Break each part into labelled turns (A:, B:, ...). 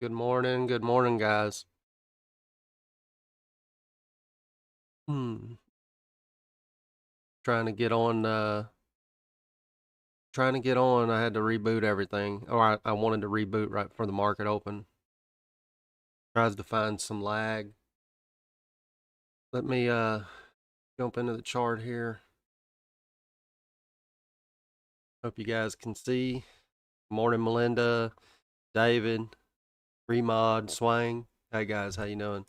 A: Good morning, guys. Hmm. Trying to get on. Trying to get on. I had to reboot everything, or I wanted to reboot right before the market open. Tries to find some lag. Let me jump into the chart here. Hope you guys can see. Morning, Melinda, David, Remod, Swang. Hey guys, how you doing?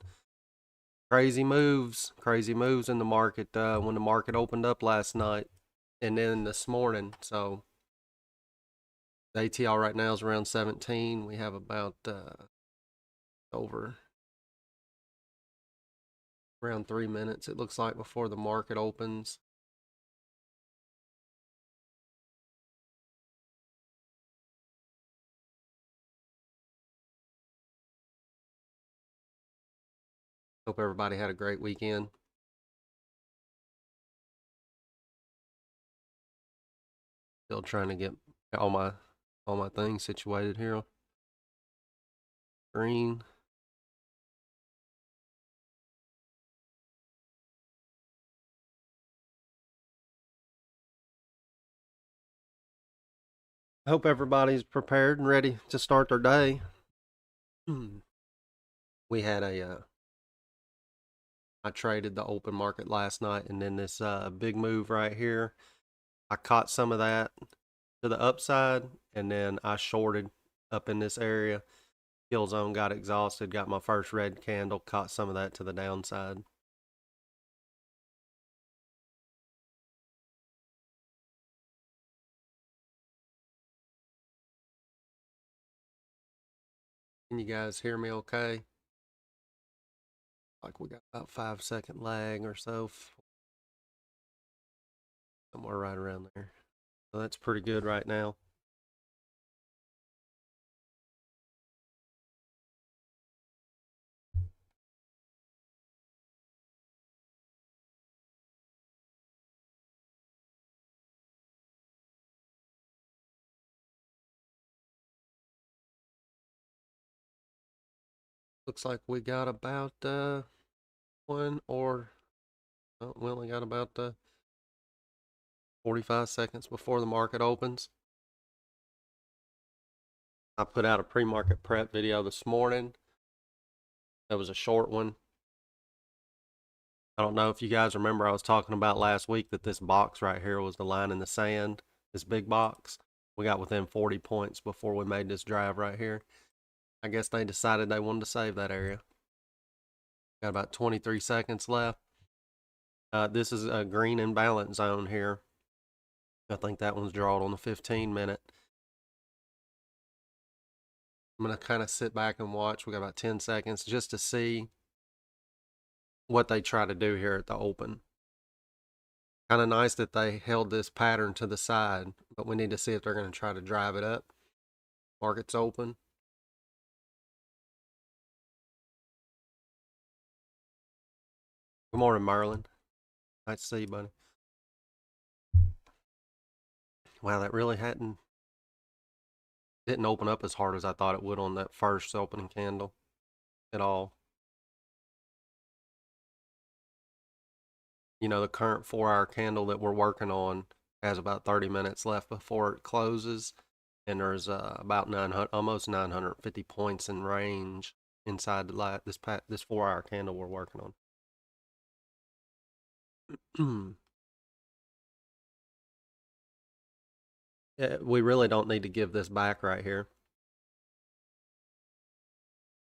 A: Crazy moves in the market when the market opened up last night, and then this morning. So the ATL right now is around 17. We have about over around 3 minutes, it looks like, before the market opens. Hope everybody had a great weekend. Still trying to get all my things situated here. Green. Hope everybody's prepared and ready to start their day. We had I traded the open market last night, and then this big move right here. I caught some of that to the upside, and then I shorted up in this area. Kill zone, got exhausted, got my first red candle, caught some of that to the downside. Can you guys hear me okay? Like we got about 5 second lag or so. Somewhere right around there. So that's pretty good right now. Looks like we got about we only got about 45 seconds before the market opens. I put out a pre-market prep video this morning. That was a short one. I don't know if you guys remember, I was talking about last week that this box right here was the line in the sand, this big box. We got within 40 points before we made this drive right here. I guess they decided they wanted to save that area. Got about 23 seconds left. This is a green imbalance zone here. I think that one's drawn on the 15-minute. I'm going to kind of sit back and watch. We got about 10 seconds just to see what they try to do here at the open. Kind of nice that they held this pattern to the side, but we need to see if they're going to try to drive it up. Market's open. Good morning, Merlin. Nice to see you, buddy. Wow, that really didn't open up as hard as I thought it would on that first opening candle at all. You know, the current 4-hour candle that we're working on has about 30 minutes left before it closes, and there's about 900, almost 950 points in range inside this 4-hour candle we're working on. Yeah, we really don't need to give this back right here.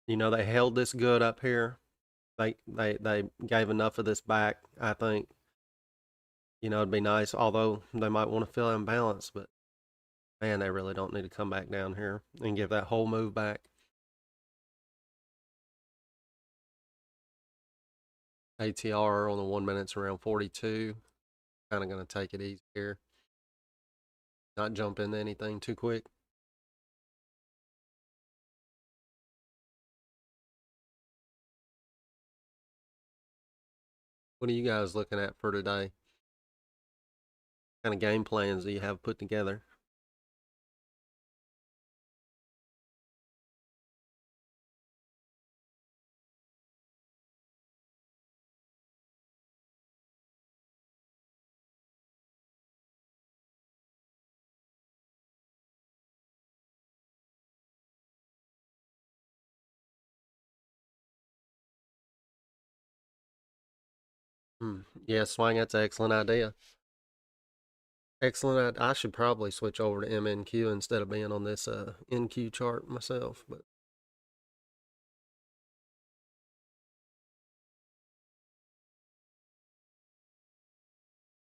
A: You know, they held this good up here. They gave enough of this back, I think. You know, it'd be nice, although they might want to fill imbalance, but man, they really don't need to come back down here and give that whole move back. ATR on the 1 minute's around 42. Kind of going to take it easy here. Not jump into anything too quick. What are you guys looking at for today? What kind of game plans do you have put together? Yeah, Swang, that's an excellent idea. Excellent. I should probably switch over to MNQ instead of being on this NQ chart myself, but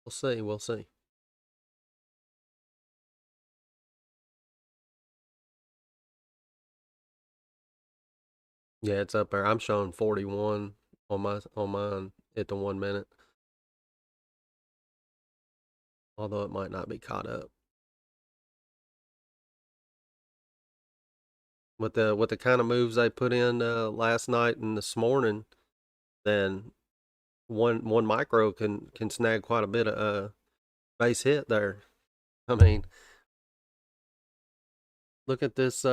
A: we'll see. We'll see. Yeah, it's up there. I'm showing 41 on mine at the 1 minute, although it might not be caught up. With the kind of moves they put in last night and this morning, then one micro can snag quite a bit of base hit there. I mean, look at this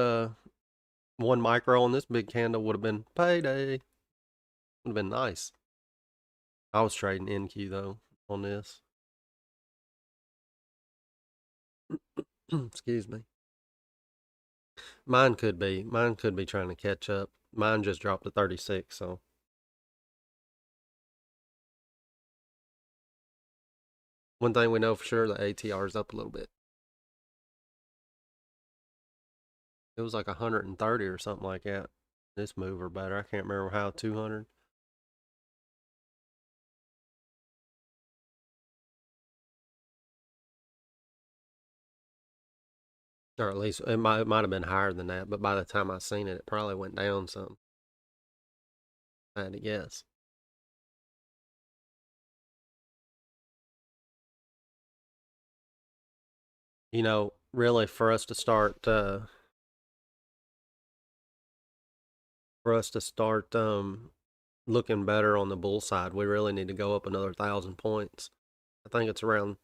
A: one micro on this big candle would have been payday. Would have been nice. I was trading NQ though on this. Excuse me. Mine could be trying to catch up. Mine just dropped to 36, so one thing we know for sure, the ATR is up a little bit. It was like 130 or something like that. This move or better. I can't remember how 200. Or at least it might have been higher than that, but by the time I seen it, it probably went down some. I had to guess. You know, really for us to start looking better on the bull side, we really need to go up another 1,000 points. I think it's around,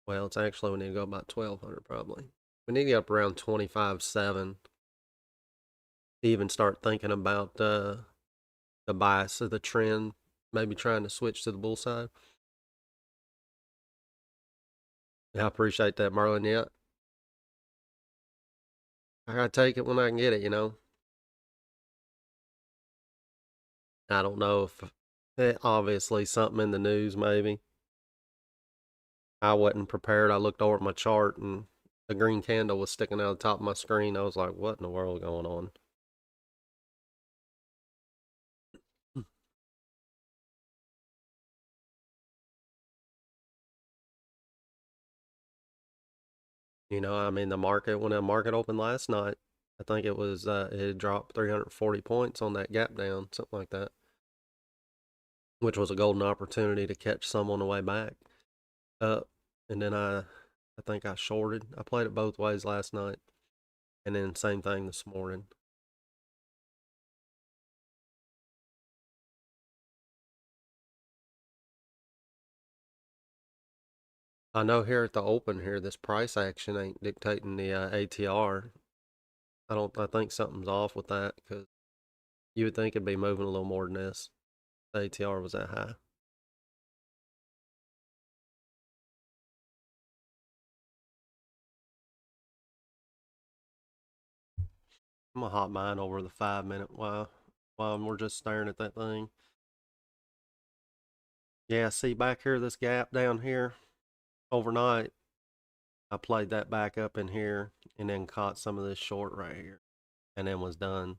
A: well, it's actually, we need to go about 1,200 probably. We need to get up around 25.7 to even start thinking about the bias of the trend, maybe trying to switch to the bull side. Yeah, I appreciate that, Marlon. Yeah, I gotta take it when I can get it, you know. I don't know if obviously something in the news, maybe. I wasn't prepared. I looked over at my chart and the green candle was sticking out of the top of my screen. I was like, what in the world going on? You know, I mean, when the market opened last night, I think it had dropped 340 points on that gap down, something like that, which was a golden opportunity to catch some on the way back up. And then I think I shorted. I played it both ways last night. And then same thing this morning. I know here at the open here, this price action ain't dictating the ATR. I think something's off with that because you would think it'd be moving a little more than this. The ATR was that high. I'm gonna hop mine over the 5 minute while we're just staring at that thing. Yeah, see back here, this gap down here overnight. I played that back up in here and then caught some of this short right here and then was done.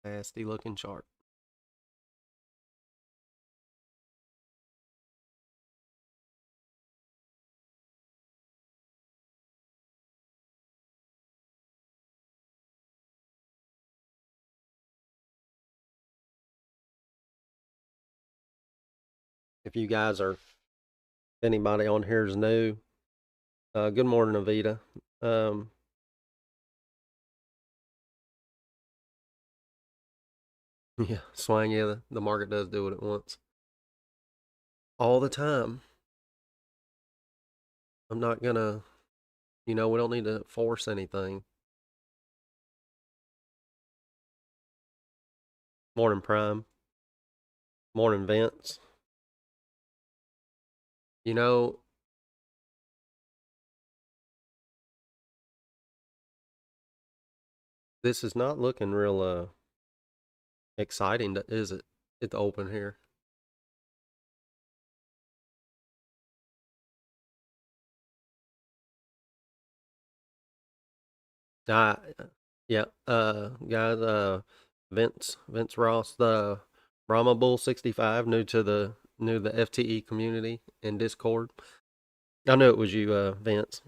A: Nasty looking chart. If you guys are, anybody on here is new, good morning, Avita. Yeah, swing. Yeah, the market does do what it wants all the time. I'm not gonna, we don't need to force anything. Morning, Prime. Morning, Vince. You know, this is not looking real exciting, is it? At the open here. Uh, yeah, guys, Vince Ross, the Brahma Bull 65, new to the FTE community in Discord. I knew it was you, Vince.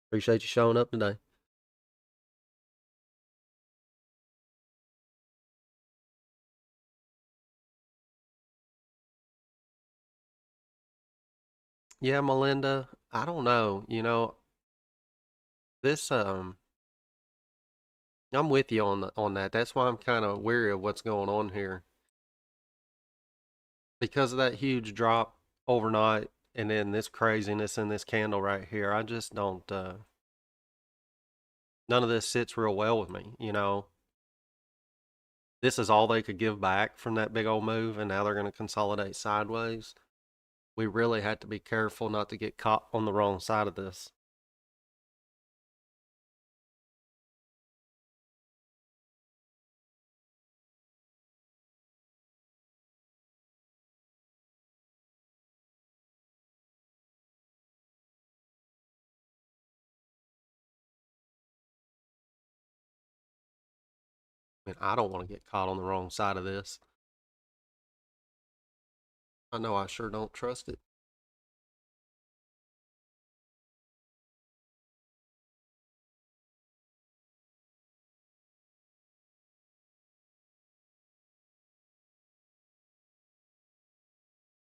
A: Appreciate you showing up today. Yeah, Melinda, I don't know. This I'm with you on that. That's why I'm kind of weary of what's going on here because of that huge drop overnight, and then this craziness in this candle right here. I just don't. None of this sits real well with me. This is all they could give back from that big old move, and now they're going to consolidate sideways. We really had to be careful not to get caught on the wrong side of this. I mean, I don't want to get caught on the wrong side of this. I know I sure don't trust it.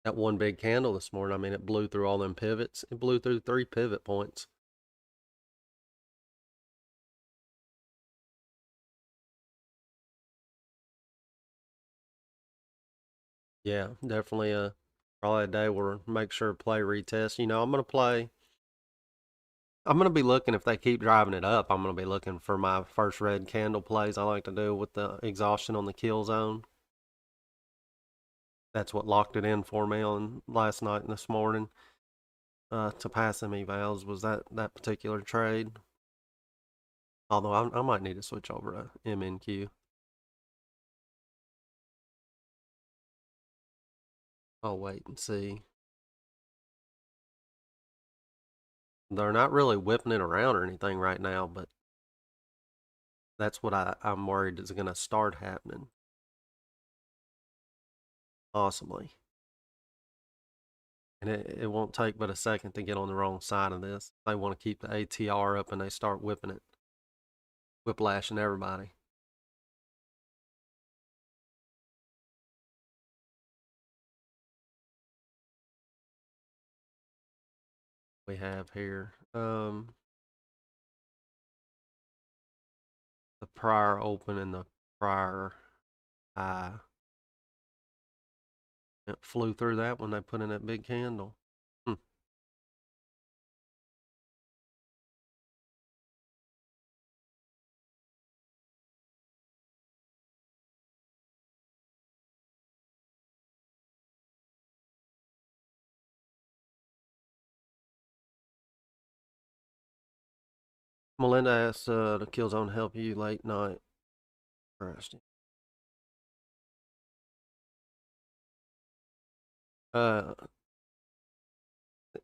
A: That one big candle this morning, I mean, it blew through all them pivots. It blew through 3 pivot points. Yeah, definitely probably a day where make sure play retest. I'm gonna be looking if they keep driving it up. I'm gonna be looking for my first red candle plays I like to do with the exhaustion on the kill zone. That's what locked it in for me on last night and this morning. To pass them evals was that particular trade. Although I might need to switch over to MNQ. I'll wait and see. They're not really whipping it around or anything right now, but that's what I'm worried is going to start happening. Possibly. And it won't take but a second to get on the wrong side of this. They want to keep the ATR up and they start whipping it, whiplashing everybody. We have here the prior open and the prior high. It flew through that when they put in that big candle. Hmm. Melinda asked the kill zone help you late night. Interesting. Uh,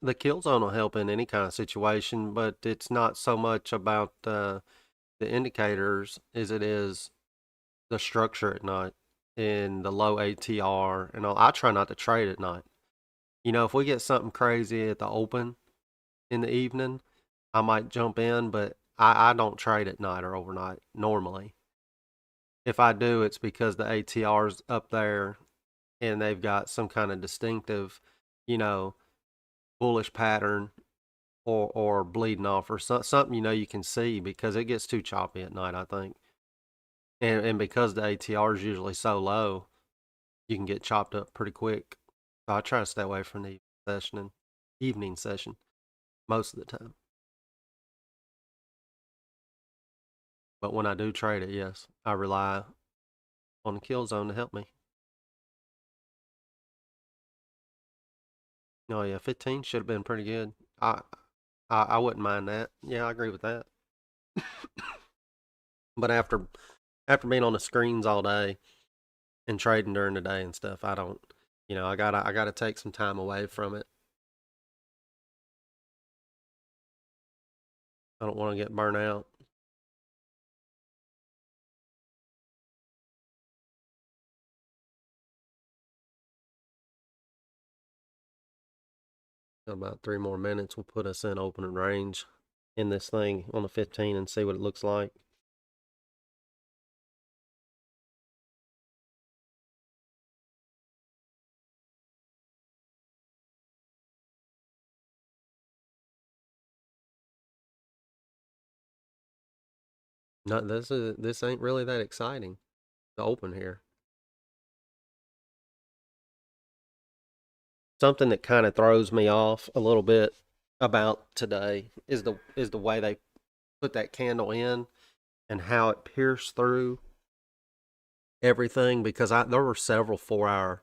A: the kill zone will help in any kind of situation, but it's not so much about the indicators as it is the structure at night and the low ATR and all. I try not to trade at night. If we get something crazy at the open in the evening, I might jump in, but I don't trade at night or overnight normally. If I do, it's because the ATR's up there and they've got some kind of distinctive, you know, bullish pattern or bleeding off or something you can see because it gets too choppy at night, I think. And because the ATR is usually so low, you can get chopped up pretty quick. So I try to stay away from the session and evening session most of the time. But when I do trade it, yes, I rely on the kill zone to help me. Oh yeah, 15 should have been pretty good. I wouldn't mind that. Yeah, I agree with that. But after being on the screens all day and trading during the day and stuff, I don't, I gotta take some time away from it. I don't want to get burnt out. About 3 more minutes will put us in opening range in this thing on the 15 and see what it looks like. No, this ain't really that exciting. The open here. Something that kind of throws me off a little bit about today is the way they put that candle in and how it pierced through everything, because there were several 4-hour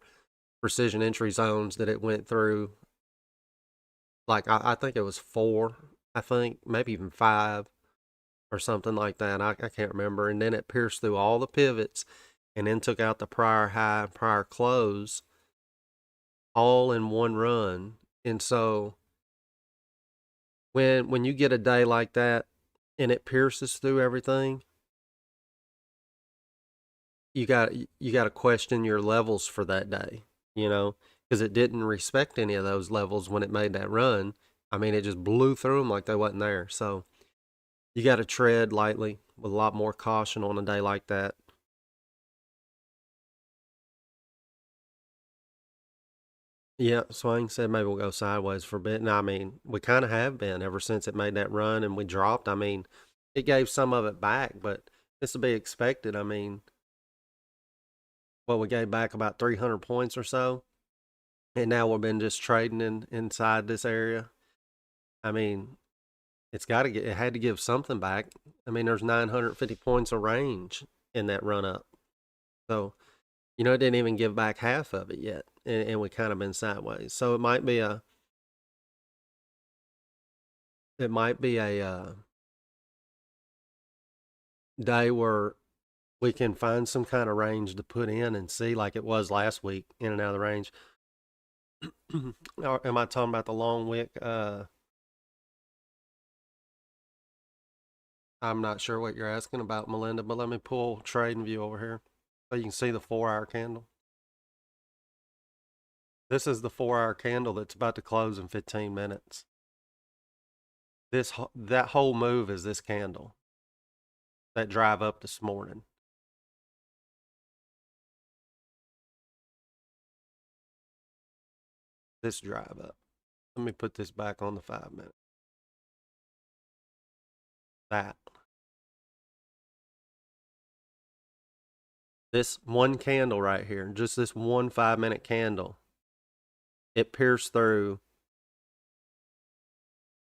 A: precision entry zones that it went through. Like I think it was 4, I think maybe even 5 or something like that. I can't remember. And then it pierced through all the pivots and then took out the prior high, prior close, all in one run. And so when you get a day like that and it pierces through everything, you got to question your levels for that day, because it didn't respect any of those levels when it made that run. I mean, it just blew through them like they wasn't there. So you got to tread lightly with a lot more caution on a day like that. Yeah, Swain said maybe we'll go sideways for a bit. And I mean, we kind of have been ever since it made that run and we dropped. I mean, it gave some of it back, but this would be expected. I mean, we gave back about 300 points or so, and now we've been just trading inside this area. I mean, it had to give something back. I mean, there's 950 points of range in that run up. So, it didn't even give back half of it yet, and we kind of been sideways. So it might be a day where we can find some kind of range to put in and see, like it was last week, in and out of the range. Or am I talking about the long wick? I'm not sure what you're asking about, Melinda, but let me pull trading view over here so you can see the 4-hour candle. This is the 4-hour candle that's about to close in 15 minutes. That whole move is this candle that drive up this morning. This drive up. Let me put this back on the 5-minute. That. This one candle right here, just this one 5-minute candle, it pierced through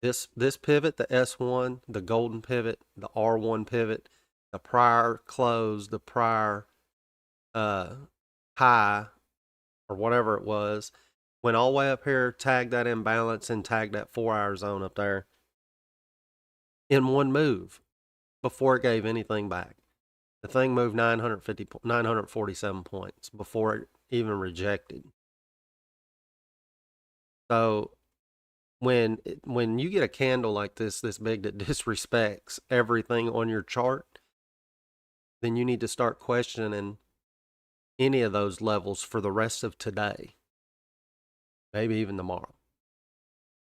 A: this pivot, the S1, the golden pivot, the R1 pivot, the prior close, the prior high, or whatever it was, went all the way up here, tagged that imbalance, and tagged that 4-hour zone up there in one move before it gave anything back. The thing moved 947 points before it even rejected. So when you get a candle like this big that disrespects everything on your chart, then you need to start questioning any of those levels for the rest of today, maybe even tomorrow.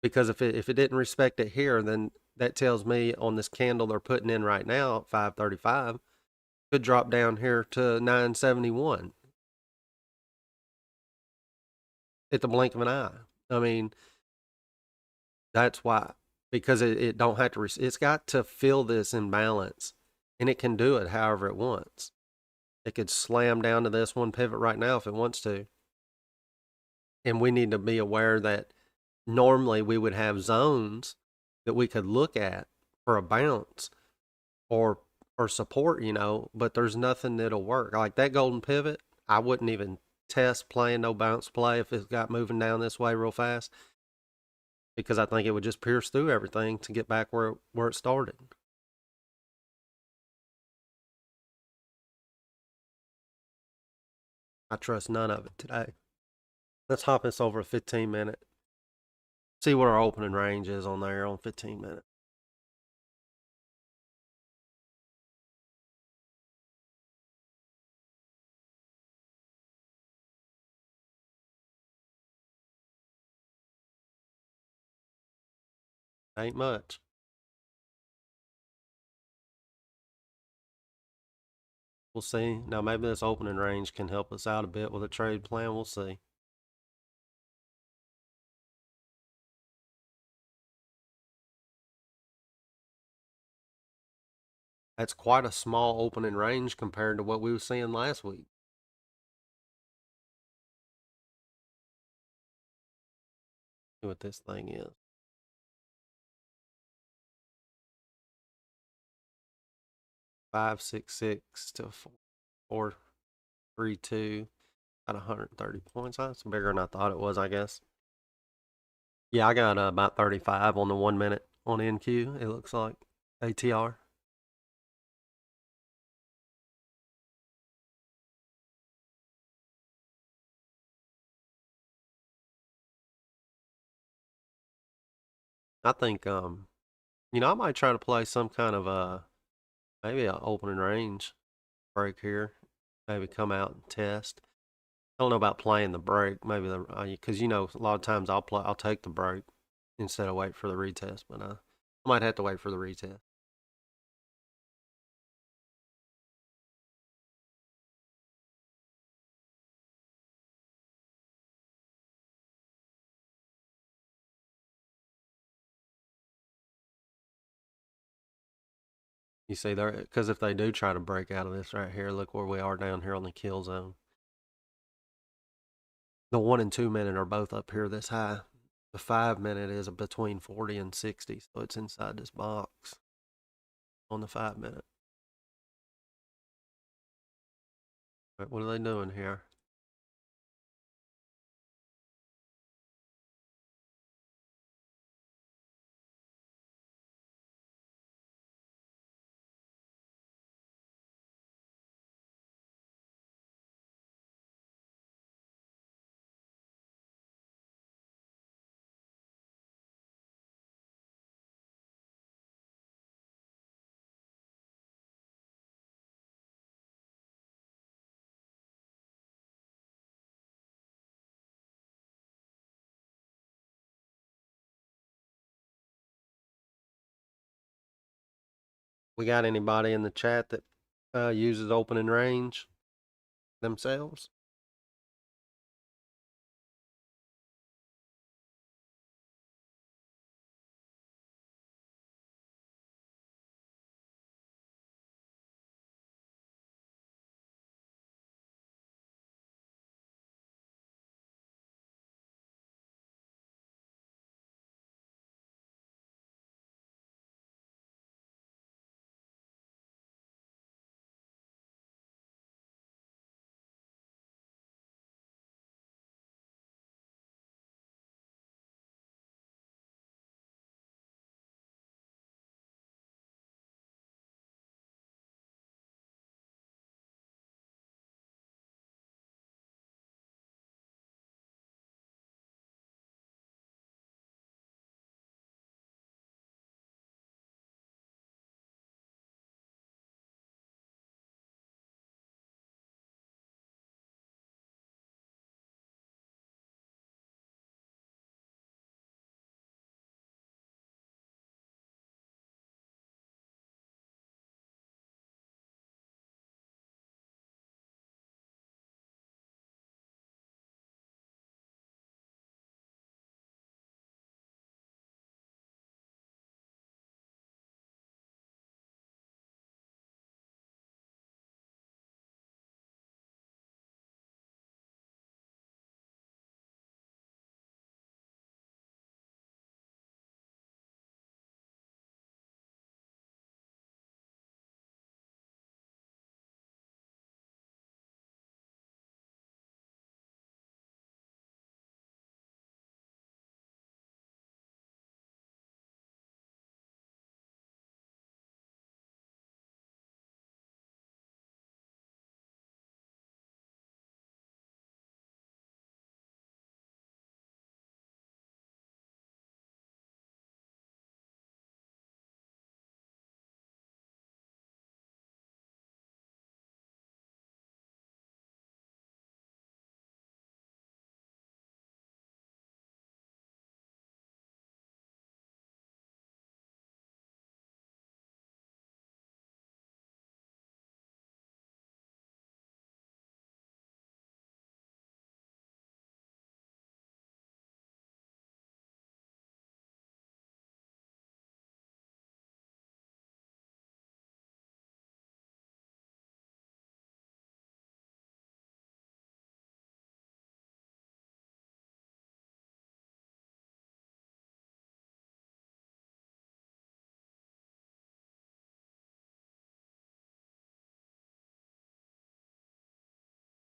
A: Because if it didn't respect it here, then that tells me on this candle they're putting in right now at 535 could drop down here to 971 at the blink of an eye. I mean, that's why, because it don't have to, it's got to fill this imbalance, and it can do it however it wants. It could slam down to this one pivot right now if it wants to. And we need to be aware that normally we would have zones that we could look at for a bounce or support, but there's nothing that'll work. Like that golden pivot, I wouldn't even test playing no bounce play if it got moving down this way real fast. because I think it would just pierce through everything to get back where it started. I trust none of it today. Let's hop this over a 15-minute. See what our opening range is on there on 15 minutes. Ain't much. We'll see. Now maybe this opening range can help us out a bit with a trade plan. We'll see. That's quite a small opening range compared to what we were seeing last week. See what this thing is. 566 to 432 at 130 points. That's bigger than I thought it was, I guess. Yeah, I got about 35 on the 1 minute on NQ. It looks like ATR. I think I might try to play some kind of maybe an opening range break here. Maybe come out and test. I don't know about playing the break. Maybe because a lot of times I'll take the break instead of wait for the retest. But I might have to wait for the retest. You see there, because if they do try to break out of this right here, look where we are down here on the kill zone. The 1 and 2 minute are both up here this high. The 5 minute is between 40 and 60, so it's inside this box on the 5 minute. Right, what are they doing here? We got anybody in the chat that uses opening range themselves?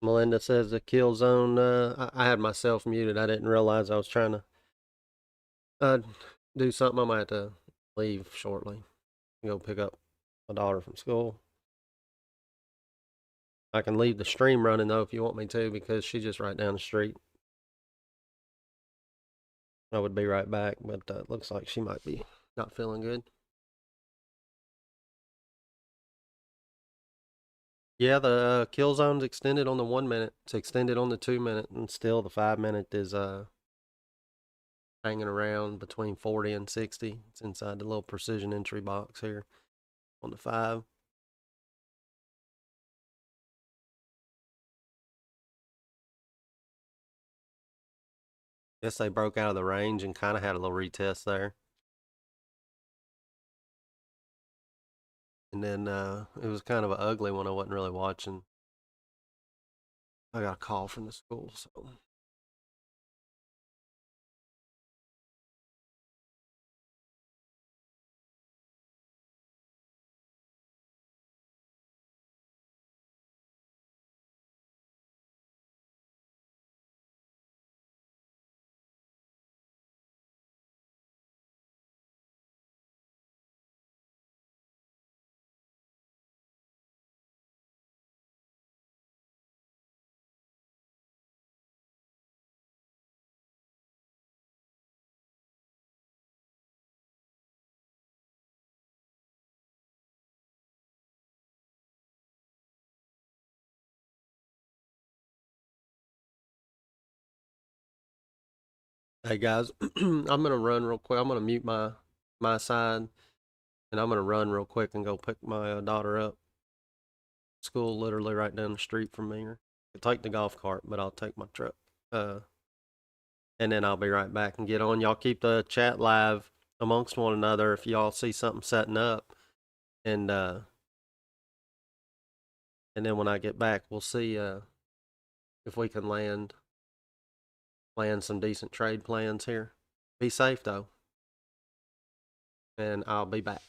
A: Melinda says the kill zone. I had myself muted. I didn't realize I was trying to uh, do something. I might have to leave shortly. Go pick up my daughter from school. I can leave the stream running though if you want me to, because she's just right down the street. I would be right back, but it looks like she might be not feeling good. Yeah, the kill zone's extended on the 1 minute. It's extended on the 2 minute, and still the 5 minute is hanging around between 40 and 60. It's inside the little precision entry box here on the 5. Guess they broke out of the range and kind of had a little retest there. And then it was kind of an ugly one. I wasn't really watching. I got a call from the school, so. Hey guys, I'm gonna run real quick. I'm gonna mute my side, and I'm gonna run real quick and go pick my daughter up. School literally right down the street from me. I take the golf cart, but I'll take my truck. And then I'll be right back and get on. Y'all keep the chat live amongst one another if y'all see something setting up, and then when I get back, we'll see if we can land some decent trade plans here. Be safe though, and I'll be back.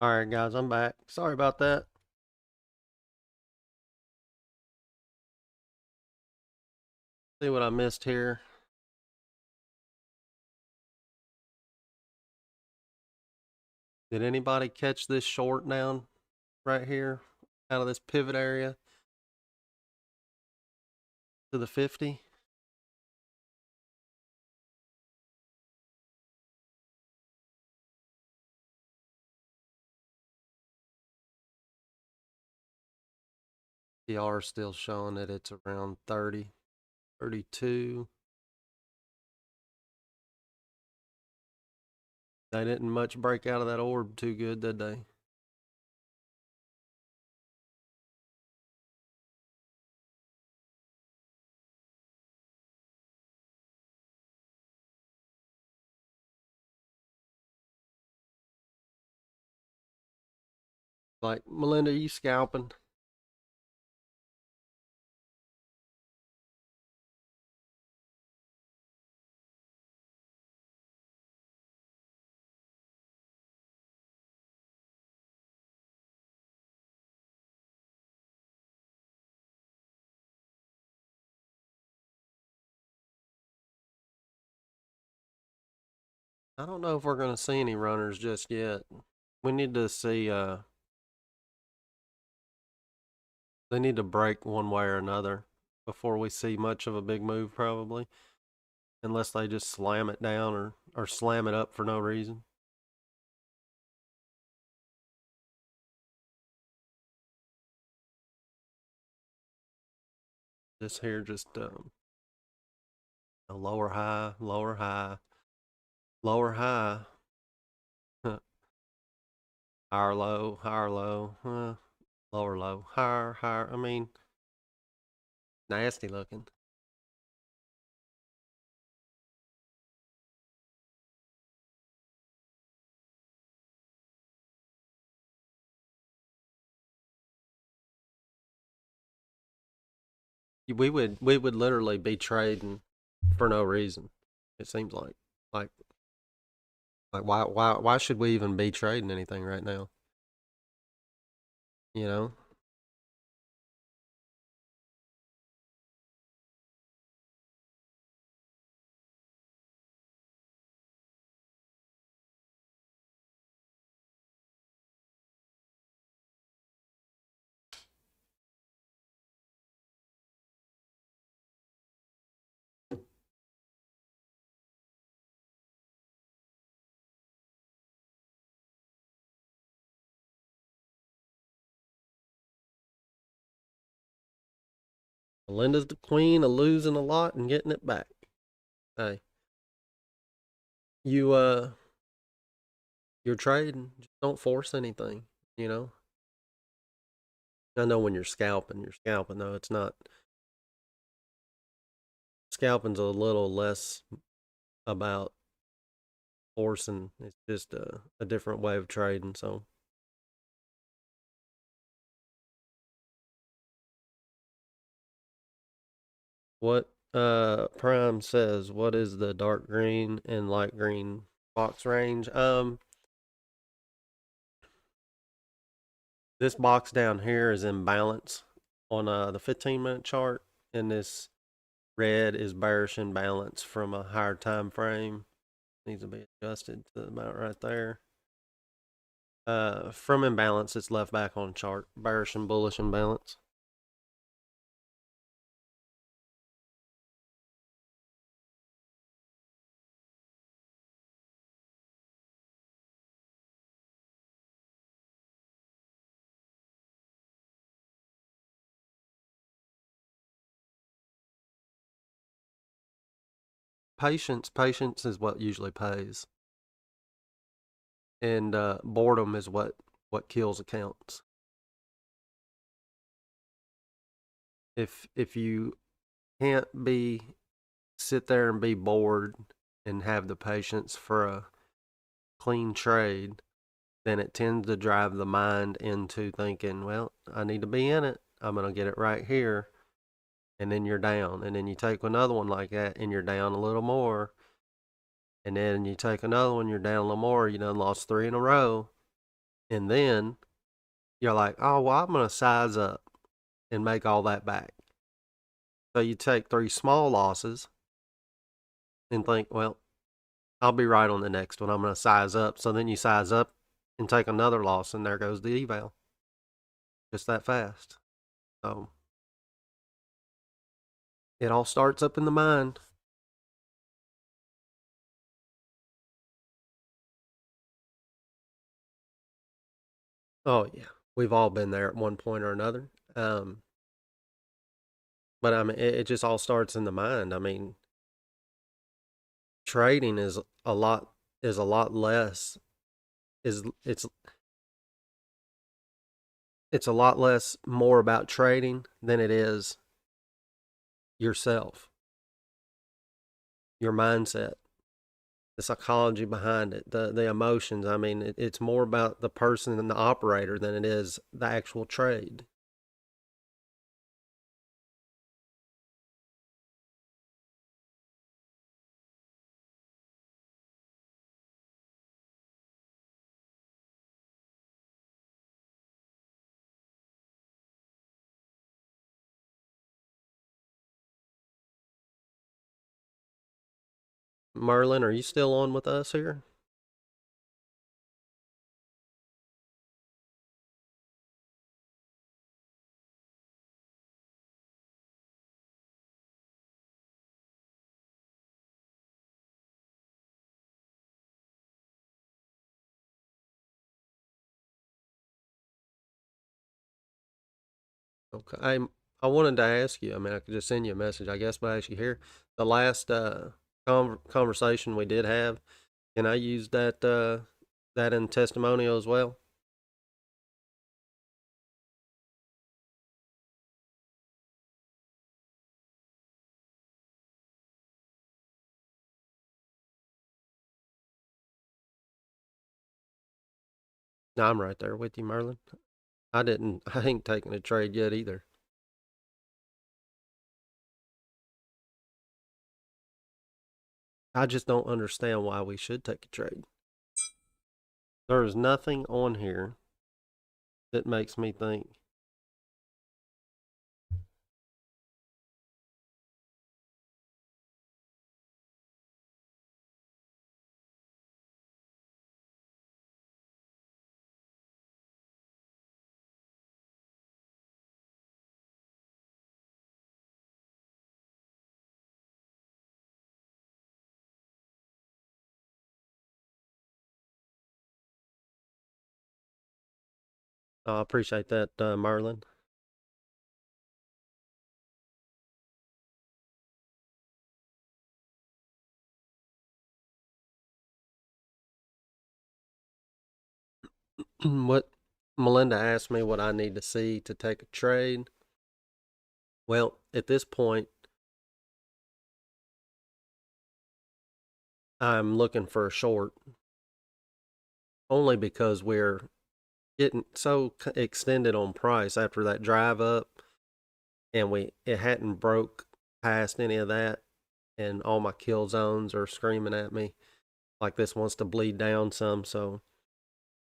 A: All right, guys, I'm back. Sorry about that. See what I missed here. Did anybody catch this short down right here out of this pivot area to the 50? The R is still showing that it's around 30, 32. They didn't much break out of that orb too good, did they? Like, Melinda, you scalping? I don't know if we're going to see any runners just yet. We need to see, they need to break one way or another before we see much of a big move, probably. Unless they just slam it down or slam it up for no reason. This here just a lower high, lower high, lower high, higher low, lower low, higher, higher. I mean, nasty looking. We would literally be trading for no reason. It seems like why should we even be trading anything right now? You know? Melinda's the queen of losing a lot and getting it back. Hey, you you're trading. Just don't force anything, you know? I know when you're scalping though. It's not scalping's a little less about forcing. It's just a different way of trading. So what Prime says, what is the dark green and light green box range? This box down here is in balance on the 15-minute chart, and this red is bearish in balance from a higher time frame. Needs to be adjusted to about right there. From imbalance, it's left back on chart. Bearish and bullish imbalance. Patience is what usually pays, and boredom is what kills accounts. If you can't sit there and be bored and have the patience for a clean trade, then it tends to drive the mind into thinking, well, I need to be in it. I'm going to get it right here. And then you're down. And then you take another one like that and you're down a little more. And then you take another one, you're down a little more. You done lost 3 in a row. And then you're like, oh, well, I'm going to size up and make all that back. So you take 3 small losses and think, well, I'll be right on the next one. I'm going to size up. So then you size up and take another loss, and there goes the eval. Just that fast. So it all starts up in the mind. Oh, yeah. We've all been there at one point or another. But I mean, it just all starts in the mind. I mean, trading is a lot less is it's a lot less more about trading than it is yourself, your mindset, the psychology behind it, the emotions. I mean, it's more about the person and the operator than it is the actual trade. Merlin, are you still on with us here? Okay. I wanted to ask you. I mean, I could just send you a message, I guess, but actually here, the last conversation we did have, can I use that in testimonial as well? No, I'm right there with you, Merlin. I ain't taking a trade yet either. I just don't understand why we should take a trade. There is nothing on here that makes me think. I appreciate that, Merlin. What Melinda asked me what I need to see to take a trade. Well, at this point, I'm looking for a short only because we're getting so extended on price after that drive up, and it hadn't broke past any of that, and all my kill zones are screaming at me like this wants to bleed down some. So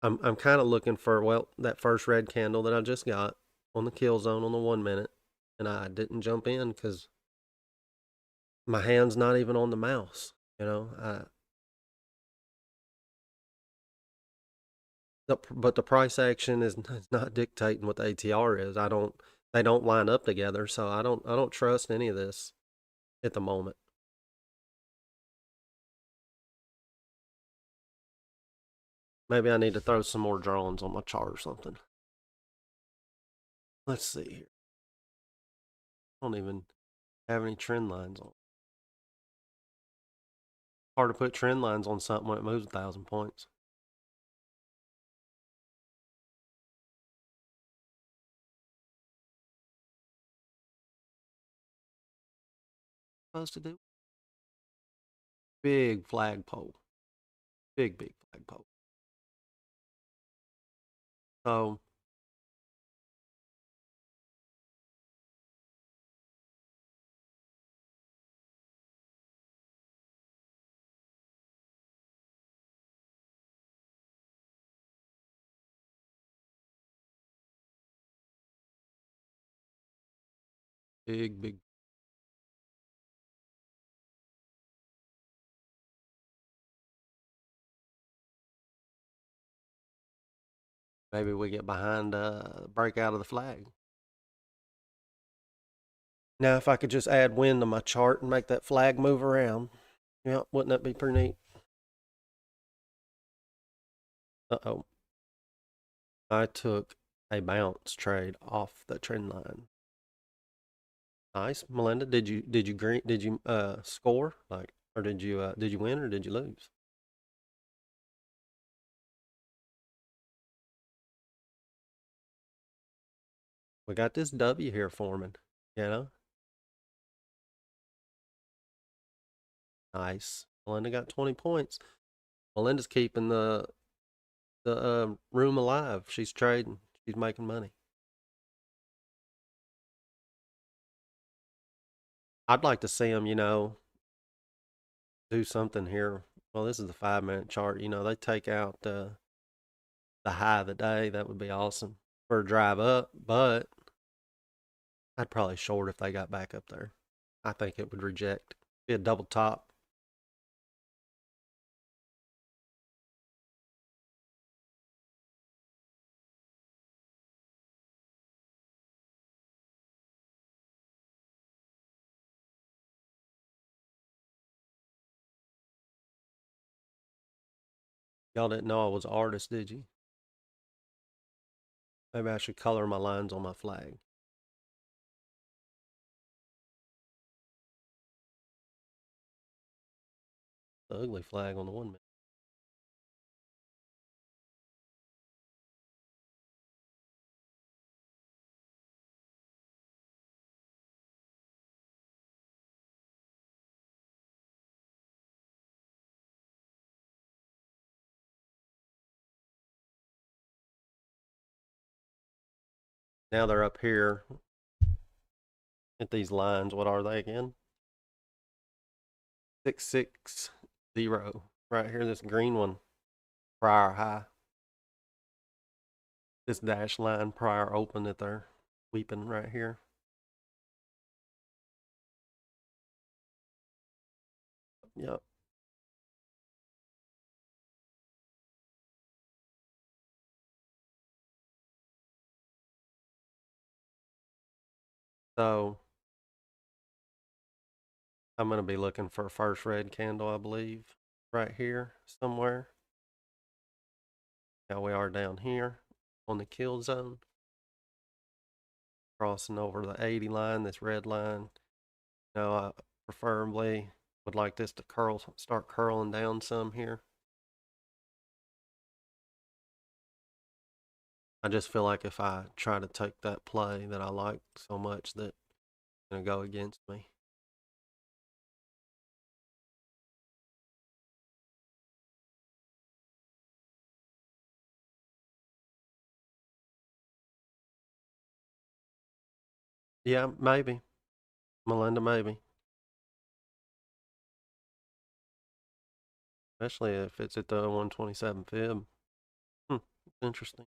A: I'm kind of looking for, well, that first red candle that I just got on the kill zone on the 1 minute, and I didn't jump in because my hand's not even on the mouse. You know, but the price action is not dictating what the ATR is. They don't line up together, so I don't trust any of this at the moment. Maybe I need to throw some more drones on my chart or something. Let's see here. I don't even have any trend lines on. Hard to put trend lines on something when it moves 1,000 points. Supposed to do big flagpole, big flagpole. So Big. Maybe we get behind break out of the flag. Now, if I could just add wind to my chart and make that flag move around, yeah, wouldn't that be pretty neat? Uh-oh. I took a bounce trade off the trend line. Nice, Melinda. Did you score, like, or did you win or did you lose? We got this W here forming, you know? Nice. Melinda got 20 points. Melinda's keeping the room alive. She's trading. She's making money. I'd like to see them, do something here. Well, this is the 5-minute chart. They take out the high of the day. That would be awesome for a drive up, but I'd probably short if they got back up there. I think it would reject. Be a double top. Y'all didn't know I was an artist, did you? Maybe I should color my lines on my flag. The ugly flag on the 1 minute. Now they're up here at these lines. What are they again? 660 right here. This green one, prior high. This dash line prior open that they're weeping right here. Yep. So I'm going to be looking for a first red candle, I believe, right here somewhere. Now we are down here on the kill zone. Crossing over the 80 line, this red line. Now I preferably would like this to start curling down some here. I just feel like if I try to take that play that I like so much that it's going to go against me. Yeah, maybe. Melinda, maybe. Especially if it's at the 127 fib. Interesting.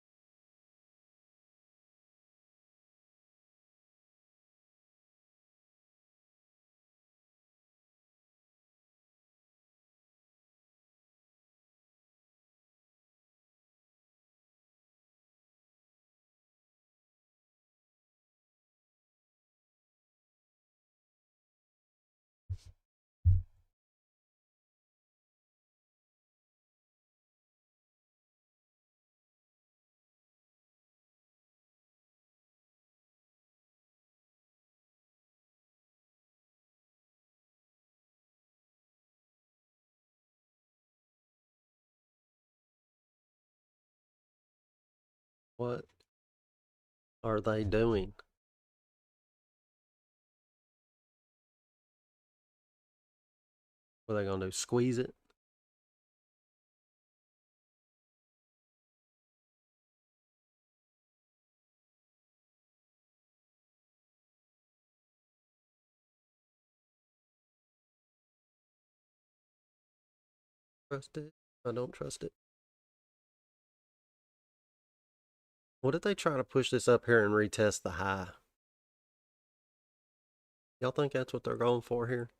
A: What are they doing? What are they going to do? Squeeze it? Trust it? I don't trust it. What if they try to push this up here and retest the high? Y'all think that's what they're going for here?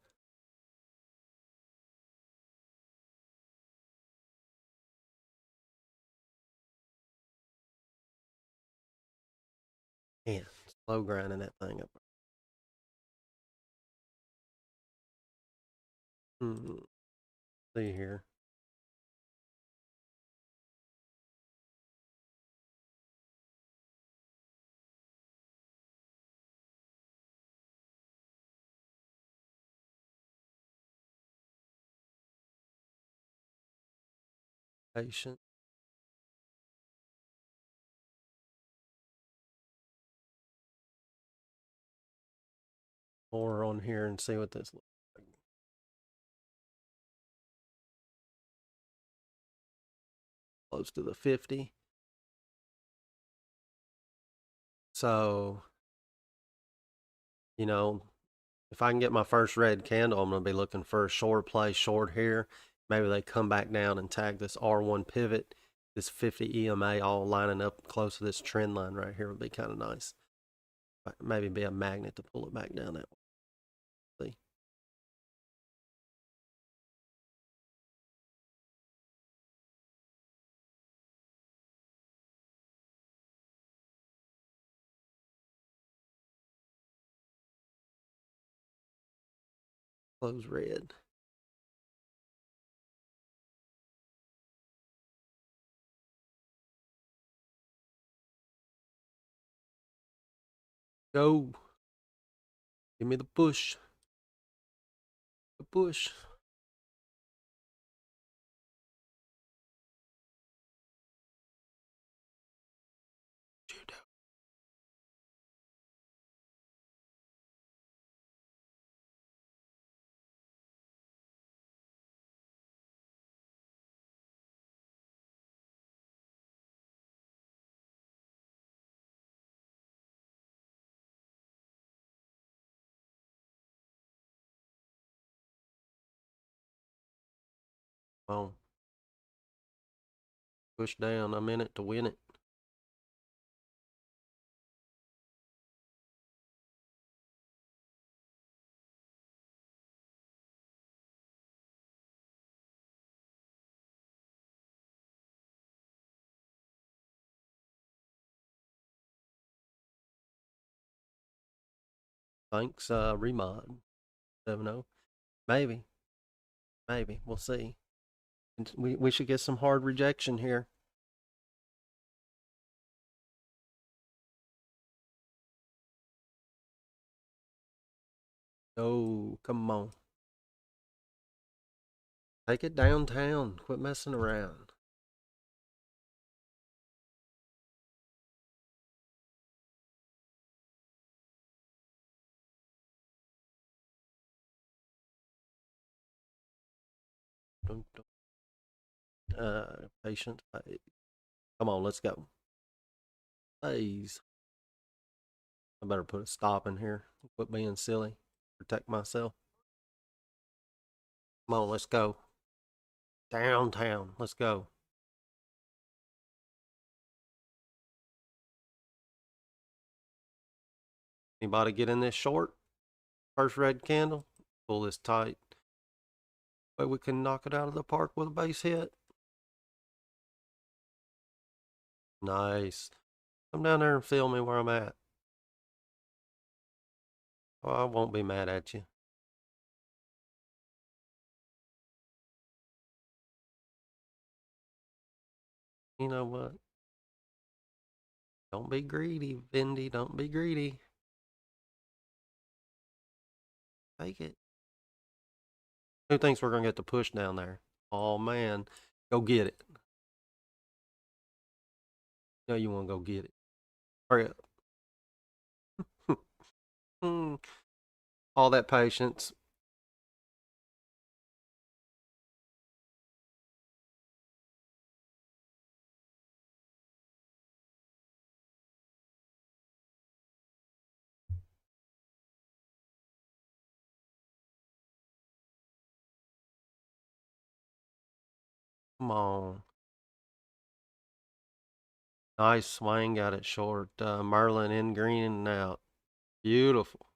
A: Yeah, slow grinding that thing up. See here. Patient. More on here and see what this looks like. Close to the 50. So, you know, if I can get my first red candle, I'm going to be looking for a short play short here. Maybe they come back down and tag this R1 pivot, this 50 EMA all lining up close to this trend line right here would be kind of nice. Maybe be a magnet to pull it back down that way. See? Close red. Go. Give me the push. The push. Come on. Push down a minute to win it. Thanks, remod. 7-0. Maybe. Maybe. We'll see. We should get some hard rejection here. Oh, come on. Take it downtown. Quit messing around. Patience. Come on, let's go. Please. I better put a stop in here. Quit being silly. Protect myself. Come on, let's go. Downtown. Let's go. Anybody get in this short? First red candle. Pull this tight. But we can knock it out of the park with a base hit. Nice. Come down there and feel me where I'm at. Oh, I won't be mad at you. You know what? Don't be greedy, Vindy. Don't be greedy. Take it. Who thinks we're going to get the push down there? Oh, man. Go get it. No, you want to go get it. Hurry up. All that patience. Come on. Nice swing. Got it short. Merlin in green and out. Beautiful.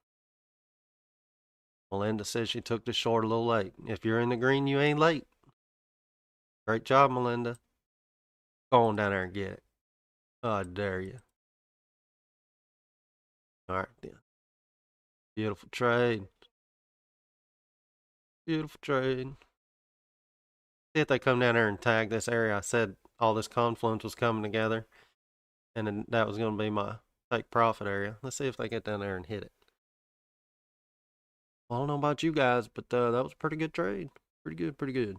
A: Melinda says she took the short a little late. If you're in the green, you ain't late. Great job, Melinda. Go on down there and get it. I dare you. All right, then. Beautiful trade. Beautiful trade. See if they come down there and tag this area. I said all this confluence was coming together, and then that was going to be my take profit area. Let's see if they get down there and hit it. Well, I don't know about you guys, but that was a pretty good trade. Pretty good, pretty good.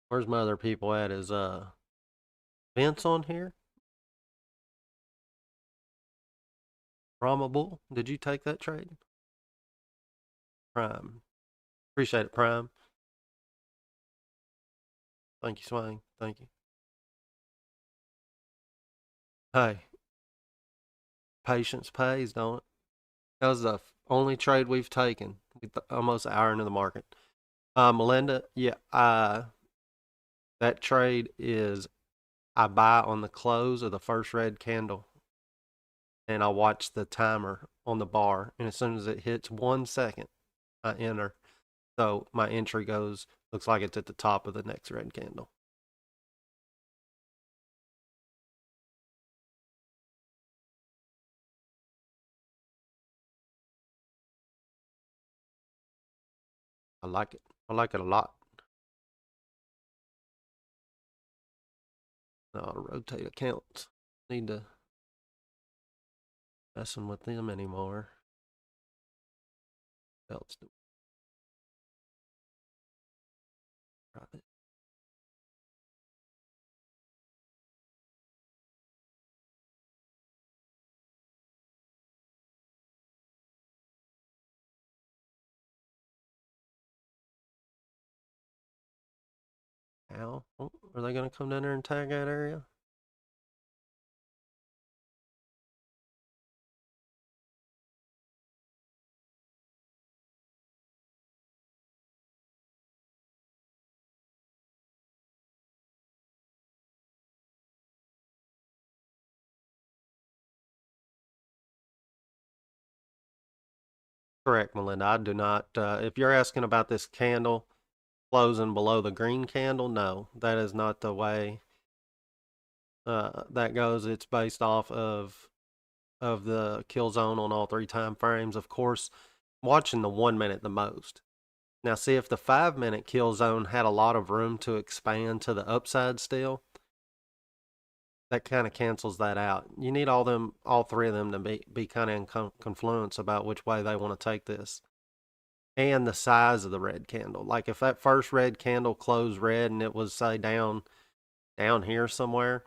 A: Where's my other people at? Is Vince on here? Ramable, did you take that trade? Prime. Appreciate it, Prime. Thank you, Swain. Thank you. Hey, patience pays, don't it? That was the only trade we've taken. Almost an hour into the market. Melinda, yeah, that trade is I buy on the close of the first red candle, and I watch the timer on the bar, and as soon as it hits 1 second, I enter. So my entry looks like it's at the top of the next red candle. I like it. I like it a lot. Now to rotate accounts. Need to messing with them anymore. What else do we it? How? Oh, are they going to come down there and tag that area? Correct, Melinda. I do not. If you're asking about this candle closing below the green candle, no, that is not the way that goes. It's based off of the kill zone on all 3 time frames. Of course, I'm watching the 1 minute the most. Now, see if the 5 minute kill zone had a lot of room to expand to the upside still. That kind of cancels that out. You need all 3 of them to be kind of in confluence about which way they want to take this. And the size of the red candle. Like if that first red candle closed red and it was say down here somewhere,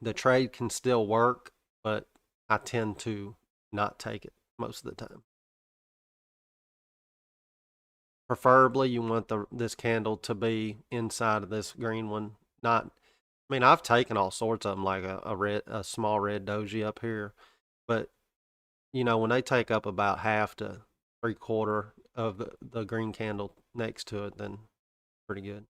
A: the trade can still work, but I tend to not take it most of the time. Preferably you want this candle to be inside of this green one. Not I mean, I've taken all sorts of them, like a small red doji up here, but when they take up about half to 3/4 of the green candle next to it, then pretty good.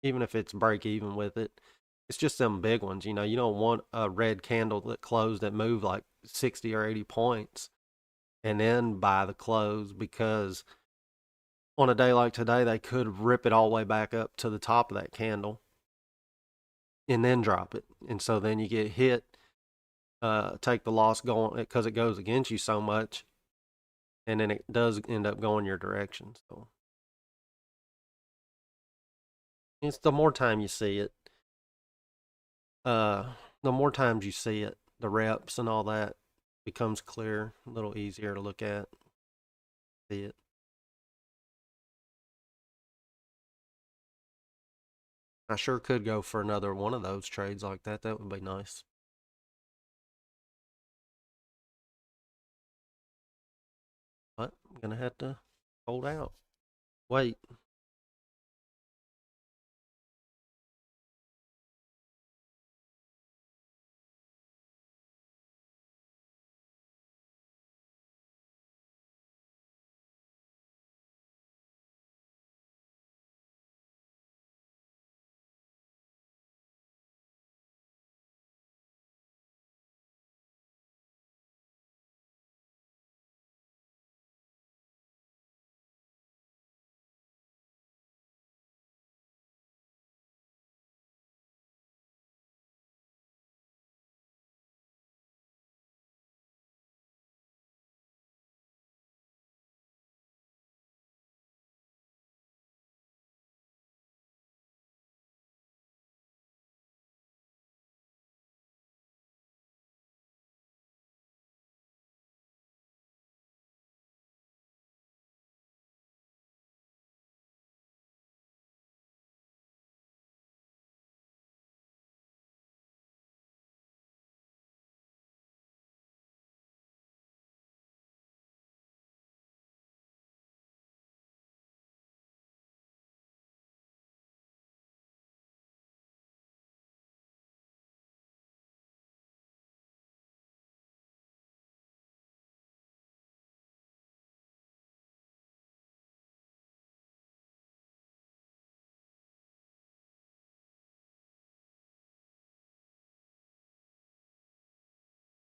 A: Even if it's break even with it, it's just them big ones. You don't want a red candle that closed that moved like 60 or 80 points and then buy the close, because on a day like today, they could rip it all the way back up to the top of that candle and then drop it. And so then you get hit, take the loss going because it goes against you so much, and then it does end up going your direction. So it's the more time you see it, the more times you see it, the reps and all that becomes clear, a little easier to look at, see it. I sure could go for another one of those trades like that. That would be nice. But I'm going to have to hold out. Wait.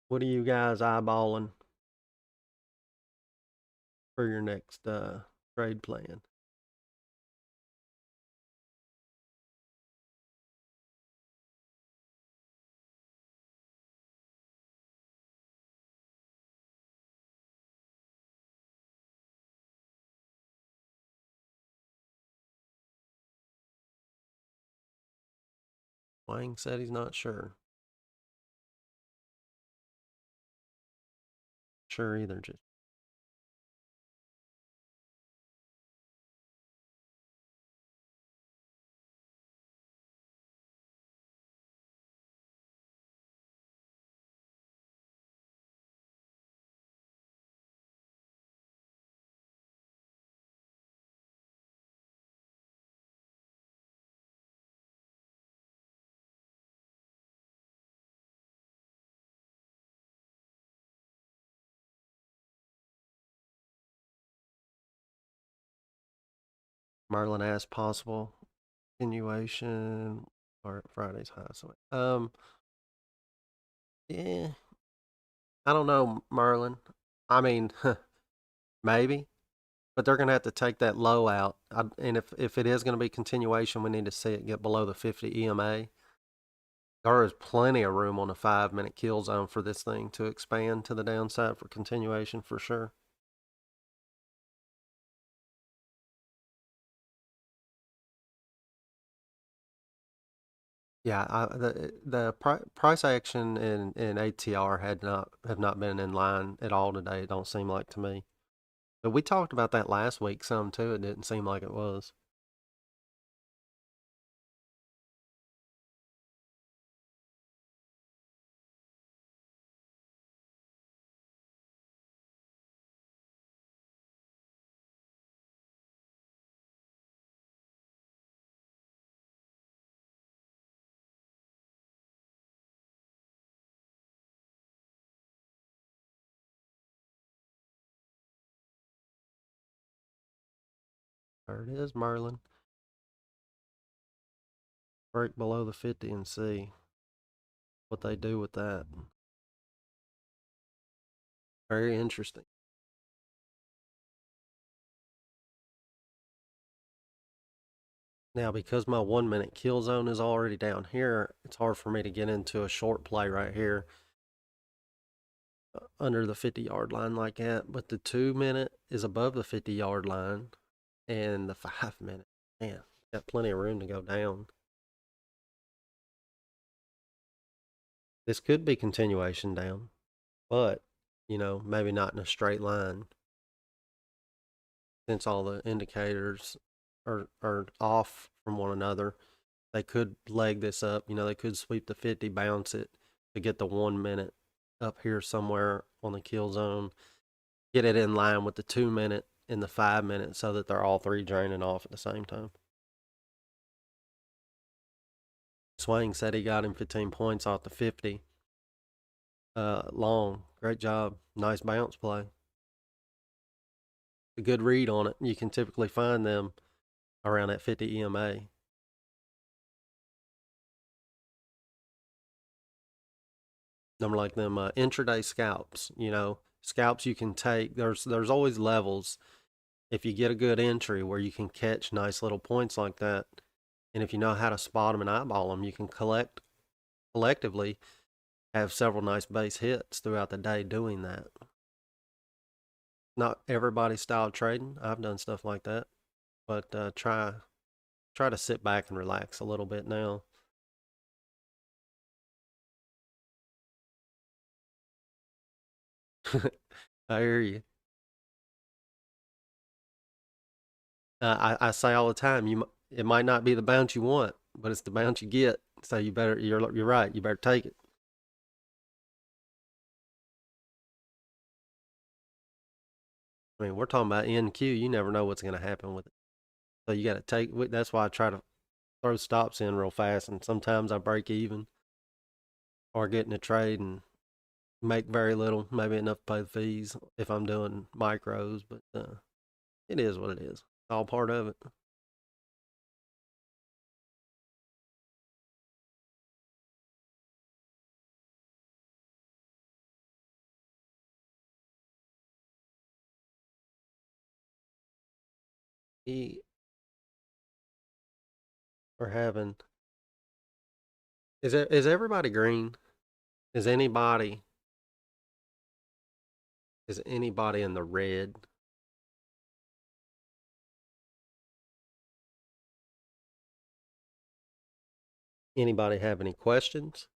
A: What are you guys eyeballing for your next trade plan? Wang said he's not sure. Sure either. Just Marlin asked possible continuation or Friday's high. So yeah, I don't know, Marlin. I mean, maybe, but they're going to have to take that low out. And if it is going to be continuation, we need to see it get below the 50 EMA. There is plenty of room on a 5-minute kill zone for this thing to expand to the downside for continuation for sure. Yeah, the price action in ATR have not been in line at all today. It don't seem like to me. But we talked about that last week some too. It didn't seem like it was. There it is, Merlin. Break below the 50 and see what they do with that. Very interesting. Now, because my 1-minute kill zone is already down here, it's hard for me to get into a short play right here under the 50-yard line like that. But the 2-minute is above the 50-yard line, and the 5-minute, man, got plenty of room to go down. This could be continuation down, but maybe not in a straight line since all the indicators are off from one another. They could leg this up. They could sweep the 50, bounce it to get the 1-minute up here somewhere on the kill zone, get it in line with the 2-minute and the 5-minute so that they're all three draining off at the same time. Swain said he got him 15 points off the 50. Long, great job. Nice bounce play. A good read on it. You can typically find them around that 50 EMA. I'm like them intraday scalps. Scalps you can take. There's always levels. If you get a good entry where you can catch nice little points like that, and if you know how to spot them and eyeball them, you can collectively have several nice base hits throughout the day doing that. Not everybody's style trading. I've done stuff like that, but try to sit back and relax a little bit now. I hear you. I say all the time, it might not be the bounce you want, but it's the bounce you get. So you better you're right. You better take it. I mean, we're talking about MNQ. You never know what's going to happen with it. So you got to take. That's why I try to throw stops in real fast, and sometimes I break even or get in a trade and make very little, maybe enough to pay the fees if I'm doing micros. But it is what it is. It's all part of it. We are having. Is everybody green? Is anybody in the red? Anybody have any questions?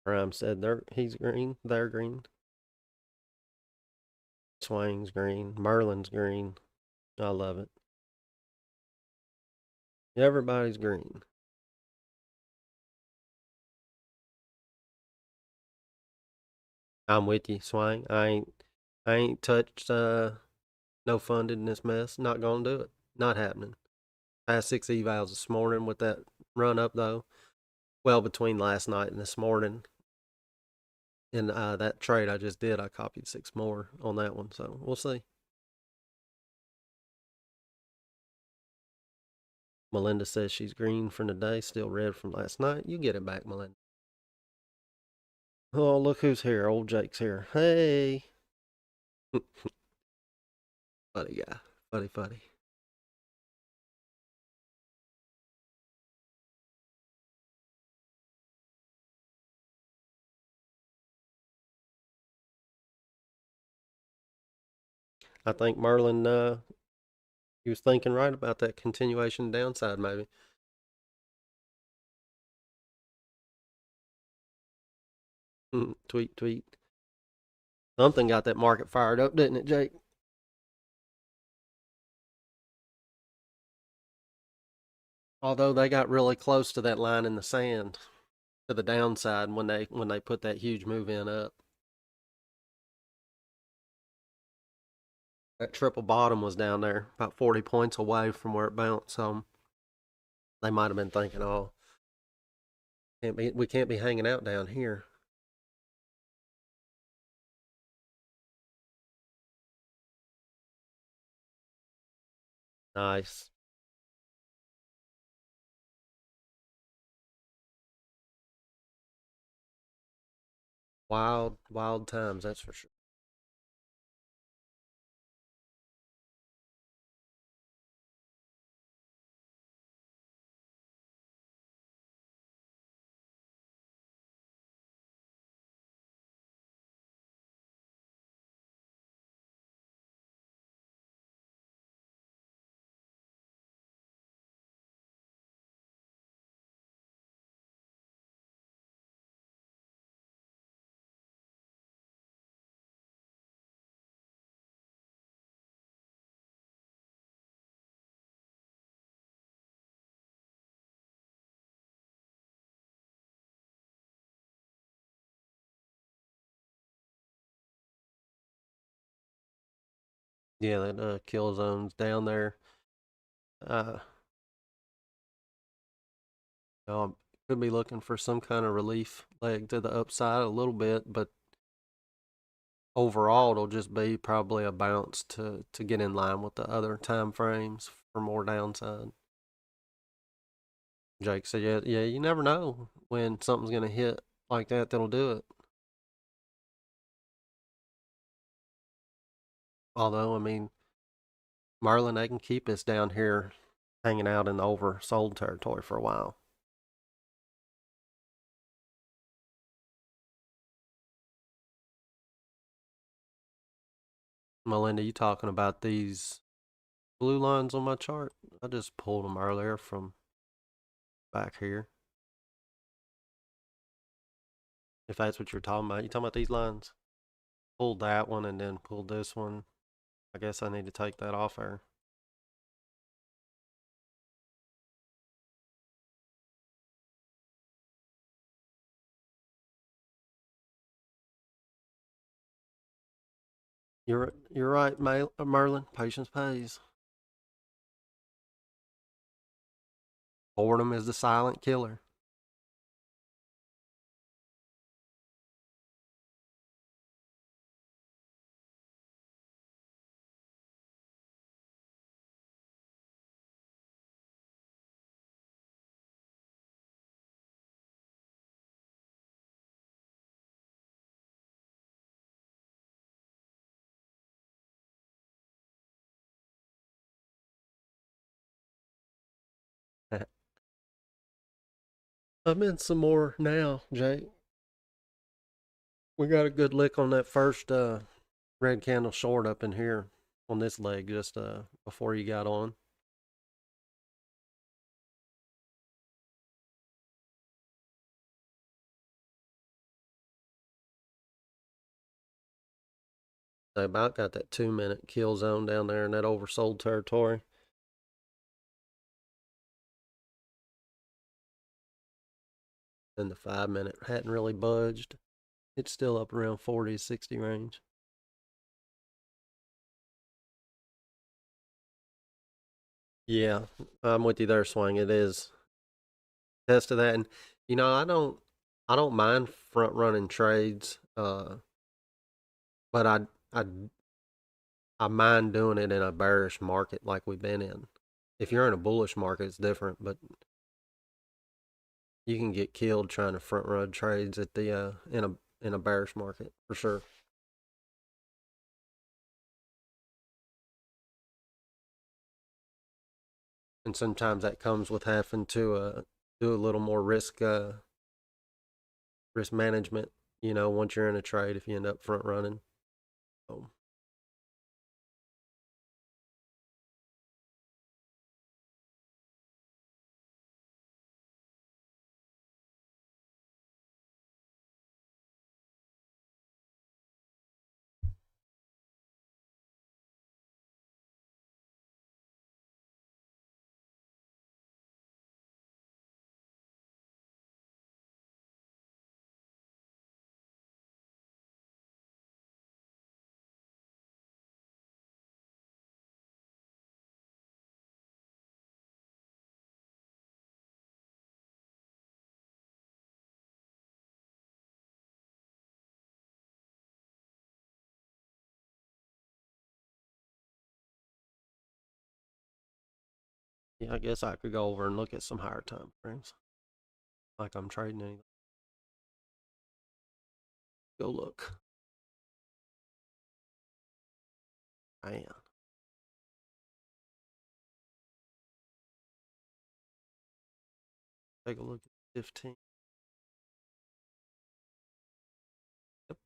A: Prime said he's green, they're green. Swang's green, Merlin's green. I love it. Everybody's green. I'm with you, Swang. I ain't touched no funded in this mess. Not gonna do it. Not happening. Past 6 evals this morning with that run up though. Well, between last night and this morning. And that trade I just did, I copied 6 more on that one. So we'll see. Melinda says she's green from today, still red from last night. You get it back, Melinda. Oh, look who's here. Old Jake's here. Hey. Funny guy. Funny. I think Merlin, he was thinking right about that continuation downside, maybe. Tweet. Something got that market fired up, didn't it, Jake? Although they got really close to that line in the sand to the downside when they put that huge move in up. That triple bottom was down there, about 40 points away from where it bounced. So they might have been thinking, "Oh, we can't be hanging out down here." Nice, wild times. That's for sure. Yeah, that kill zone's down there. Uh, could be looking for some kind of relief leg to the upside a little bit, but overall it'll just be probably a bounce to get in line with the other time frames for more downside. Jake said, "Yeah, you never know when something's gonna hit like that that'll do it." Although, I mean, Marlin, they can keep us down here hanging out in the oversold territory for a while. Melinda, you talking about these blue lines on my chart? I just pulled them earlier from back here. If that's what you're talking about, you talking about these lines? Pulled that one and then pulled this one. I guess I need to take that off there. You're right, Merlin. Patience pays. Boredom is the silent killer. I'm in some more now, Jake. We got a good lick on that first red candle short up in here on this leg just before you got on. They about got that 2-minute kill zone down there in that oversold territory. And the 5-minute hadn't really budged. It's still up around 40 to 60 range. Yeah, I'm with you there, Swing. It is test of that, and I don't mind front running trades, but I mind doing it in a bearish market like we've been in. If you're in a bullish market, it's different, but you can get killed trying to front run trades at the in a bearish market for sure. And sometimes that comes with having to do a little more risk management. Once you're in a trade, if you end up front running. So, yeah, I guess I could go over and look at some higher time frames, like I'm trading anything. Go look. I am. Take a look at 15. Yep.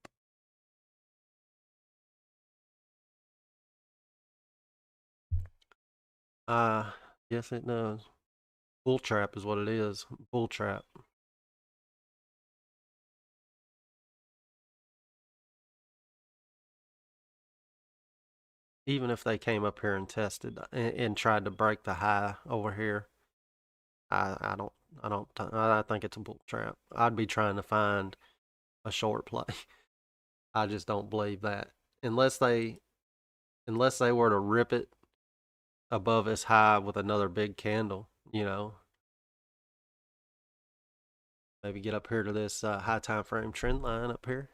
A: Yes, it does. Bull trap is what it is. Bull trap. Even if they came up here and tested and tried to break the high over here, I don't I think it's a bull trap. I'd be trying to find a short play. I just don't believe that unless they were to rip it above its high with another big candle. Maybe get up here to this high time frame trend line up here.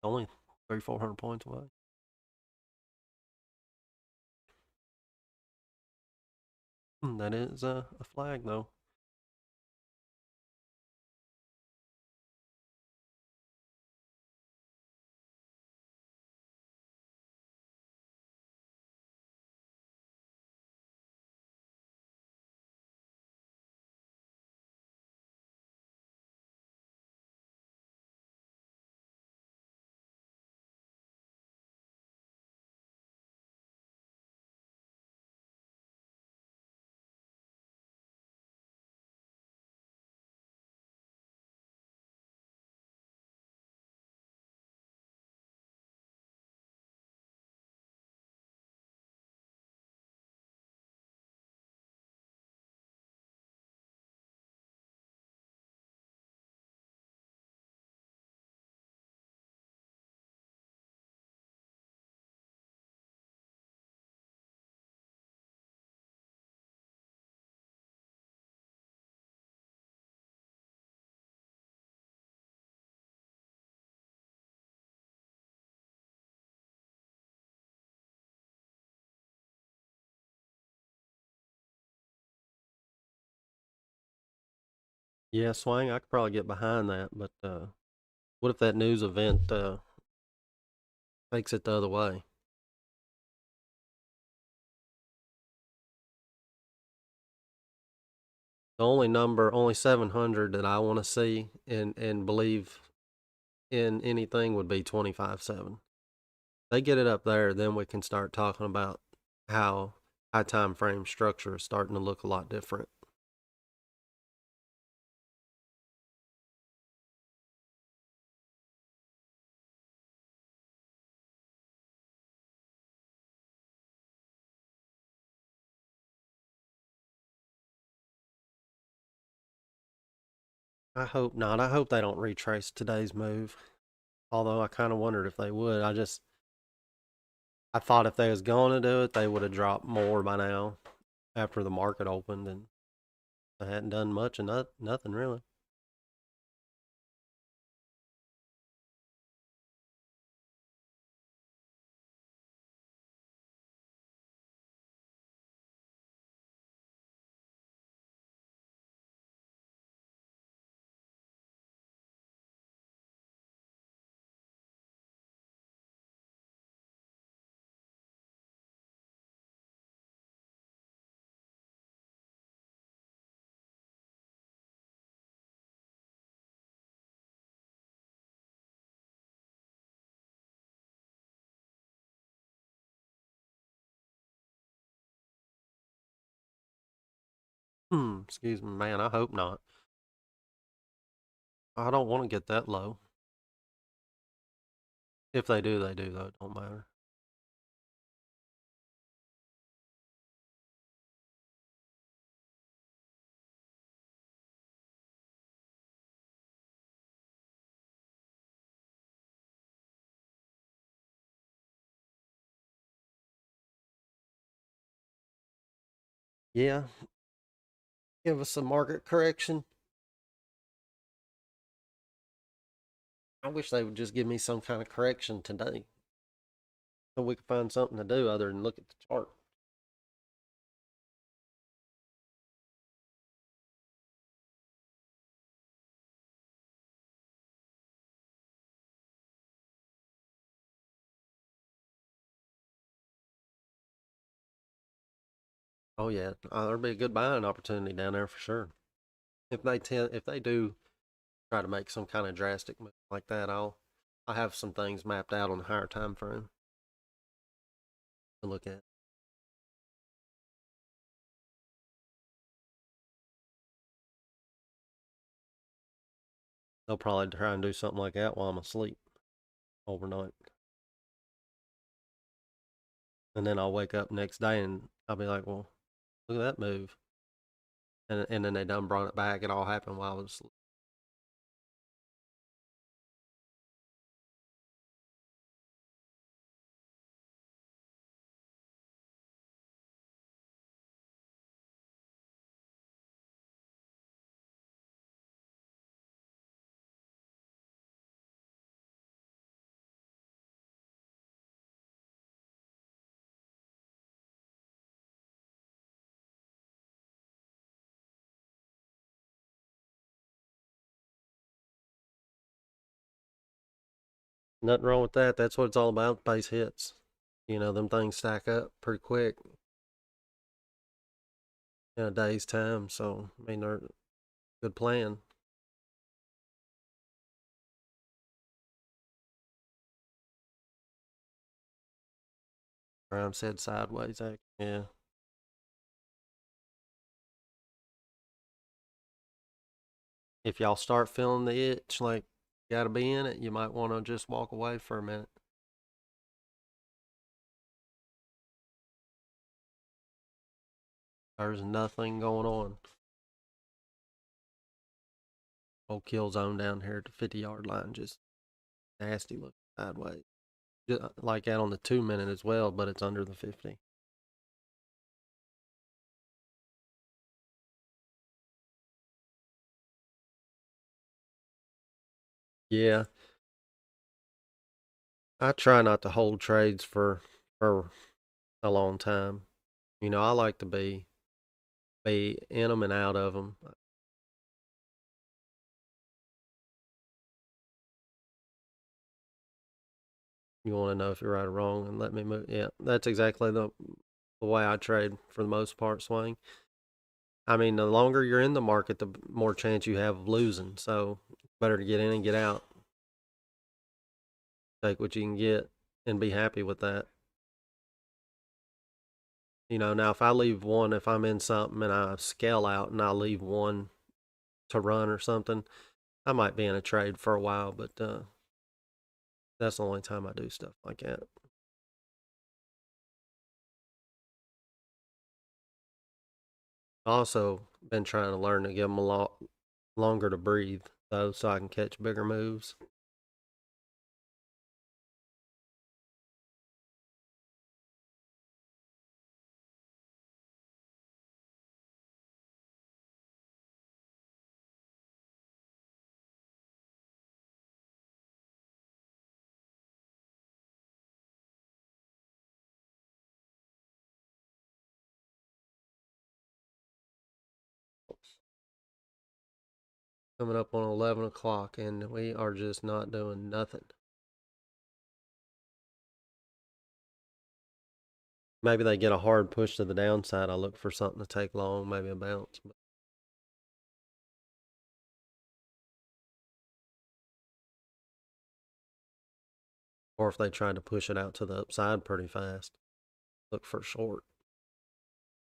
A: Only 300-400 points away. That is a flag though. Yeah, Swang, I could probably get behind that, but what if that news event takes it the other way? The only 700 that I want to see and believe in anything would be 25.7. They get it up there, then we can start talking about how high time frame structure is starting to look a lot different. I hope not. I hope they don't retrace today's move. Although I kind of wondered if they would. I thought if they was going to do it, they would have dropped more by now after the market opened, and they hadn't done much and nothing really. Excuse me, man. I hope not. I don't want to get that low. If they do, they do though. It don't matter. Yeah, give us a market correction. I wish they would just give me some kind of correction today, so we could find something to do other than look at the chart. Oh yeah, there'll be a good buying opportunity down there for sure. If they do try to make some kind of drastic move like that, I have some things mapped out on a higher time frame to look at. They'll probably try and do something like that while I'm asleep overnight, and then I'll wake up next day and I'll be like, well, look at that move, and then they done brought it back. It all happened while I was asleep. Nothing wrong with that. That's what it's all about. Base hits. Them things stack up pretty quick in a day's time. So I mean, they're a good plan. Graham said sideways. Yeah. If y'all start feeling the itch, like you gotta be in it, you might want to just walk away for a minute. There's nothing going on. Old kill zone down here at the 50-yard line, just nasty looking sideways. Just like that on the 2 minute as well, but it's under the 50. Yeah, I try not to hold trades for a long time. I like to be in them and out of them. You want to know if you're right or wrong and let me move. Yeah, that's exactly the way I trade for the most part, Swing. I mean, the longer you're in the market, the more chance you have of losing. So better to get in and get out. Take what you can get and be happy with that. Now if I leave one, if I'm in something and I scale out and I leave one to run or something, I might be in a trade for a while, but that's the only time I do stuff like that. Also been trying to learn to give them a lot longer to breathe, though, so I can catch bigger moves. Coming up on 11 o'clock, and we are just not doing nothing. Maybe they get a hard push to the downside. I look for something to take long, maybe a bounce. Or if they try to push it out to the upside pretty fast, look for short.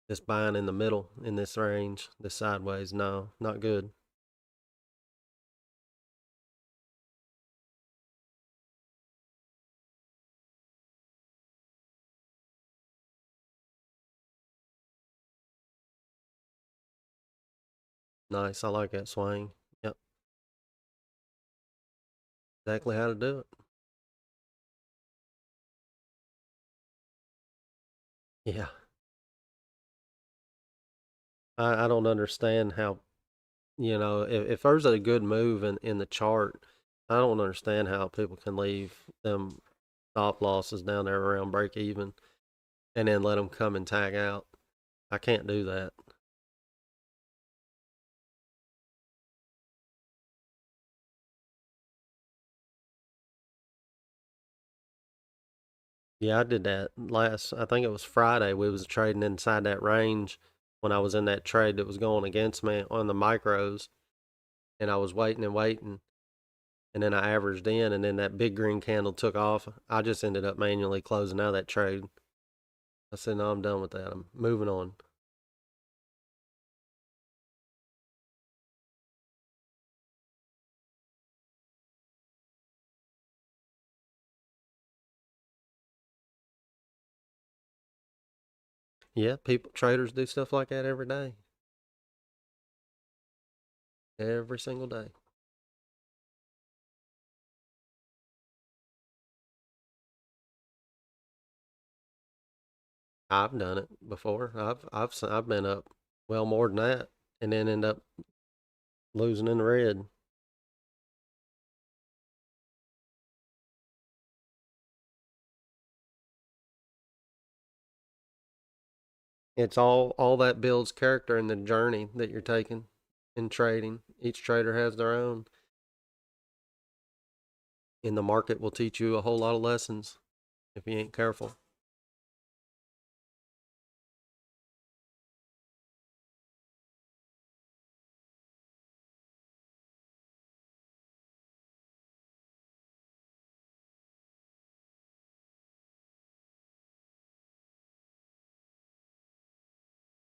A: Just buying in the middle in this range, this sideways, no, not good. Nice, I like that swing. Yep, exactly how to do it. Yeah, I don't understand how, if there's a good move in the chart, I don't understand how people can leave them stop losses down there around break even and then let them come and tag out. I can't do that. Yeah, I did that I think it was Friday. We was trading inside that range when I was in that trade that was going against me on the micros, and I was waiting and waiting, and then I averaged in, and then that big green candle took off. I just ended up manually closing out that trade. I said, no, I'm done with that. I'm moving on. Yeah, people, traders do stuff like that every day, every single day. I've done it before. I've been up well more than that, and then end up losing in the red. It's all that builds character in the journey that you're taking in trading. Each trader has their own, and the market will teach you a whole lot of lessons if you ain't careful.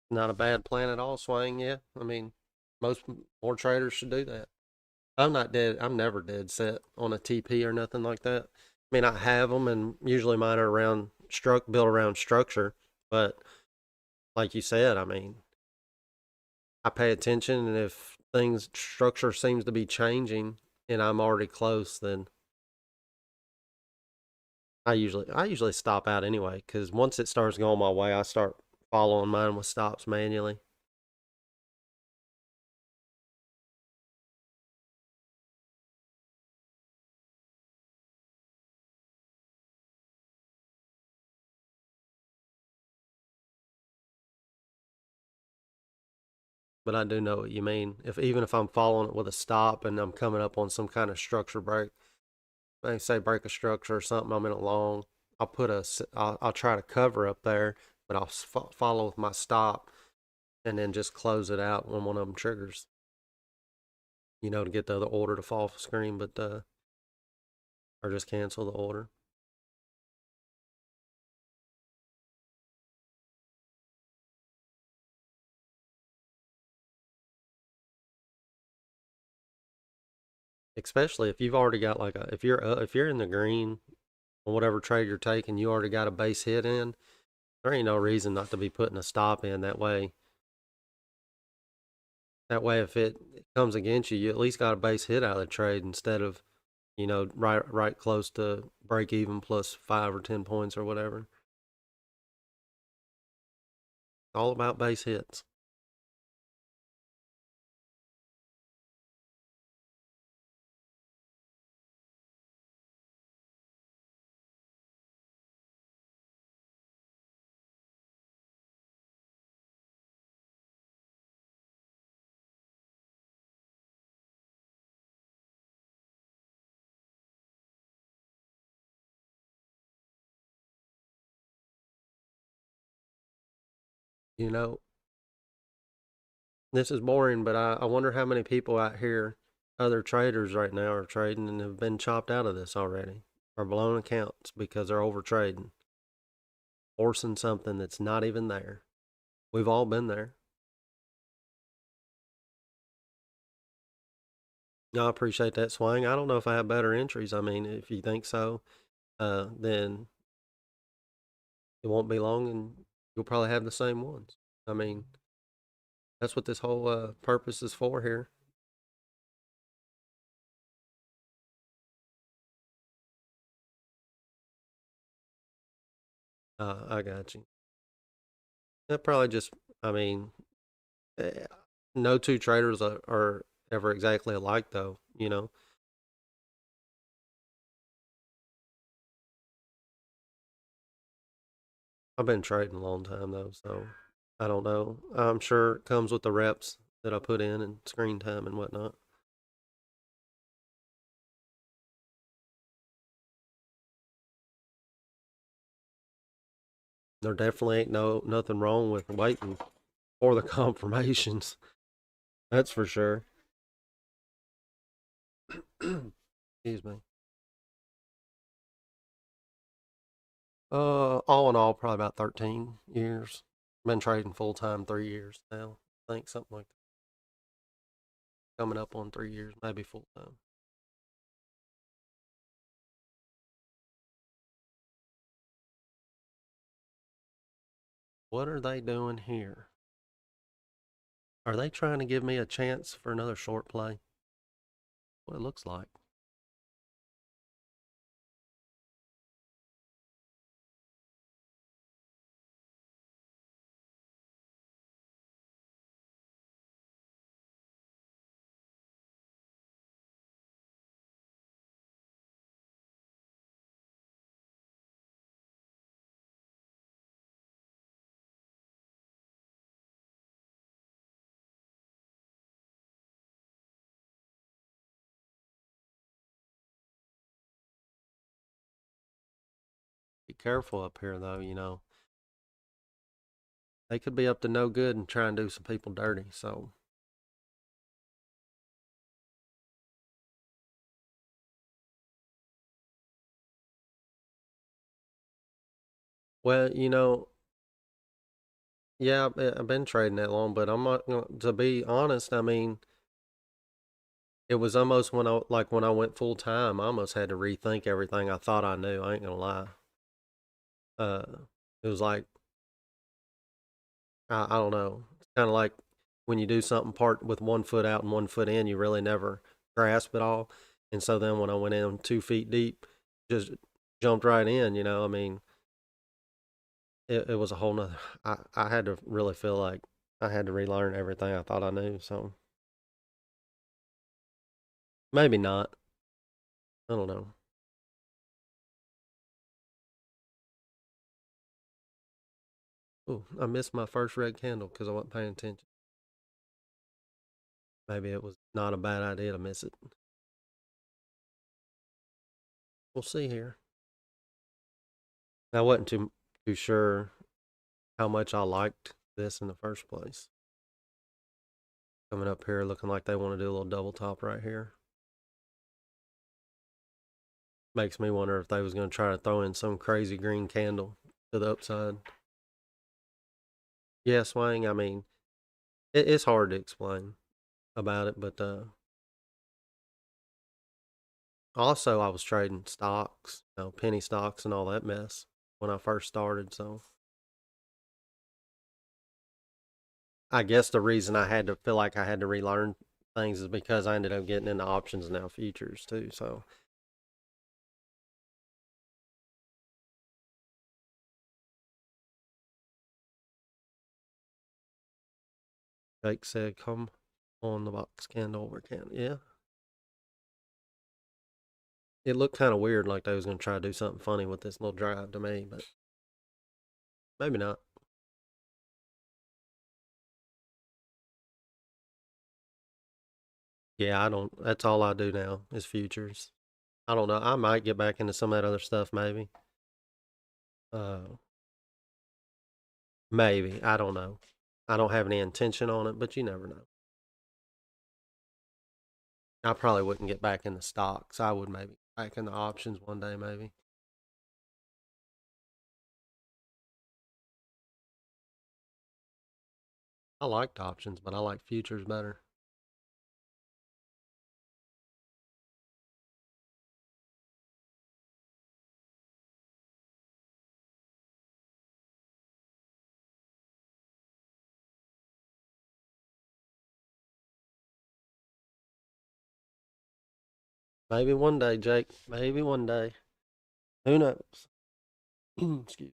A: Not a bad plan at all, Swang. Yeah, I mean, most more traders should do that. I'm not dead. I'm never dead set on a TP or nothing like that. I mean, I have them, and usually mine are around built around structure. But like you said, I mean, I pay attention, and if things structure seems to be changing, and I'm already close, then I usually stop out anyway. Because once it starts going my way, I start following mine with stops manually. But I do know what you mean. If even if I'm following it with a stop and I'm coming up on some kind of structure break, they say break a structure or something, I'm in a long. I'll try to cover up there, but I'll follow with my stop, and then just close it out when one of them triggers, you know, to get the other order to fall off the screen, but or just cancel the order. Especially if you've already got like if you're in the green on whatever trade you're taking, you already got a base hit in. There ain't no reason not to be putting a stop in that way. That way, if it comes against you, you at least got a base hit out of the trade instead of, you know, right close to break even plus 5 or 10 points or whatever. All about base hits. You know, this is boring, but I wonder how many people out here, other traders right now, are trading and have been chopped out of this already, or blown accounts because they're over trading, forcing something that's not even there. We've all been there. No, I appreciate that swing. I don't know if I have better entries. I mean, if you think so, then it won't be long and you'll probably have the same ones. I mean, that's what this whole purpose is for here. I got you. That probably just, I mean, eh, no two traders are ever exactly alike, though, you know. I've been trading a long time, though, so I don't know. I'm sure it comes with the reps that I put in and screen time and whatnot. There definitely ain't nothing wrong with waiting for the confirmations. That's for sure. Excuse me. All in all, probably about 13 years. Been trading full time 3 years now. I think something like that. Coming up on 3 years, maybe full time. What are they doing here? Are they trying to give me a chance for another short play? What it looks like. Be careful up here, though. You know, they could be up to no good and try and do some people dirty. So, well, you know, yeah, I've been trading that long, but I'm not to be honest. I mean, it was almost when I went full time, I almost had to rethink everything I thought I knew. I ain't gonna lie. Uh, it was like I don't know. It's kind of like when you do something part with one foot out and one foot in, you really never grasp it all. And so then when I went in 2 feet deep, just jumped right in. You know, I mean, it was a whole nother. I had to really feel like I had to relearn everything I thought I knew. So maybe not. I don't know. Oh, I missed my first red candle because I wasn't paying attention. Maybe it was not a bad idea to miss it. We'll see here. I wasn't too sure how much I liked this in the first place. Coming up here looking like they want to do a little double top right here. Makes me wonder if they was going to try to throw in some crazy green candle to the upside. Yeah, swing. I mean, it's hard to explain about it, but also I was trading stocks, penny stocks and all that mess when I first started. So I guess the reason I had to feel like I had to relearn things is because I ended up getting into options and now futures too. So Jake said, "Come on the box candle over candle." Yeah, it looked kind of weird, like they was gonna try to do something funny with this little drive to me, but maybe not. Yeah, I don't. That's all I do now is futures. I don't know. I might get back into some of that other stuff, maybe. Uh, maybe I don't know. I don't have any intention on it, but you never know. I probably wouldn't get back into stocks. I would maybe get back into options one day, maybe. I liked options, but I like futures better. Maybe one day, Jake. Maybe one day. Who knows? Excuse.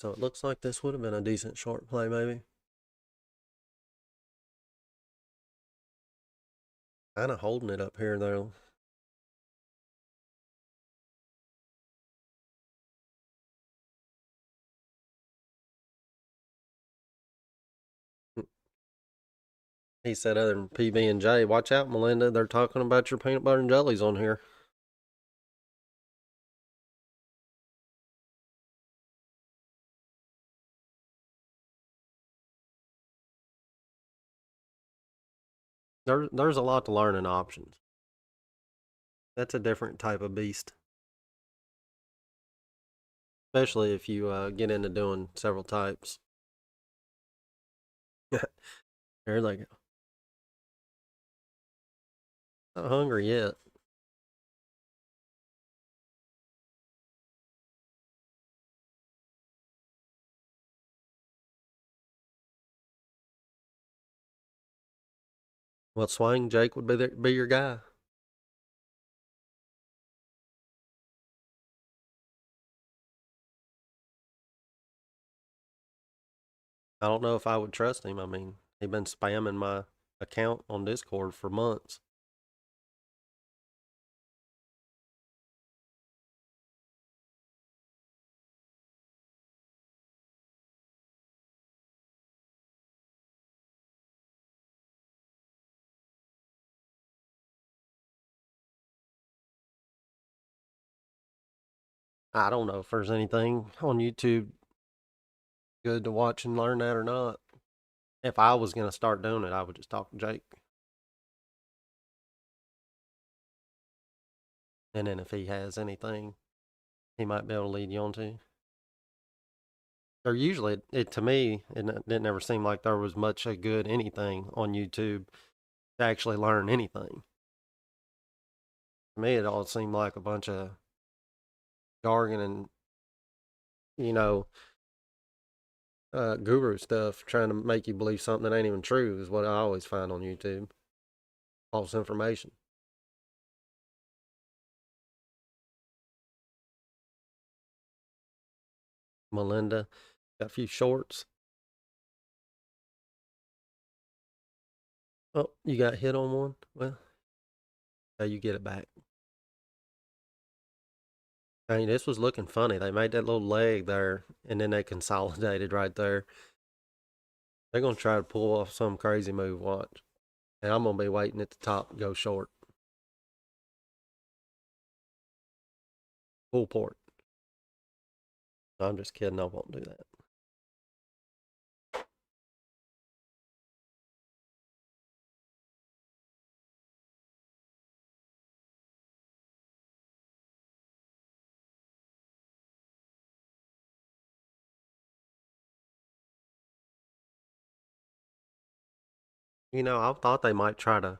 A: So it looks like this would have been a decent short play, maybe. Kind of holding it up here, though. He said, other than PB and J, watch out, Melinda. They're talking about your peanut butter and jellies on here. There's a lot to learn in options. That's a different type of beast, especially if you get into doing several types. There they go. Not hungry yet. Well, Swang Jake would be your guy. I don't know if I would trust him. I mean, he's been spamming my account on Discord for months. I don't know if there's anything on YouTube good to watch and learn that or not. If I was going to start doing it, I would just talk to Jake. And then if he has anything, he might be able to lead you on to. Or usually, it to me, it didn't ever seem like there was much a good anything on YouTube to actually learn anything. To me, it all seemed like a bunch of jargon and, you know, guru stuff trying to make you believe something that ain't even true is what I always find on YouTube. False information. Melinda got a few shorts. Oh, you got hit on one? Well, yeah, you get it back. I mean, this was looking funny. They made that little leg there, and then they consolidated right there. They're gonna try to pull off some crazy move. Watch, and I'm gonna be waiting at the top to go short. full port. I'm just kidding. I won't do that. You know, I thought they might try to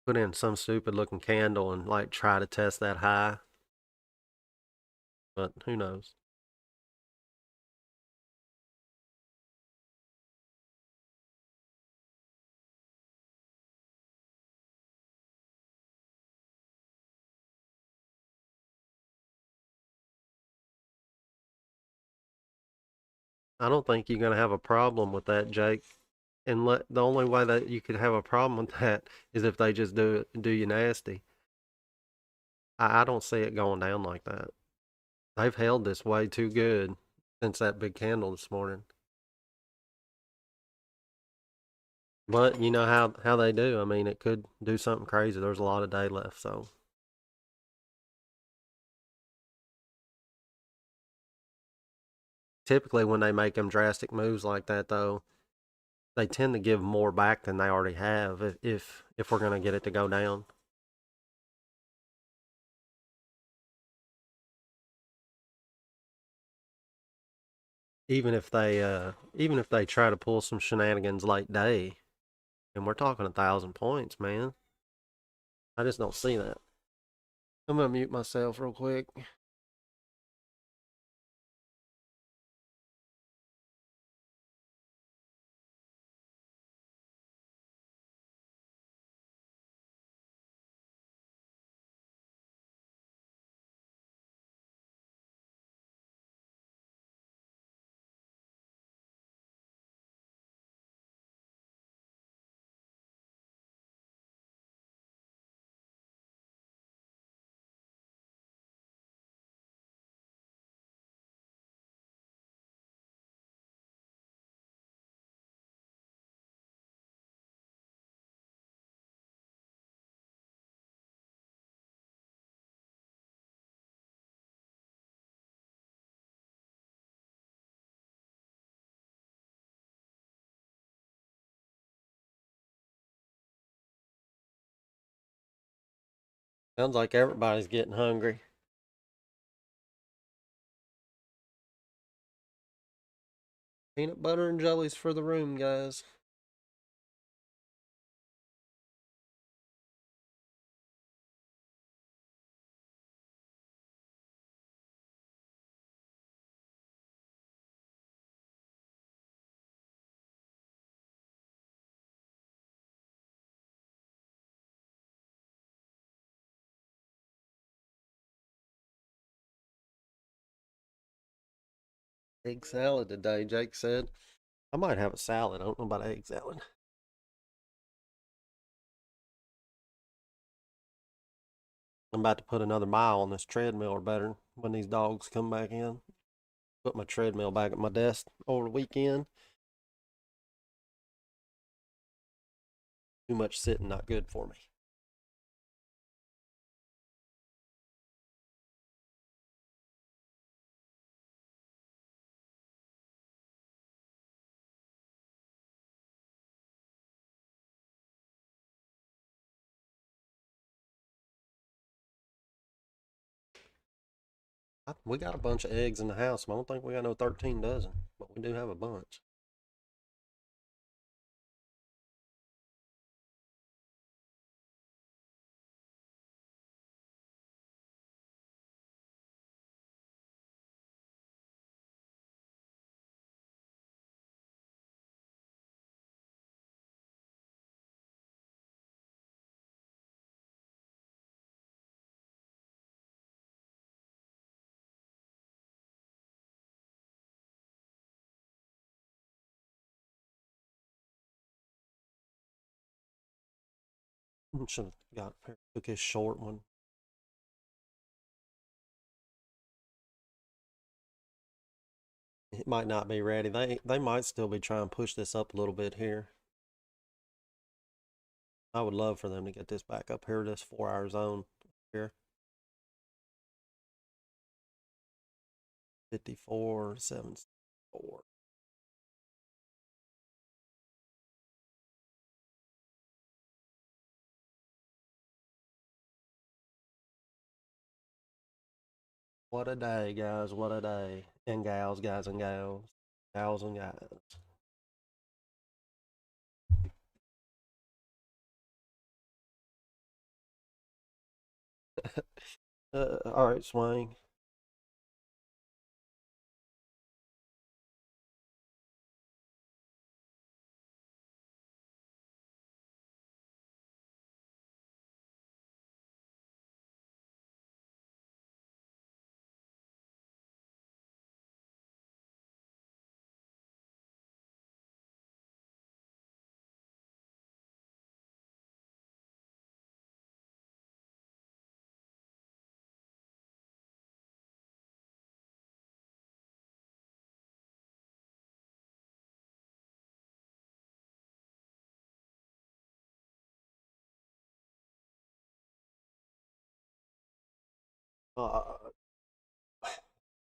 A: put in some stupid looking candle and like try to test that high. But who knows? I don't think you're going to have a problem with that, Jake. And the only way that you could have a problem with that is if they just do you nasty. I don't see it going down like that. They've held this way too good since that big candle this morning. But you know how they do. I mean, it could do something crazy. There's a lot of day left, so. Typically, when they make them drastic moves like that, though, they tend to give more back than they already have if we're going to get it to go down. Even if they try to pull some shenanigans late day, and we're talking 1,000 points, man. I just don't see that. I'm gonna mute myself real quick. Sounds like everybody's getting hungry. Peanut butter and jellies for the room, guys. Egg salad today, Jake said. I might have a salad. I don't know about egg salad. I'm about to put another mile on this treadmill or better when these dogs come back in. Put my treadmill back at my desk over the weekend. Too much sitting, not good for me. We got a bunch of eggs in the house. I don't think we got no 13 dozen, but we do have a bunch. Should have took his short one. It might not be ready. They might still be trying to push this up a little bit here. I would love for them to get this back up here, this 4-hour zone here. 54.74. What a day, guys. What a day. And gals, guys and gals. Gals and guys. All right, Swing.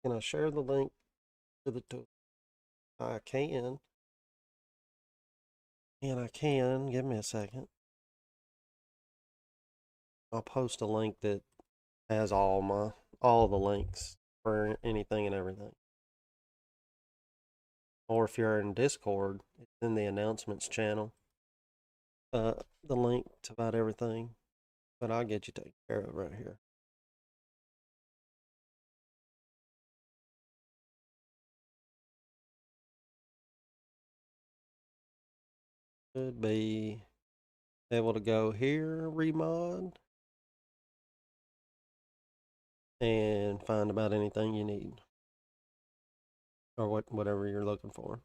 A: Can I share the link to the tool? I can. And I can. Give me a second. I'll post a link that has all the links for anything and everything. Or if you're in Discord, it's in the announcements channel. The link to about everything. But I'll get you taken care of right here. Should be able to go here, remod, and find about anything you need. Or whatever you're looking for.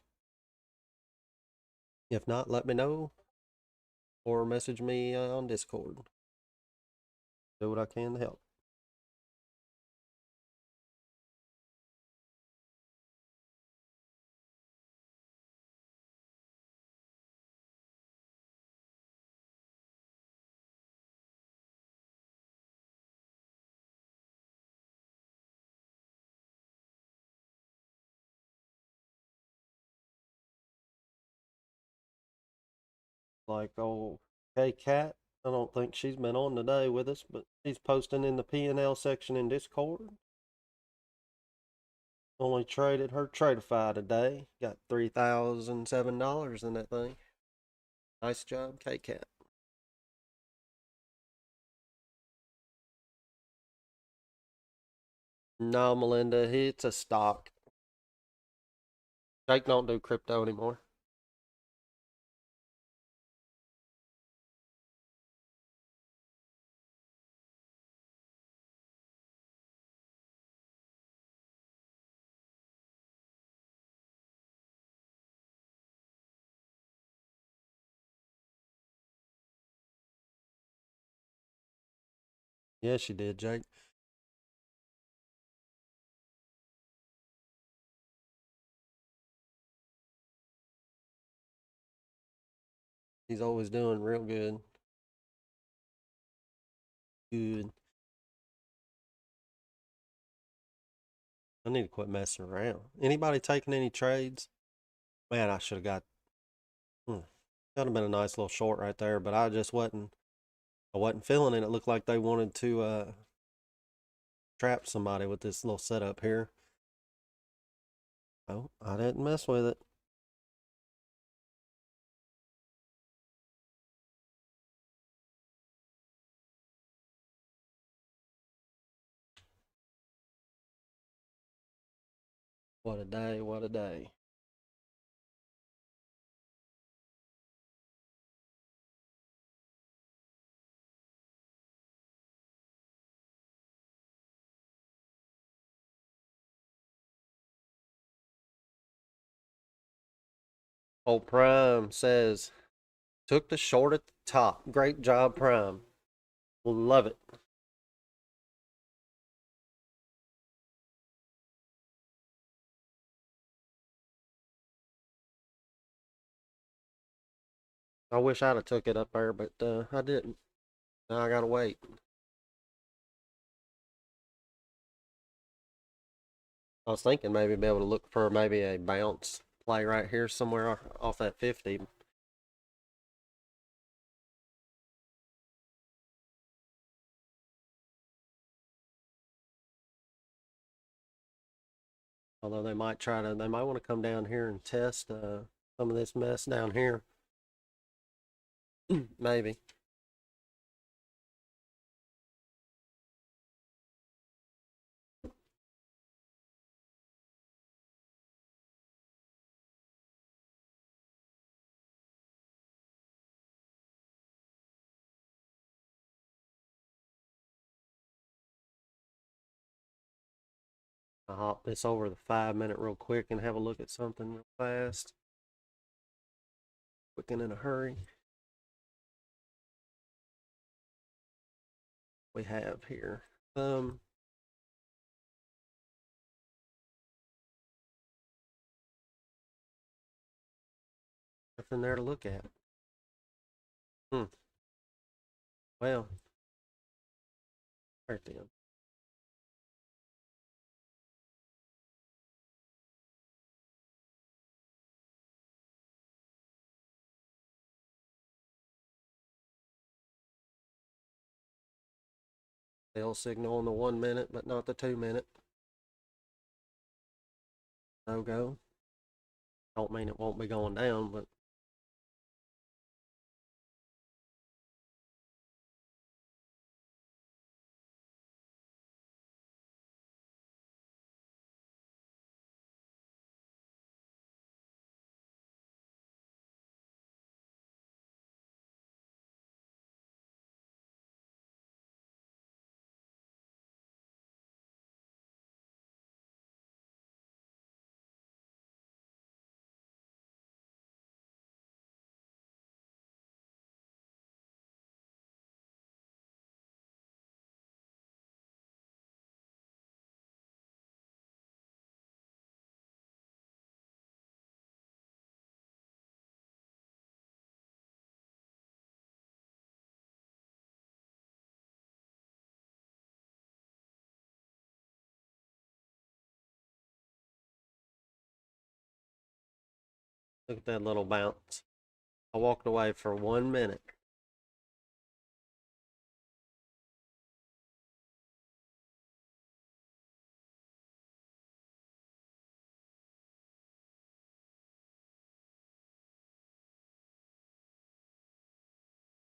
A: If not, let me know. Or message me on Discord. Do what I can to help. Like old Cat. I don't think she's been on today with us, but she's posting in the P&L section in Discord. Only traded her Tradeify today. Got $3,007 in that thing. Nice job, Cat. No, Melinda, it's a stock. Jake don't do crypto anymore. Yes, you did, Jake. He's always doing real good. Good. I need to quit messing around. Anybody taking any trades? Man, I should have got. That'd have been a nice little short right there, but I just wasn't. I wasn't feeling it. It looked like they wanted to trap somebody with this little setup here. Oh, I didn't mess with it. What a day, what a day. Old Prime says, took the short at the top. Great job, Prime. Love it. I wish I'd have took it up there, but I didn't. Now I gotta wait. I was thinking maybe be able to look for maybe a bounce play right here somewhere off that 50. Although they might want to come down here and test some of this mess down here. Maybe. I'll hop this over the 5 minute real quick and have a look at something real fast. Quick and in a hurry. We have here. Nothing there to look at. Well, right then. Sell signal on the 1 minute, but not the 2 minute. No go. Don't mean it won't be going down, but look at that little bounce. I walked away for 1 minute.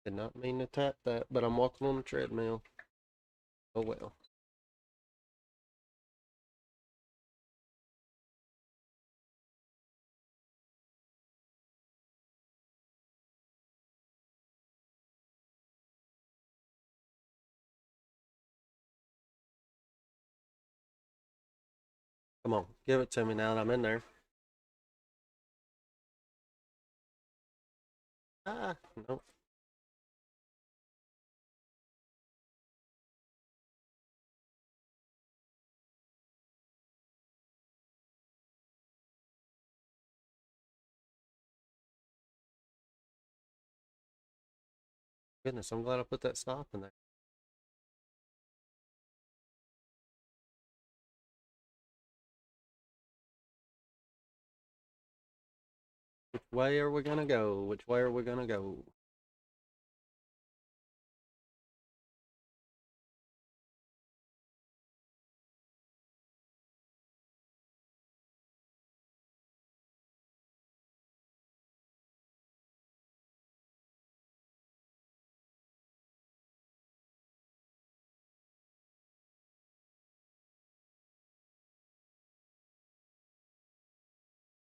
A: Did not mean to tap that, but I'm walking on the treadmill. Oh well. Come on, give it to me now that I'm in there. Ah, nope. Goodness, I'm glad I put that stop in there. Which way are we gonna go? Which way are we gonna go?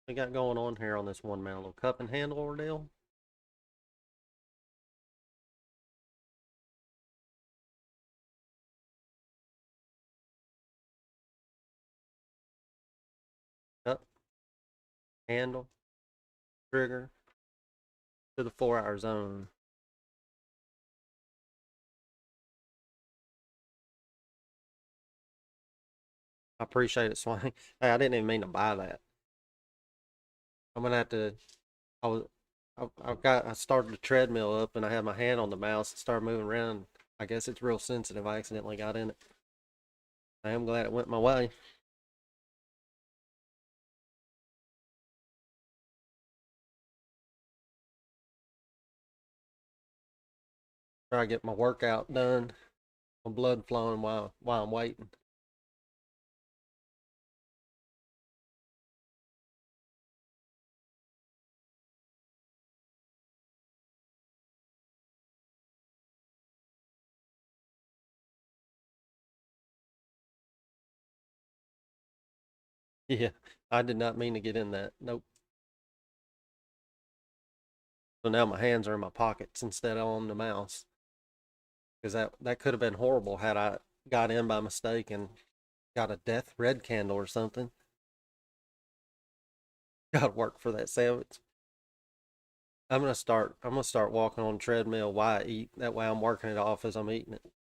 A: We got going on here on this 1 minute? A little cup and handle ordeal. Cup, handle, trigger to the 4-hour zone. I appreciate it, Swank. Hey, I didn't even mean to buy that. I'm gonna have to. I started the treadmill up and I had my hand on the mouse and started moving around. I guess it's real sensitive. I accidentally got in it. I am glad it went my way. Try to get my workout done. My blood flowing while I'm waiting. Yeah, I did not mean to get in that. Nope. So now my hands are in my pockets instead of on the mouse. Because that could have been horrible had I got in by mistake and got a death red candle or something. Got to work for that sandwich. I'm gonna start walking on the treadmill while I eat. That way I'm working it off as I'm eating it.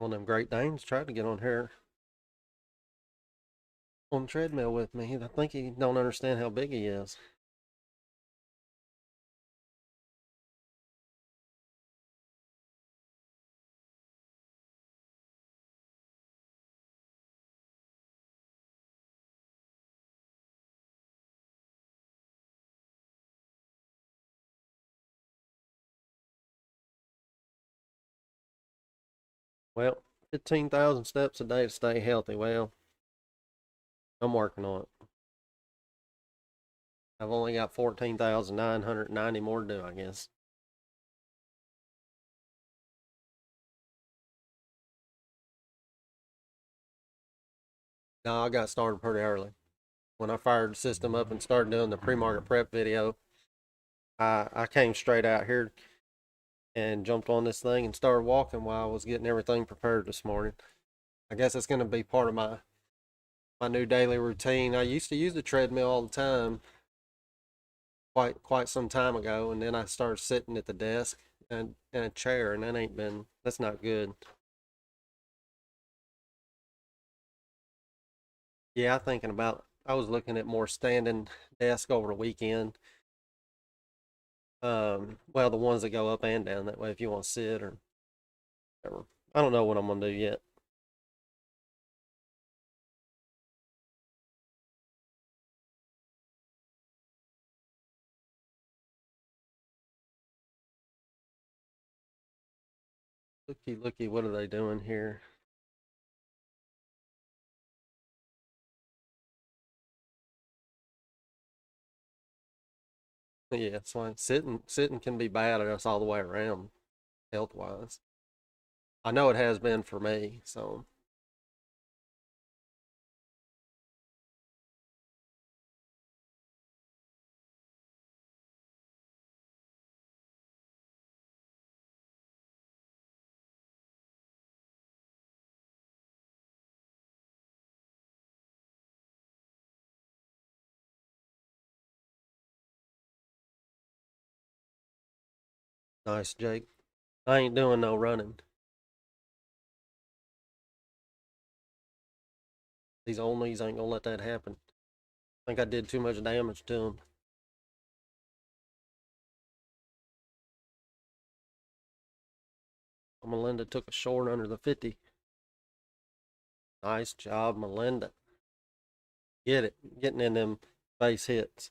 A: One of them Great Danes tried to get on here on the treadmill with me. I think he don't understand how big he is. Well, 15,000 steps a day to stay healthy. Well, I'm working on it. I've only got 14,990 more to do, I guess. No, I got started pretty early. When I fired the system up and started doing the pre-market prep video, I came straight out here and jumped on this thing and started walking while I was getting everything prepared this morning. I guess it's going to be part of my new daily routine. I used to use the treadmill all the time quite some time ago, and then I started sitting at the desk and in a chair, and that's not good. Yeah, I was looking at more standing desk over the weekend. Well, the ones that go up and down that way if you want to sit or whatever. I don't know what I'm gonna do yet. Looky, looky, what are they doing here? Yeah, it's fine. Sitting can be bad at us all the way around, health wise. I know it has been for me, so nice, Jake. I ain't doing no running. These old knees ain't gonna let that happen. I think I did too much damage to them. Melinda took a short under the 50. Nice job, Melinda. Get it. Getting in them base hits.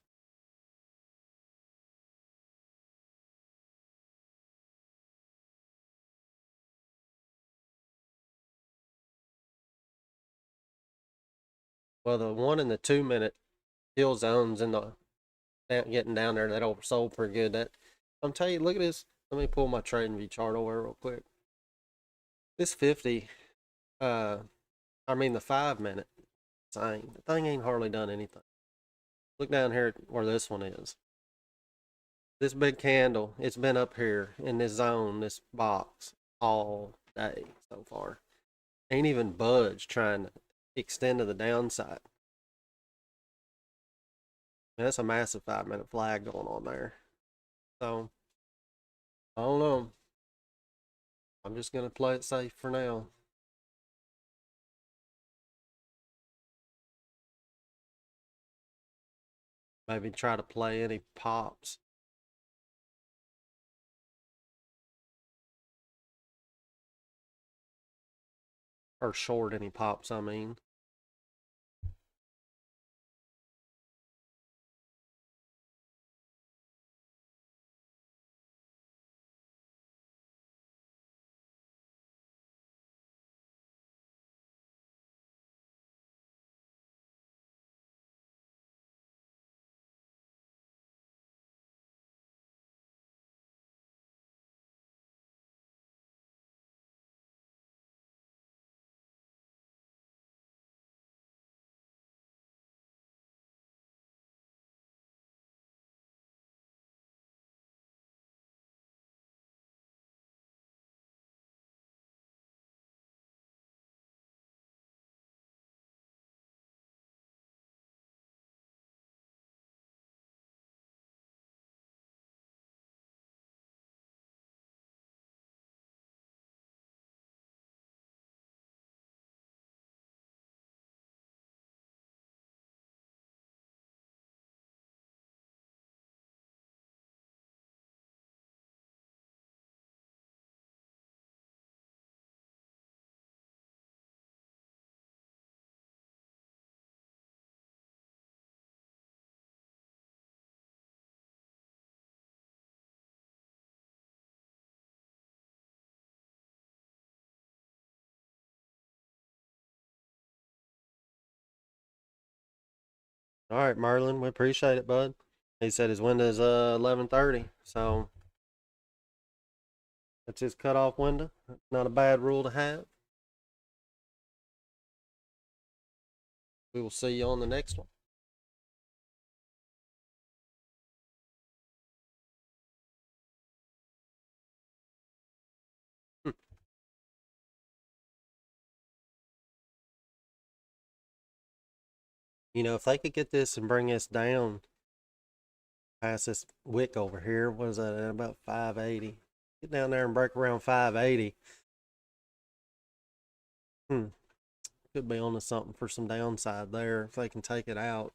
A: Well, the 1 and the 2 minute kill zones in the getting down there that oversold pretty good. That I'm telling you, look at this. Let me pull my trading view chart over real quick. This 50, I mean the 5 minute thing. The thing ain't hardly done anything. Look down here where this one is. This big candle, it's been up here in this zone, this box, all day so far. Ain't even budged trying to extend to the downside. That's a massive 5 minute flag going on there. So, I don't know. I'm just going to play it safe for now. Maybe try to play any pops. Or short any pops, I mean. All right, Merlin, we appreciate it, bud. He said his window is 11:30, so that's his cutoff window. Not a bad rule to have. We will see you on the next one. You know, if they could get this and bring us down past this wick over here, what is that, at about 580? Get down there and break around 580. Could be onto something for some downside there if they can take it out.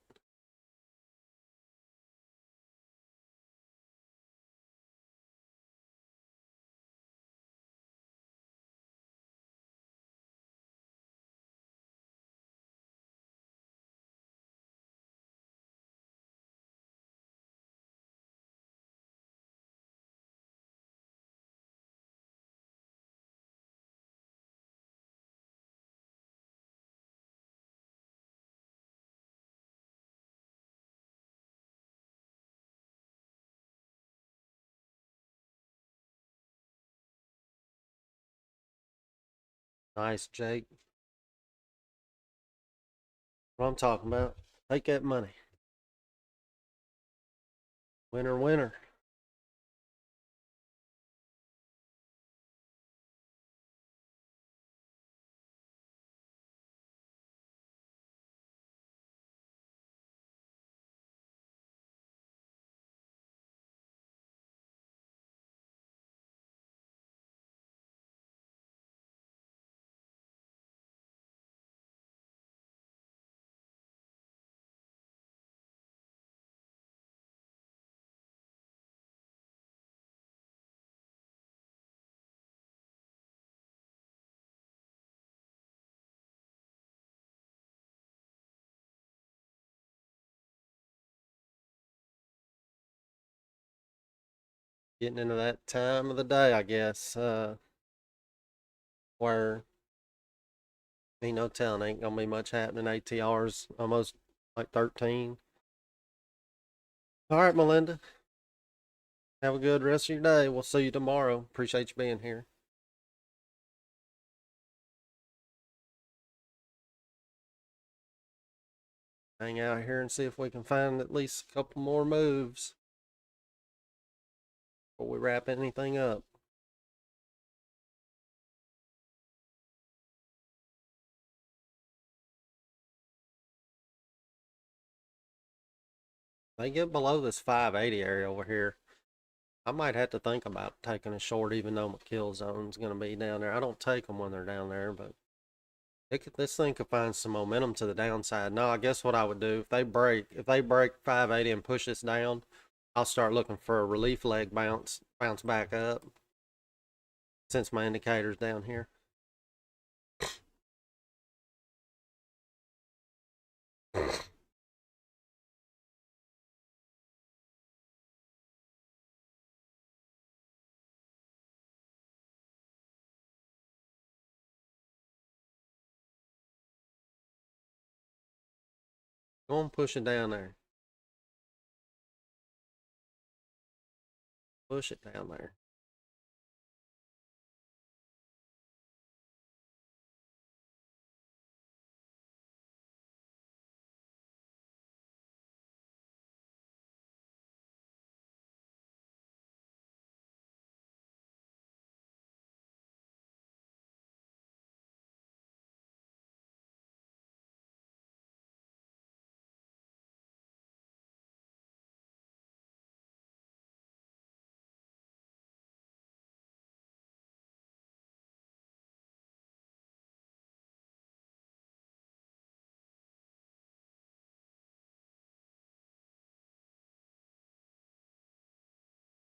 A: Nice, Jake. What I'm talking about. Take that money. Winner, winner. Getting into that time of the day, I guess, where ain't no telling, ain't gonna be much happening. ATR's almost like 13. All right, Melinda. Have a good rest of your day. We'll see you tomorrow. Appreciate you being here. Hang out here and see if we can find at least a couple more moves before we wrap anything up. They get below this 580 area over here, I might have to think about taking a short, even though my kill zone's going to be down there. I don't take them when they're down there, but This thing could find some momentum to the downside. No, I guess what I would do if they break 580 and push this down, I'll start looking for a relief leg bounce back up since my indicator's down here. Go and push it down there. Push it down there.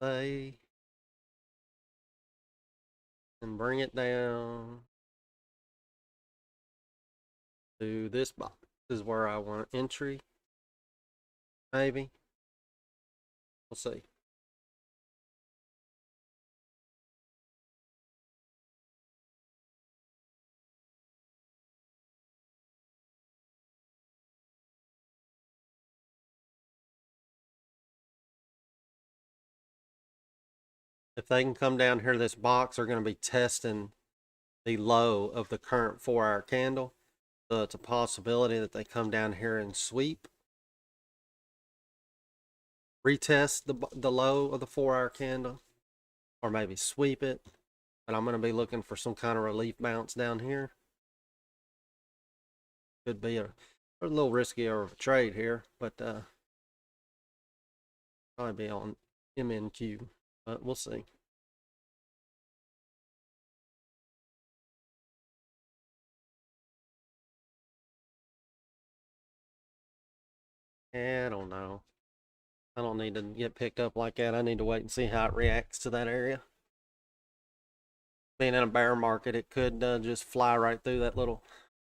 A: Play and bring it down to this box. This is where I want entry. Maybe. We'll see. If they can come down here to this box, they're going to be testing the low of the current 4-hour candle. So it's a possibility that they come down here and sweep. Retest the low of the 4-hour candle. Or maybe sweep it. But I'm going to be looking for some kind of relief bounce down here. Could be a little riskier of a trade here. But probably be on MNQ. But we'll see. I don't know. I don't need to get picked up like that. I need to wait and see how it reacts to that area. Being in a bear market, it could just fly right through that little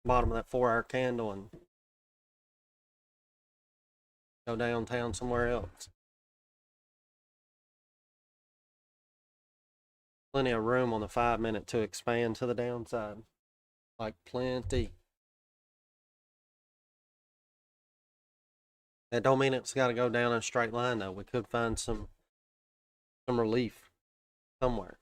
A: bottom of that 4-hour candle and go downtown somewhere else. Plenty of room on the 5-minute to expand to the downside. Like plenty. That don't mean it's got to go down in a straight line though. We could find some relief somewhere.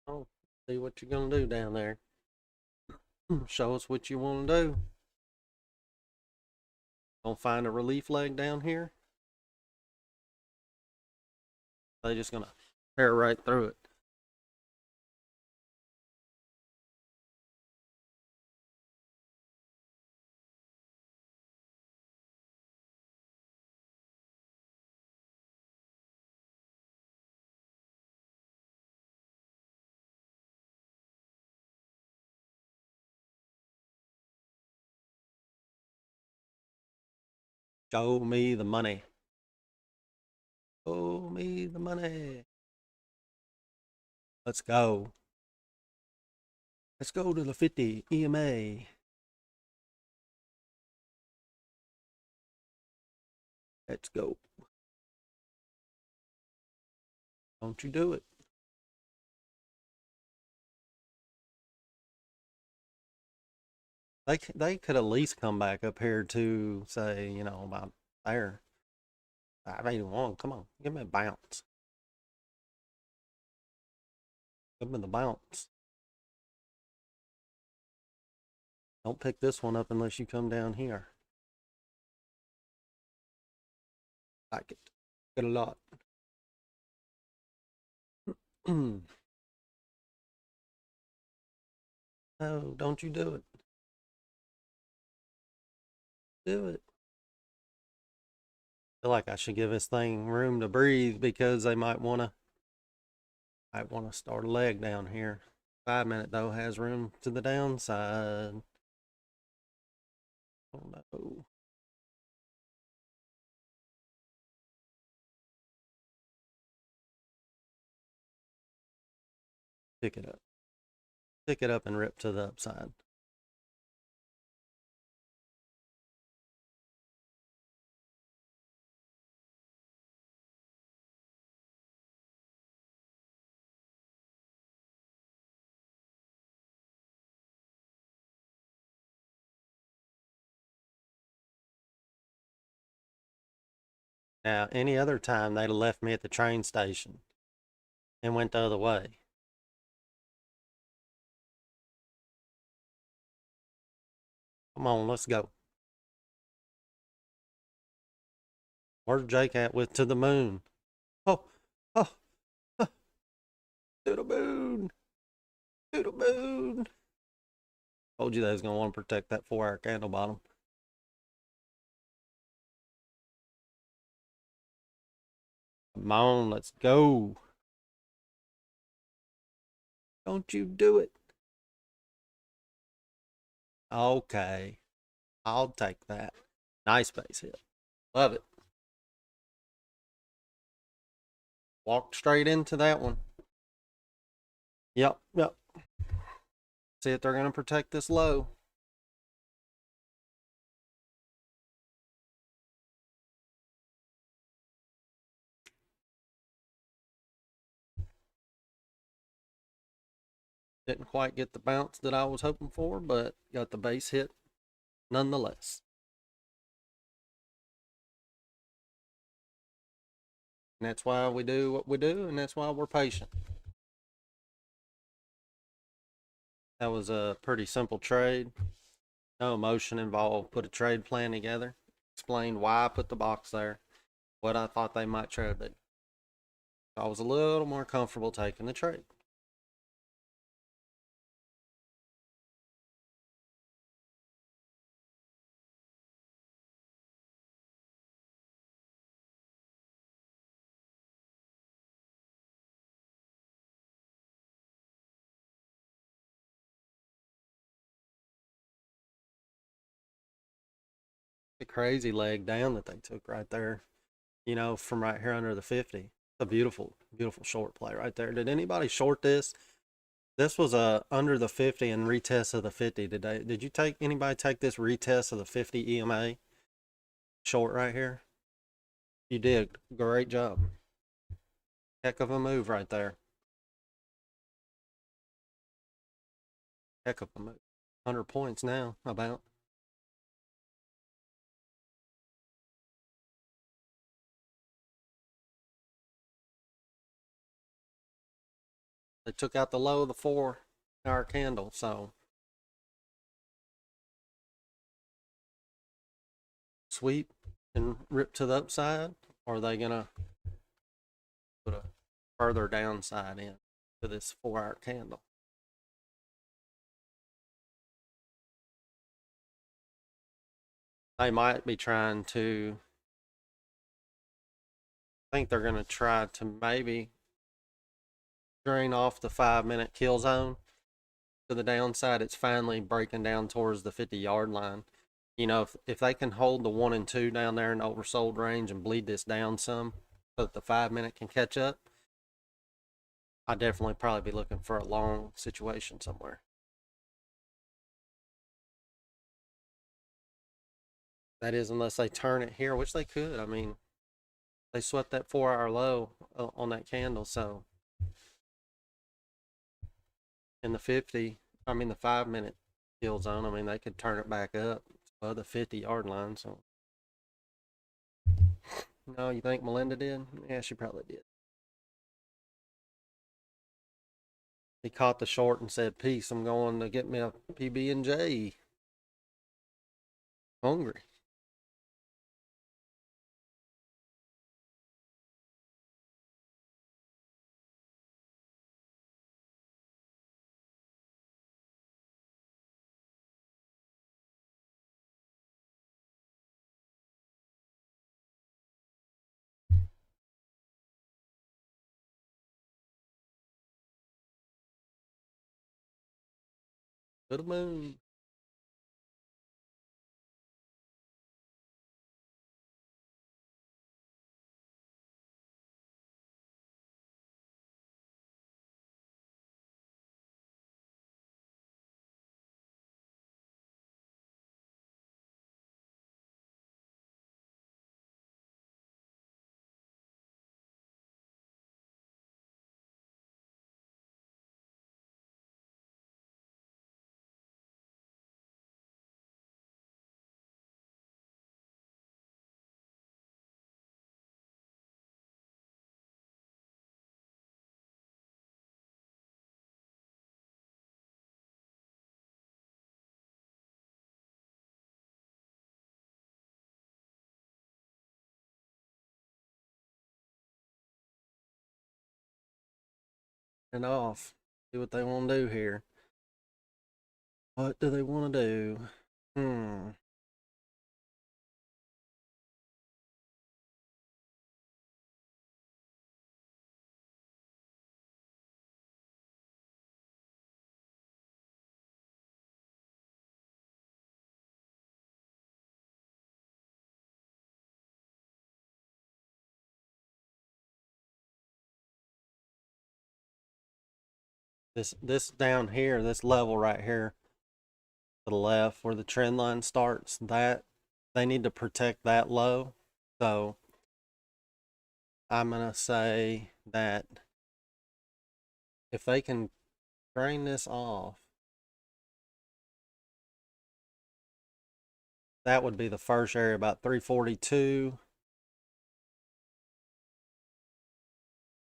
A: Oh, see what you're gonna do down there. Show us what you want to do. Gonna find a relief leg down here. They're just gonna tear right through it. Show me the money. Show me the money. Let's go. Let's go to the 50 EMA. Let's go. Don't you do it. They could at least come back up here to say, about there. 581. Come on, give me a bounce. Give me the bounce. Don't pick this one up unless you come down here. Like it. Good a lot. No, don't you do it. Do it. I feel like I should give this thing room to breathe because they might want to start a leg down here. 5 minute though has room to the downside. Oh no. Pick it up. Pick it up and rip to the upside. Now, any other time they'd have left me at the train station and went the other way. Come on, let's go. Where's Jake at with to the moon? Oh, oh, oh. To the moon. To the moon. Told you they was going to want to protect that 4-hour candle bottom. Come on, let's go. Don't you do it. Okay. I'll take that. Nice base hit. Love it. Walked straight into that one. Yep. See if they're going to protect this low. Didn't quite get the bounce that I was hoping for, but got the base hit nonetheless. And that's why we do what we do, and that's why we're patient. That was a pretty simple trade. No emotion involved. Put a trade plan together. Explained why I put the box there. What I thought they might try to do. I was a little more comfortable taking the trade. The crazy leg down that they took right there, you know, from right here under the 50. It's a beautiful, beautiful short play right there. Did anybody short this? This was a under the 50 and retest of the 50 today. Did you take anybody take this retest of the 50 EMA short right here? You did. Great job. Heck of a move right there. Heck of a move. 100 points now, about. They took out the low of the 4-hour candle, so sweep and rip to the upside, or are they gonna put a further downside in to this 4-hour candle? They might be trying to, I think they're going to try to maybe drain off the 5-minute kill zone to the downside. It's finally breaking down towards the 50-yard line. You know, if they can hold the 1 and 2 down there in the oversold range and bleed this down some so that the 5-minute can catch up, I'd definitely probably be looking for a long situation somewhere. That is, unless they turn it here, which they could. I mean, they swept that 4-hour low on that candle, so in the 5-minute kill zone, I mean, they could turn it back up above the 50-yard line. So No, you think Melinda did? Yeah, she probably did. He caught the short and said, "Peace, I'm going to get me a PB&J. Hungry." To the moon. And off. See what they want to do here. What do they want to do? Hmm. This down here, this level right here to the left where the trend line starts, that they need to protect that low. So I'm gonna say that if they can drain this off, that would be the first area, about 342.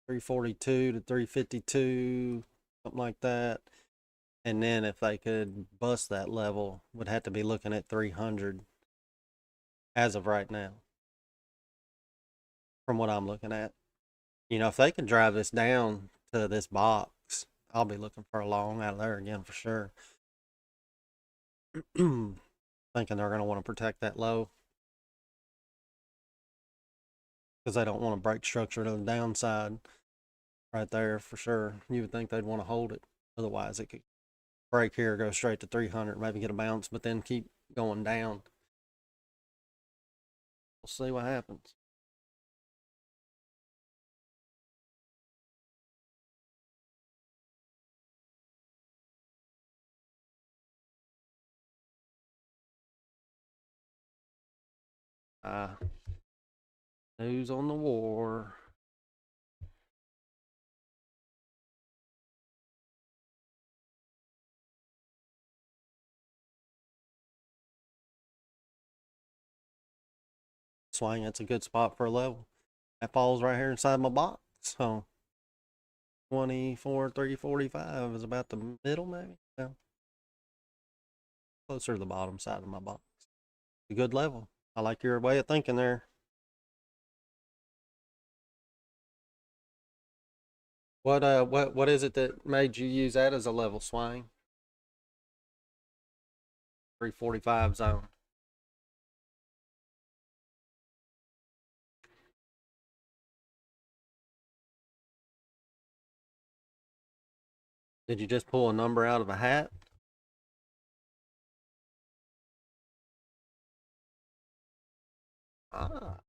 A: 342 to 352, something like that. And then if they could bust that level, would have to be looking at 300 as of right now, from what I'm looking at. You know, if they can drive this down to this box, I'll be looking for a long out of there again for sure. Thinking they're going to want to protect that low because they don't want to break structure to the downside right there for sure. You would think they'd want to hold it. Otherwise, it could break here, go straight to 300, maybe get a bounce, but then keep going down. We'll see what happens. News on the war. Swing, that's a good spot for a level. That falls right here inside my box. So 24,345 is about the middle, maybe. Yeah. Closer to the bottom side of my box. A good level. I like your way of thinking there. What is it that made you use that as a level, Swing? 345 zone. Did you just pull a number out of a hat? Ah,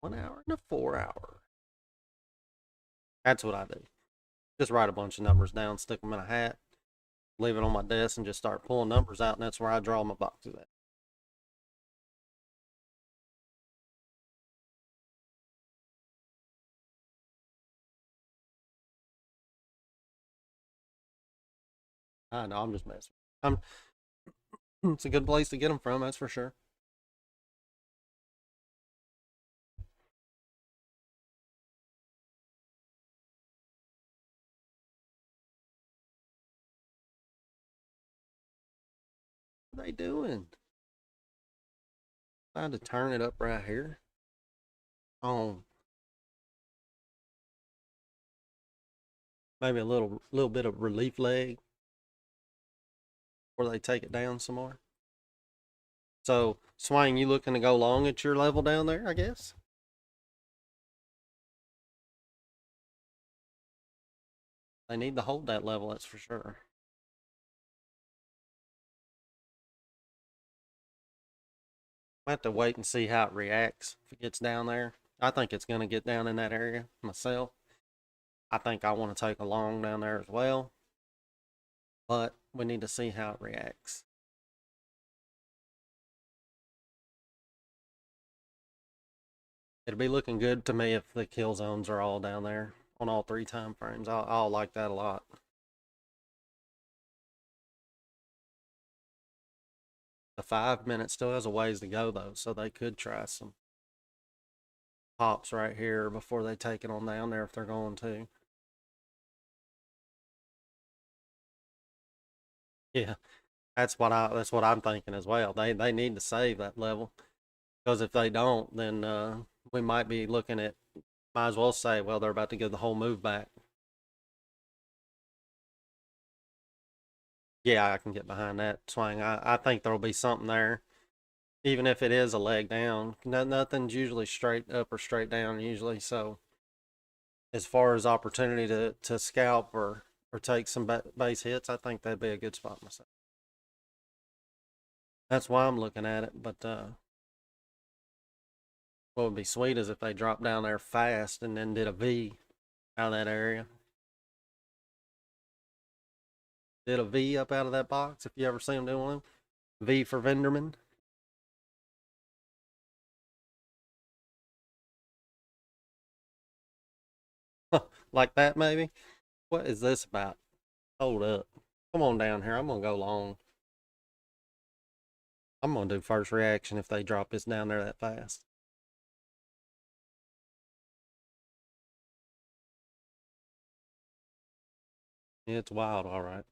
A: 1 hour and a 4 hour. That's what I do. Just write a bunch of numbers down, stick them in a hat, leave it on my desk, and just start pulling numbers out, and that's where I draw my boxes at. I know, I'm just messing. I'm, it's a good place to get them from, that's for sure. they doing? I had to turn it up right here. Oh, maybe a little bit of relief leg before they take it down some more. So, Swain, you looking to go long at your level down there, I guess? They need to hold that level, that's for sure. I have to wait and see how it reacts if it gets down there. I think it's going to get down in that area myself. I think I want to take a long down there as well, but we need to see how it reacts. It'll be looking good to me if the kill zones are all down there on all 3 time frames. I'll like that a lot. The 5 minute still has a ways to go though, so they could try some pops right here before they take it on down there if they're going to. Yeah, that's what I'm thinking as well. They need to save that level, because if they don't, then we might be looking at, might as well say, well, they're about to give the whole move back. Yeah, I can get behind that swing. I think there'll be something there, even if it is a leg down. Nothing's usually straight up or straight down usually. So as far as opportunity to scalp or take some base hits, I think that'd be a good spot myself. That's why I'm looking at it. But what would be sweet is if they dropped down there fast and then did a V out of that area. Did a V up out of that box, if you ever see them doing one. V for Venderman. Like that, maybe. What is this about? Hold up. Come on down here. I'm going to go long. I'm going to do first reaction if they drop this down there that fast. It's wild, all right.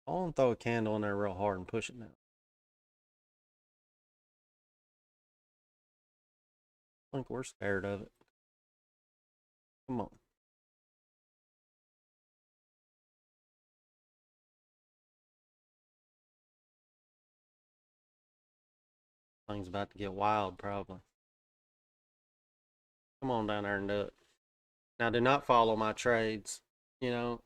A: I want to throw a candle in there real hard and push it now. I think we're scared of it. Come on. Thing's about to get wild, probably. Come on down there and do it. Now, do not follow my trades. You know,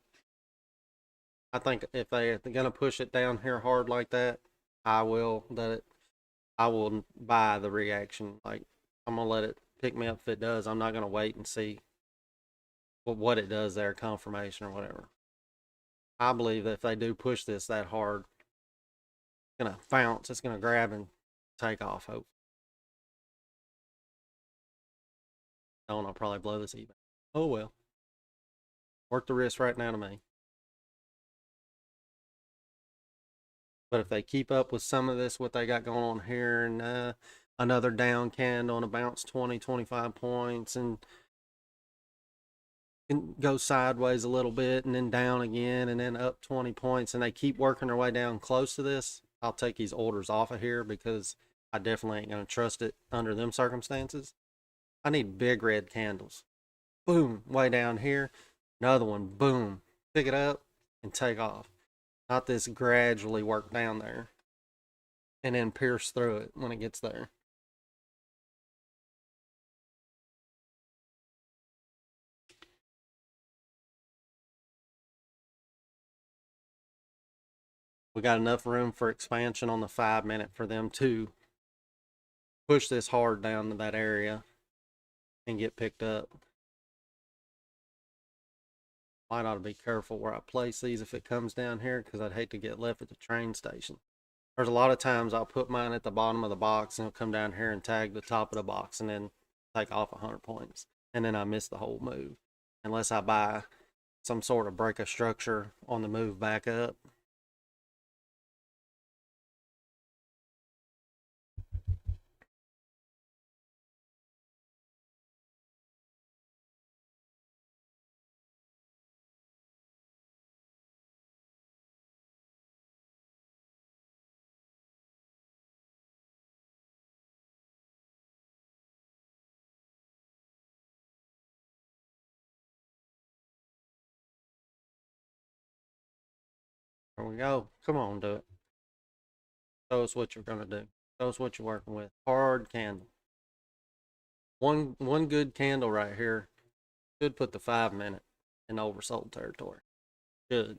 A: I think if they're going to push it down here hard like that, I will buy the reaction. Like, I'm going to let it pick me up if it does. I'm not going to wait and see what it does there, confirmation or whatever. I believe that if they do push this that hard, it's going to bounce. It's going to grab and take off, hope. I'll probably blow this even. Oh well. Worth the risk right now to me. But if they keep up with some of this, what they got going on here, and another down candle and a bounce 20, 25 points, and go sideways a little bit and then down again and then up 20 points, and they keep working their way down close to this, I'll take these orders off of here, because I definitely ain't going to trust it under them circumstances. I need big red candles. Boom, way down here. Another one, boom. Pick it up and take off. Not this gradually work down there and then pierce through it when it gets there. We got enough room for expansion on the 5 minute for them to push this hard down to that area and get picked up. Might ought to be careful where I place these if it comes down here, because I'd hate to get left at the train station. There's a lot of times I'll put mine at the bottom of the box and it'll come down here and tag the top of the box and then take off 100 points. And then I miss the whole move. Unless I buy some sort of break of structure on the move back up. There we go. Come on, do it. Show us what you're gonna do. Show us what you're working with. Hard candle. One good candle right here should put the 5-minute in oversold territory. Should.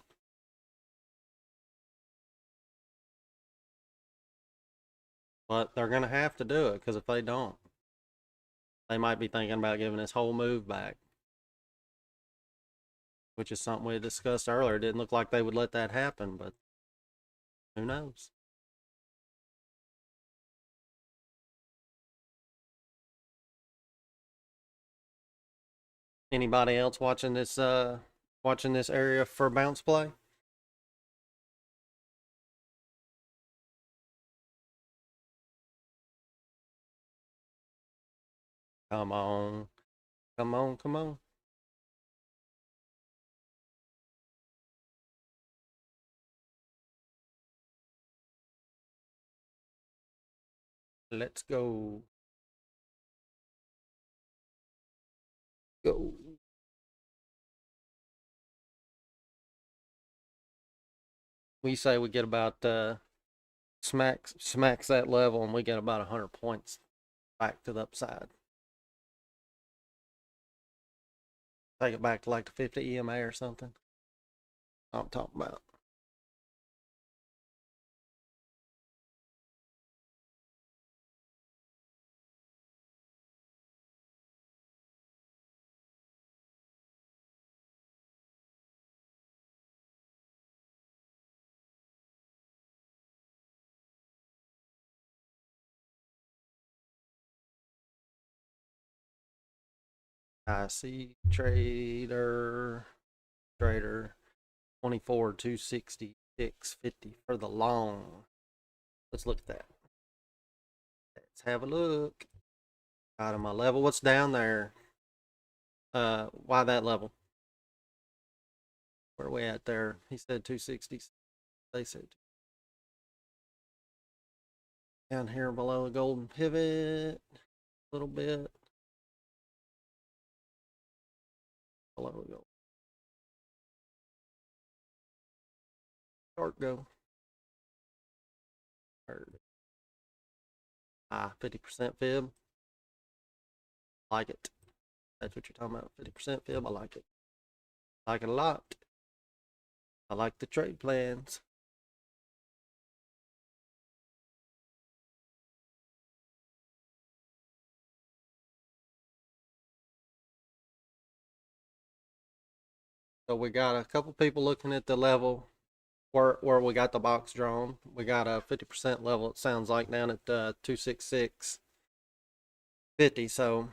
A: But they're gonna have to do it, because if they don't, they might be thinking about giving this whole move back, which is something we discussed earlier. It didn't look like they would let that happen, but who knows? Anybody else watching this area for bounce play? Come on. Come on, come on. Let's go. Go. We say we get about smacks that level, and we get about 100 points back to the upside. Take it back to like the 50 EMA or something. I'm talking about. I see trader 24 266.50 for the long. Let's look at that. Let's have a look. Out of my level. What's down there? Why that level? Where are we at there? He said 260. They said down here below the golden pivot. A little bit. Below the gold. Chart go. 50% fib. Like it. That's what you're talking about. 50% fib. I like it. I like it a lot. I like the trade plans. So we got a couple people looking at the level where we got the box drawn. We got a 50% level, it sounds like, down at 266.50. So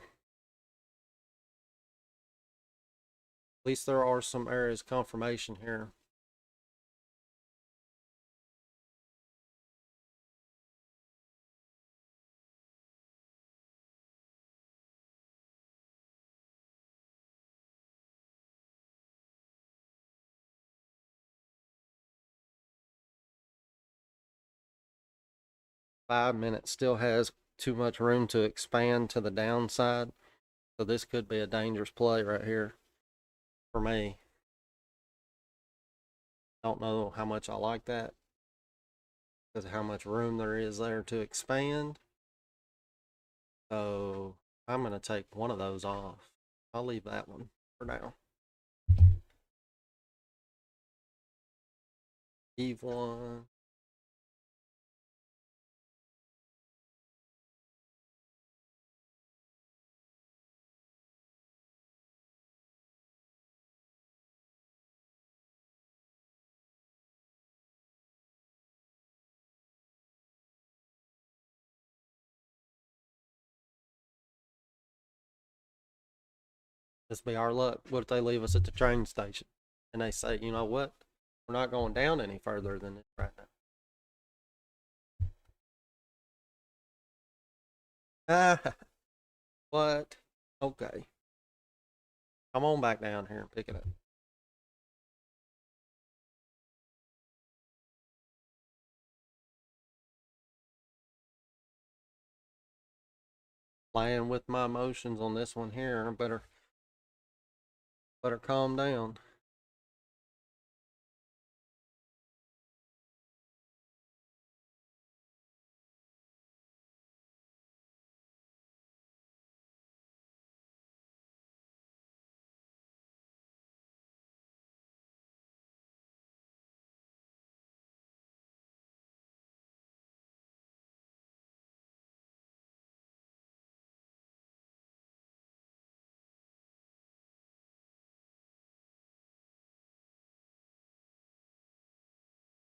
A: at least there are some areas confirmation here. Five minutes still has too much room to expand to the downside. So this could be a dangerous play right here for me. Don't know how much I like that, because of how much room there is there to expand. So I'm going to take one of those off. I'll leave that one for now. Leave one. This be our luck. What if they leave us at the train station and they say, you know what? We're not going down any further than this right now. What? Okay. Come on back down here and pick it up. Playing with my emotions on this one here. Better calm down.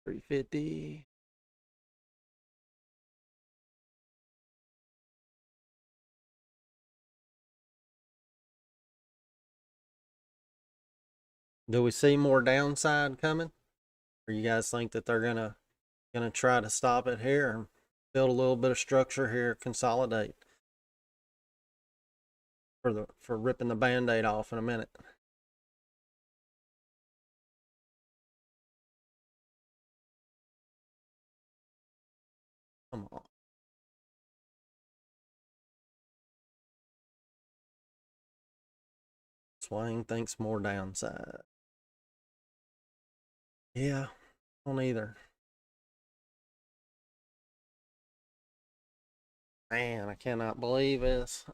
A: 350. Do we see more downside coming? Or you guys think that they're gonna try to stop it here and build a little bit of structure here, consolidate for ripping the band-aid off in a minute? Come on. Swain thinks more downside. Yeah, on either. Man, I cannot believe this.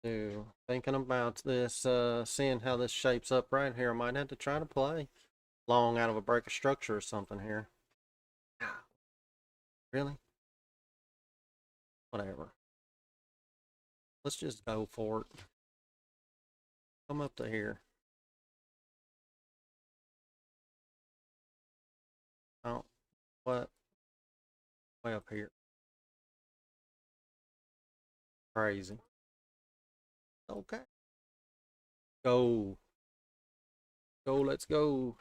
A: Thinking about this, seeing how this shapes up right here, I might have to try to play long out of a break of structure or something here. Really? Whatever. Let's just go for it. Come up to here. Oh, what? Way up here. Crazy. Okay. Go. Go, let's go.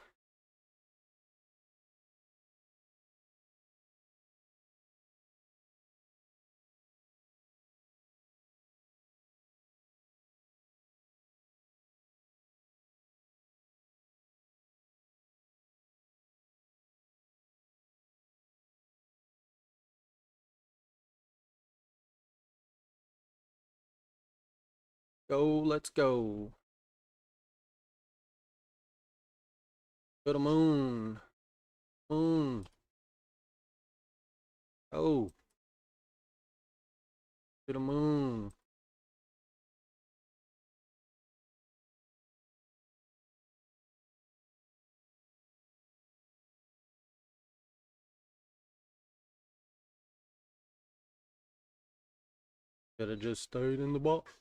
A: Go, let's go. To the moon. Moon. Oh. To the moon. Could have just stayed in the box.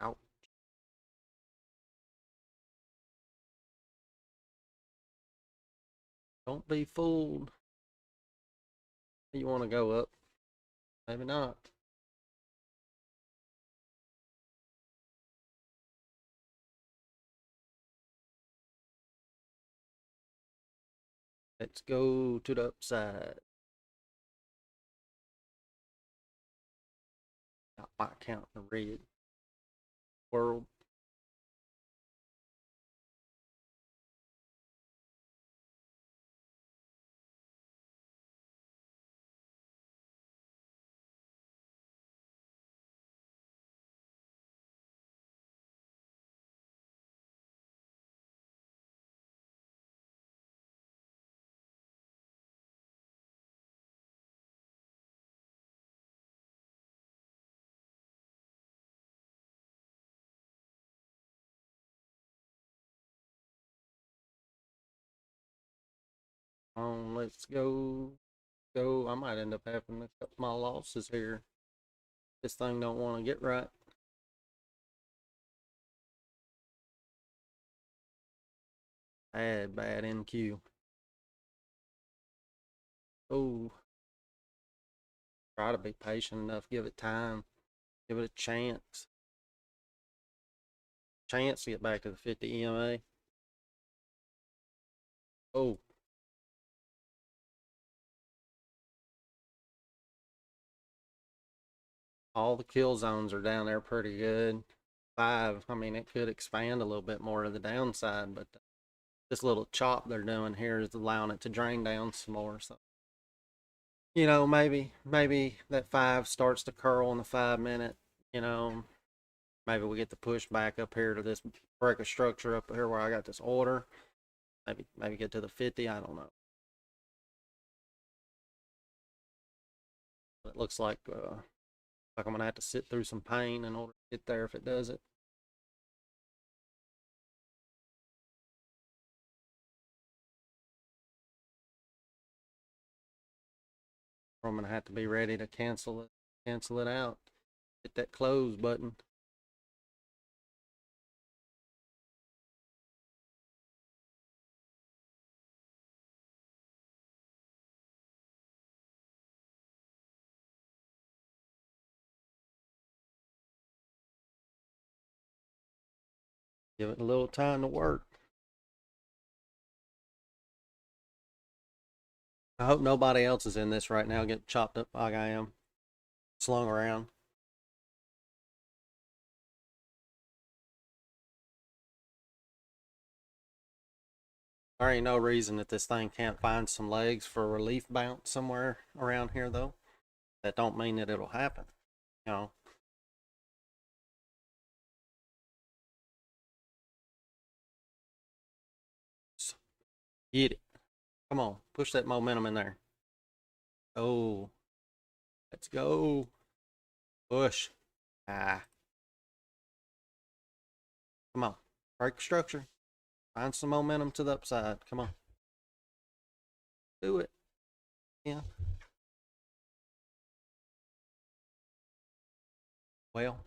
A: Out. Don't be fooled. You want to go up? Maybe not. Let's go to the upside. Got my account in red. World. On, let's go. Go. I might end up having to cut my losses here. This thing don't want to get right. Bad NQ. Oh, try to be patient enough. Give it time. Give it a chance. Chance to get back to the 50 EMA. Oh. All the kill zones are down there pretty good. 5, I mean, it could expand a little bit more to the downside, but this little chop they're doing here is allowing it to drain down some more. So, you know, maybe that 5 starts to curl in the 5-minute. You know, maybe we get the push back up here to this break of structure up here where I got this order. Maybe get to the 50. I don't know. It looks like Like I'm gonna have to sit through some pain in order to get there if it does it. Or I'm gonna have to be ready to cancel it out. Hit that close button. Give it a little time to work. I hope nobody else is in this right now getting chopped up like I am. Slung around. There ain't no reason that this thing can't find some legs for a relief bounce somewhere around here though. That don't mean that it'll happen. You know. Get it. Come on. Push that momentum in there. Oh. Let's go. Push. Ah. Come on. Break structure. Find some momentum to the upside. Come on. Do it. Yeah. Well.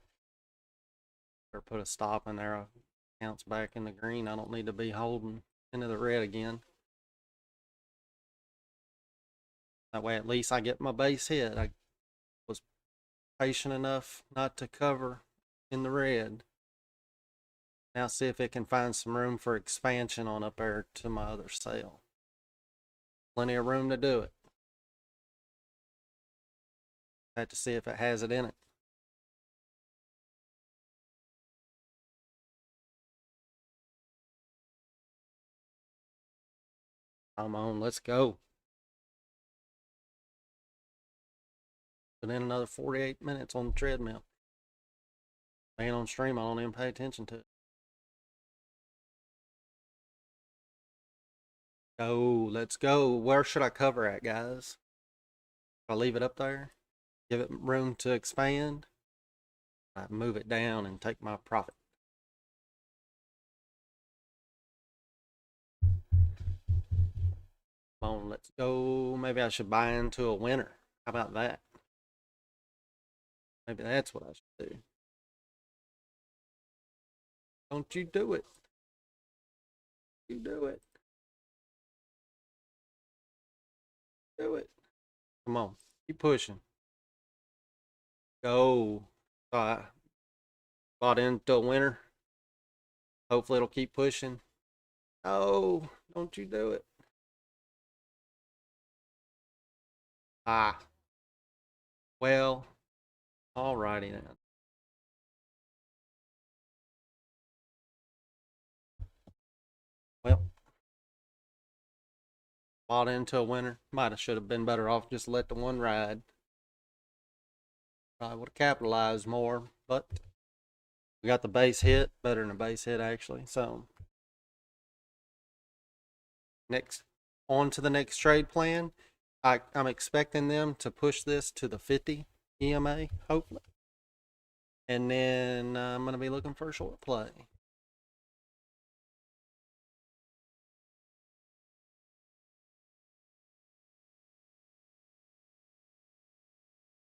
A: Better put a stop in there. Counts back in the green. I don't need to be holding into the red again. That way at least I get my base hit. I was patient enough not to cover in the red. Now see if it can find some room for expansion on up there to my other sale. Plenty of room to do it. Have to see if it has it in it. Come on, let's go. But then another 48 minutes on the treadmill. Being on stream, I don't even pay attention to it. Go, let's go. Where should I cover at, guys? If I leave it up there, give it room to expand, I move it down and take my profit. Come on, let's go. Maybe I should buy into a winner. How about that? Maybe that's what I should do. Don't you do it. You do it. Do it. Come on. Keep pushing. Go. I bought into a winner. Hopefully it'll keep pushing. Oh, don't you do it. Ah. Well, alrighty then. Well, bought into a winner. Might have should have been better off just let the one ride. Probably would have capitalized more, but we got the base hit, better than a base hit actually. So next, on to the next trade plan. I'm expecting them to push this to the 50 EMA, hopefully. And then I'm going to be looking for a short play.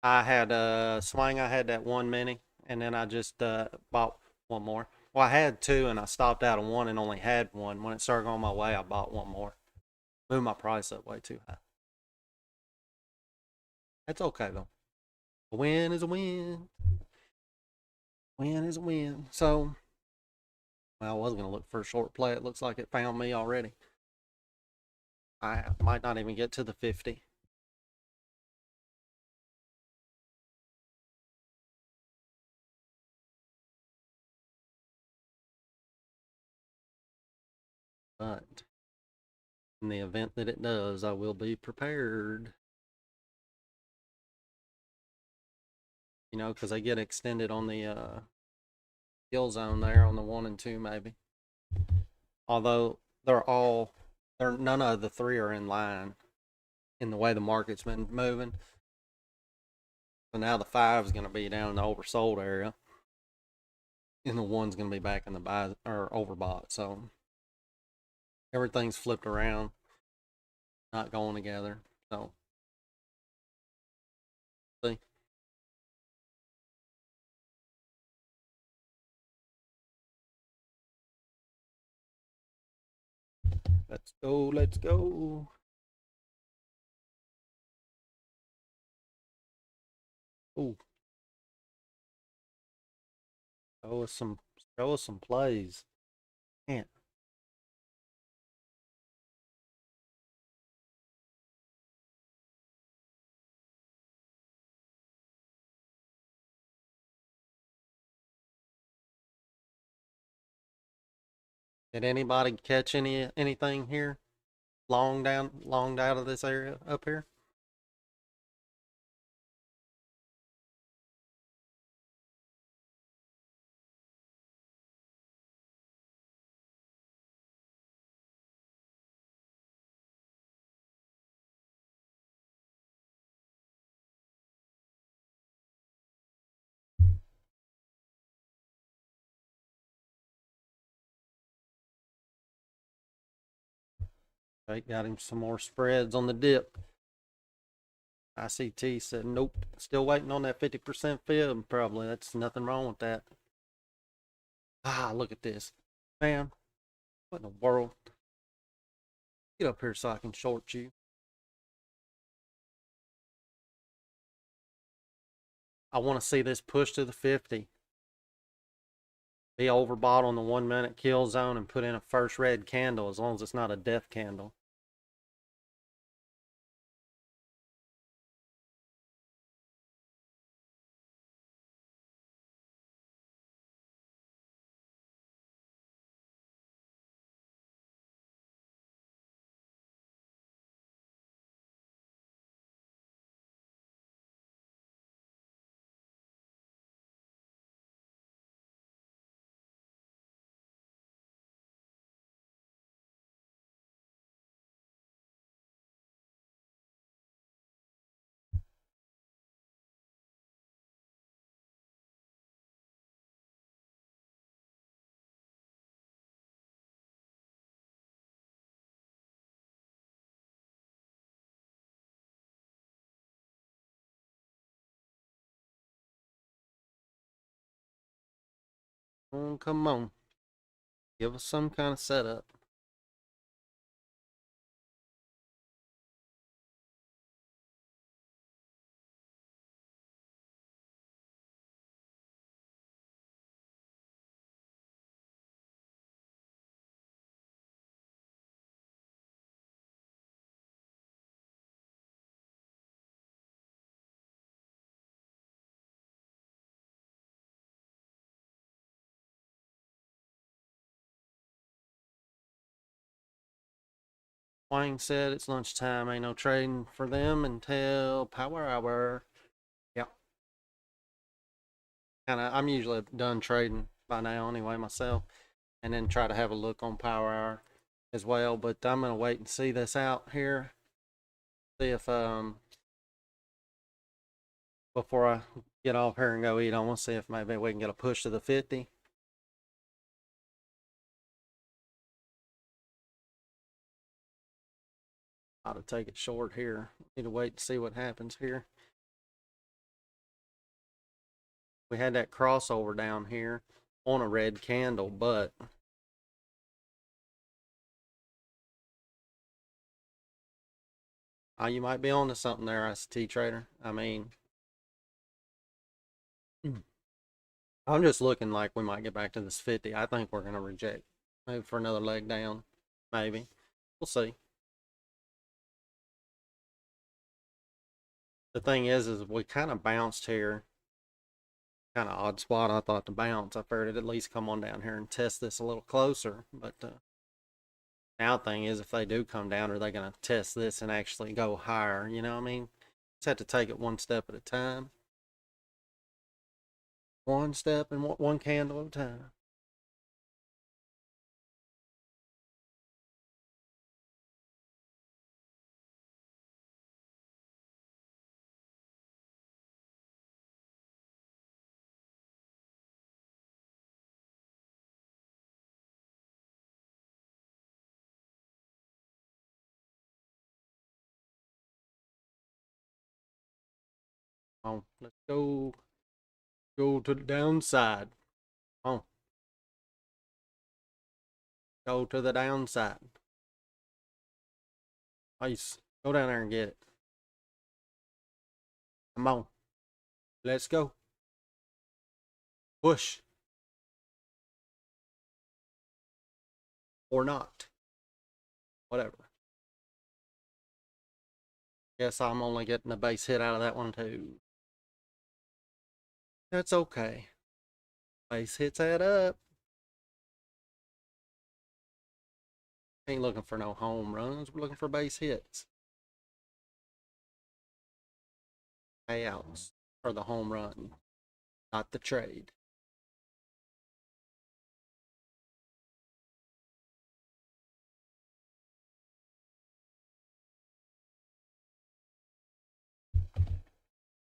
A: I had a swing, I had that one mini, and then I just bought one more. Well, I had two, and I stopped out of one and only had one. When it started going my way, I bought one more. Moved my price up way too high. That's okay, though. A win is a win. Win is a win. So, well, I was going to look for a short play. It looks like it found me already. I might not even get to the 50. But in the event that it does, I will be prepared. You know, because they get extended on the kill zone there on the 1 and 2 maybe. Although none of the three are in line in the way the market's been moving. So now the 5 is going to be down in the oversold area, and the 1's going to be back in the buy or overbought. So everything's flipped around, not going together. So see. Let's go, let's go. Ooh. Show us some plays. Man. Did anybody catch anything here? Long out of this area up here? They got him some more spreads on the dip. ICT said nope. Still waiting on that 50% fib. Probably that's nothing wrong with that. Ah, look at this. Man, what in the world? Get up here so I can short you. I want to see this push to the 50. Be overbought on the 1 minute kill zone and put in a first red candle as long as it's not a death candle. Come on. Give us some kind of setup. Wang said it's lunchtime. Ain't no trading for them until power hour. Yep. I'm usually done trading by now anyway myself, and then try to have a look on power hour as well. But I'm gonna wait and see this out here. See if before I get off here and go eat, I want to see if maybe we can get a push to the 50. Ought to take it short here. Need to wait to see what happens here. We had that crossover down here on a red candle, but you might be on to something there, ICT trader. I mean, I'm just looking like we might get back to this 50. I think we're going to reject. Maybe for another leg down. Maybe. We'll see. The thing is we kind of bounced here. Kind of odd spot, I thought, to bounce. I figured it'd at least come on down here and test this a little closer. But now the thing is, if they do come down, are they going to test this and actually go higher? You know what I mean? Just have to take it one step at a time. One step and one candle at a time. Come on, let's go. Go to the downside. Come on. Go to the downside. Nice. Go down there and get it. Come on. Let's go. Push. Or not. Whatever. Guess I'm only getting a base hit out of that one too. That's okay. Base hits add up. Ain't looking for no home runs. We're looking for base hits. Payouts for the home run, not the trade.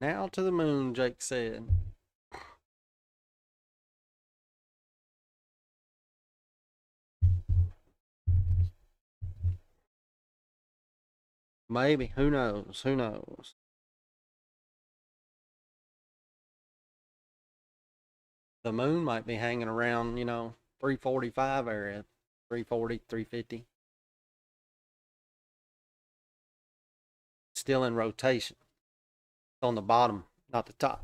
A: Now to the moon, Jake said. Maybe. Who knows? Who knows? The moon might be hanging around, 345 area, 340, 350. Still in rotation. It's on the bottom, not the top.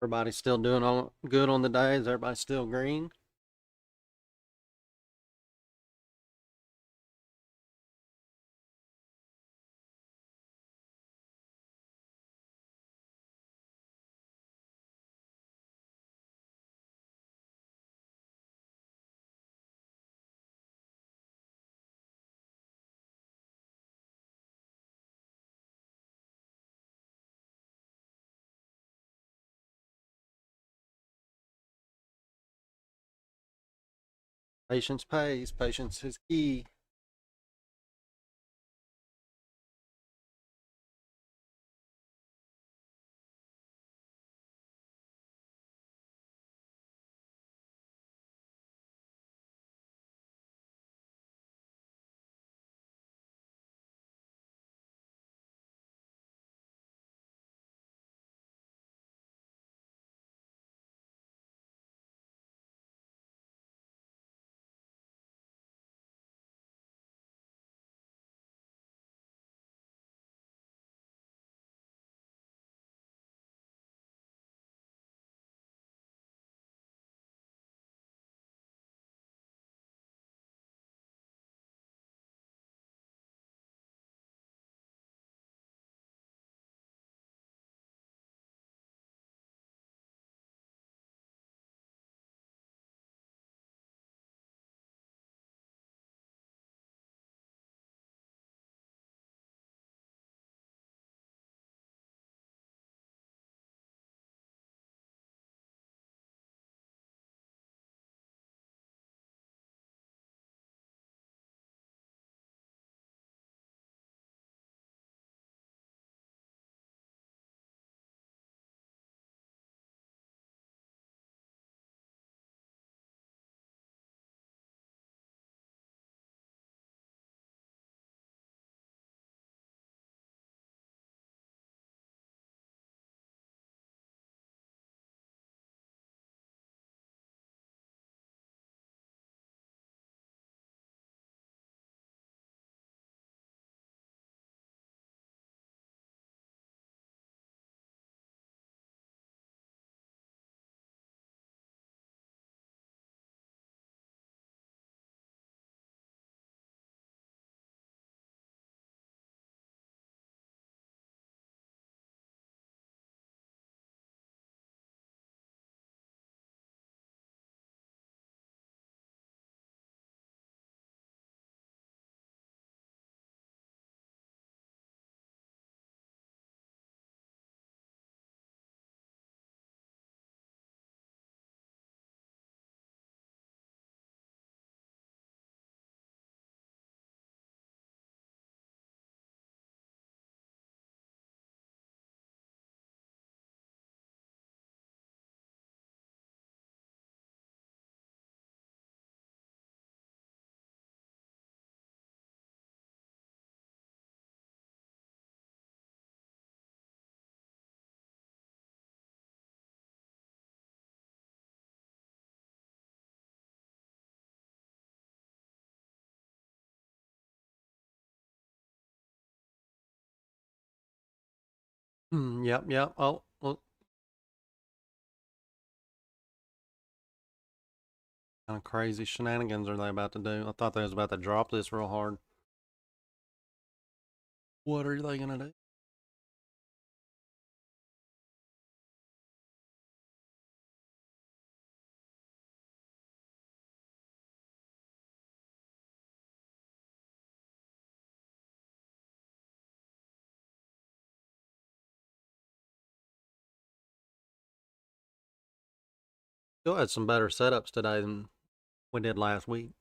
A: Everybody's still doing all good on the day. Is everybody still green? Patience pays. Patience is key. Yep. Oh, well, kind of crazy shenanigans are they about to do? I thought they was about to drop this real hard. What are they gonna do? Still had some better setups today than we did last week.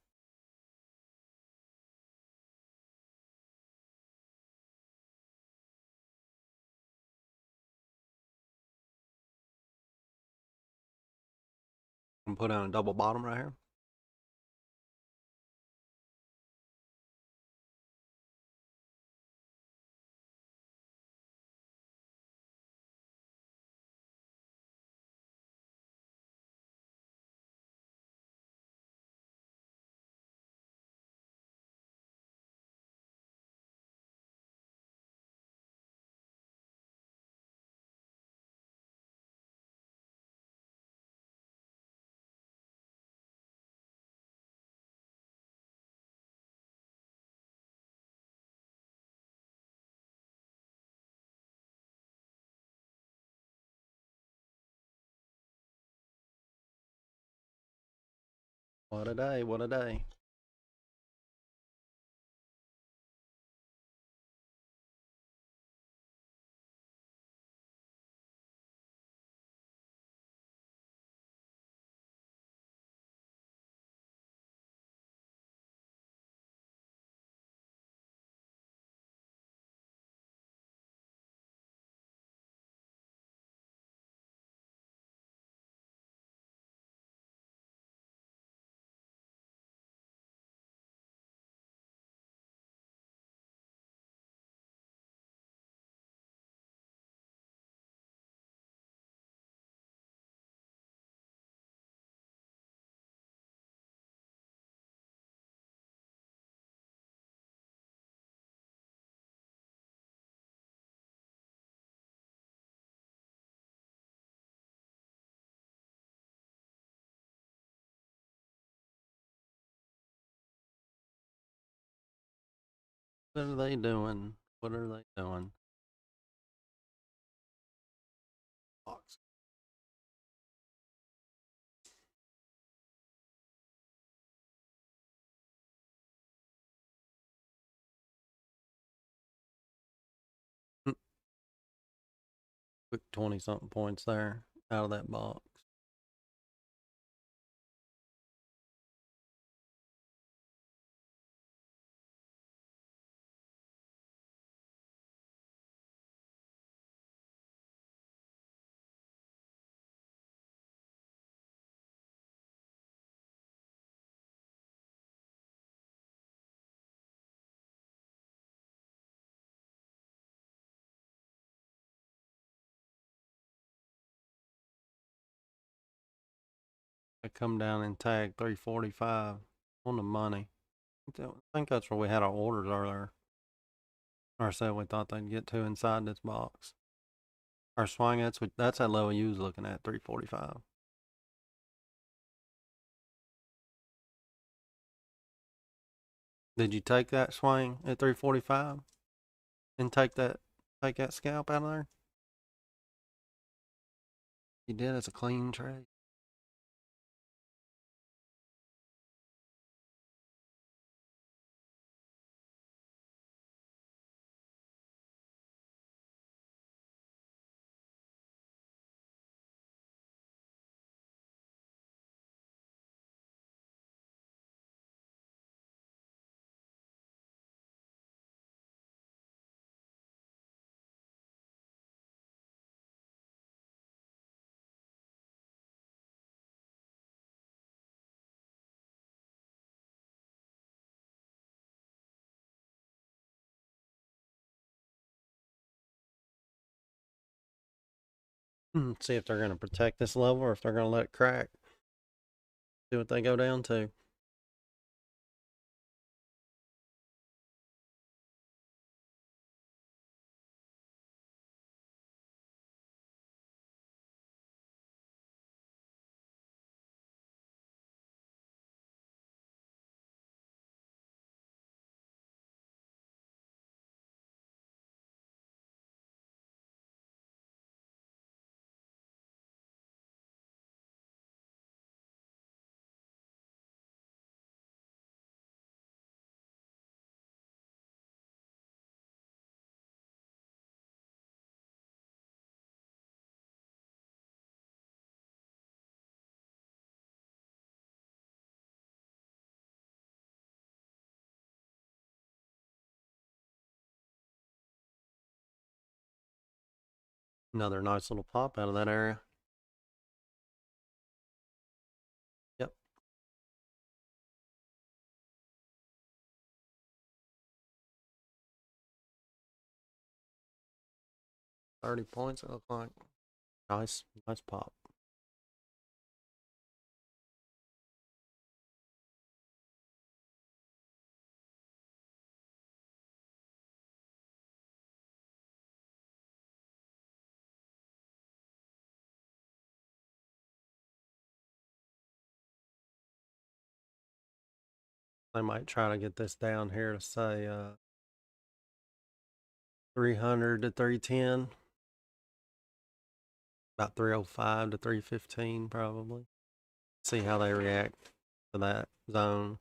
A: I'm put on a double bottom right here. What a day, what a day. What are they doing? What are they doing? Box. Quick 20 something points there out of that box. I come down and tag 345 on the money. I think that's where we had our orders earlier. Or said we thought they'd get to inside this box. Our swing, that's that level you was looking at, 345. Did you take that swing at 345 and take that scalp out of there? You did. It's a clean trade. See if they're going to protect this level or if they're going to let it crack. See what they go down to. Another nice little pop out of that area. Yep. 30 points, it looked like. Nice pop. They might try to get this down here to say 300 to 310. About 305 to 315 probably. See how they react to that zone.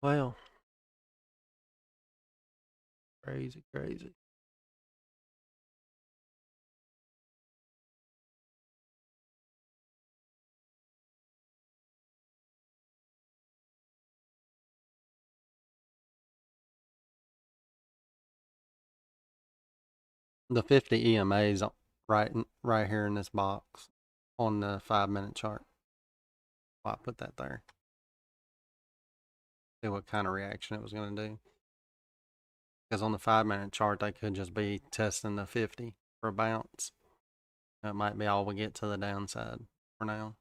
A: Well, crazy. The 50 EMAs right here in this box on the 5-minute chart. I put that there. See what kind of reaction it was going to do. Because on the 5-minute chart, they could just be testing the 50 for a bounce. That might be all we get to the downside for now.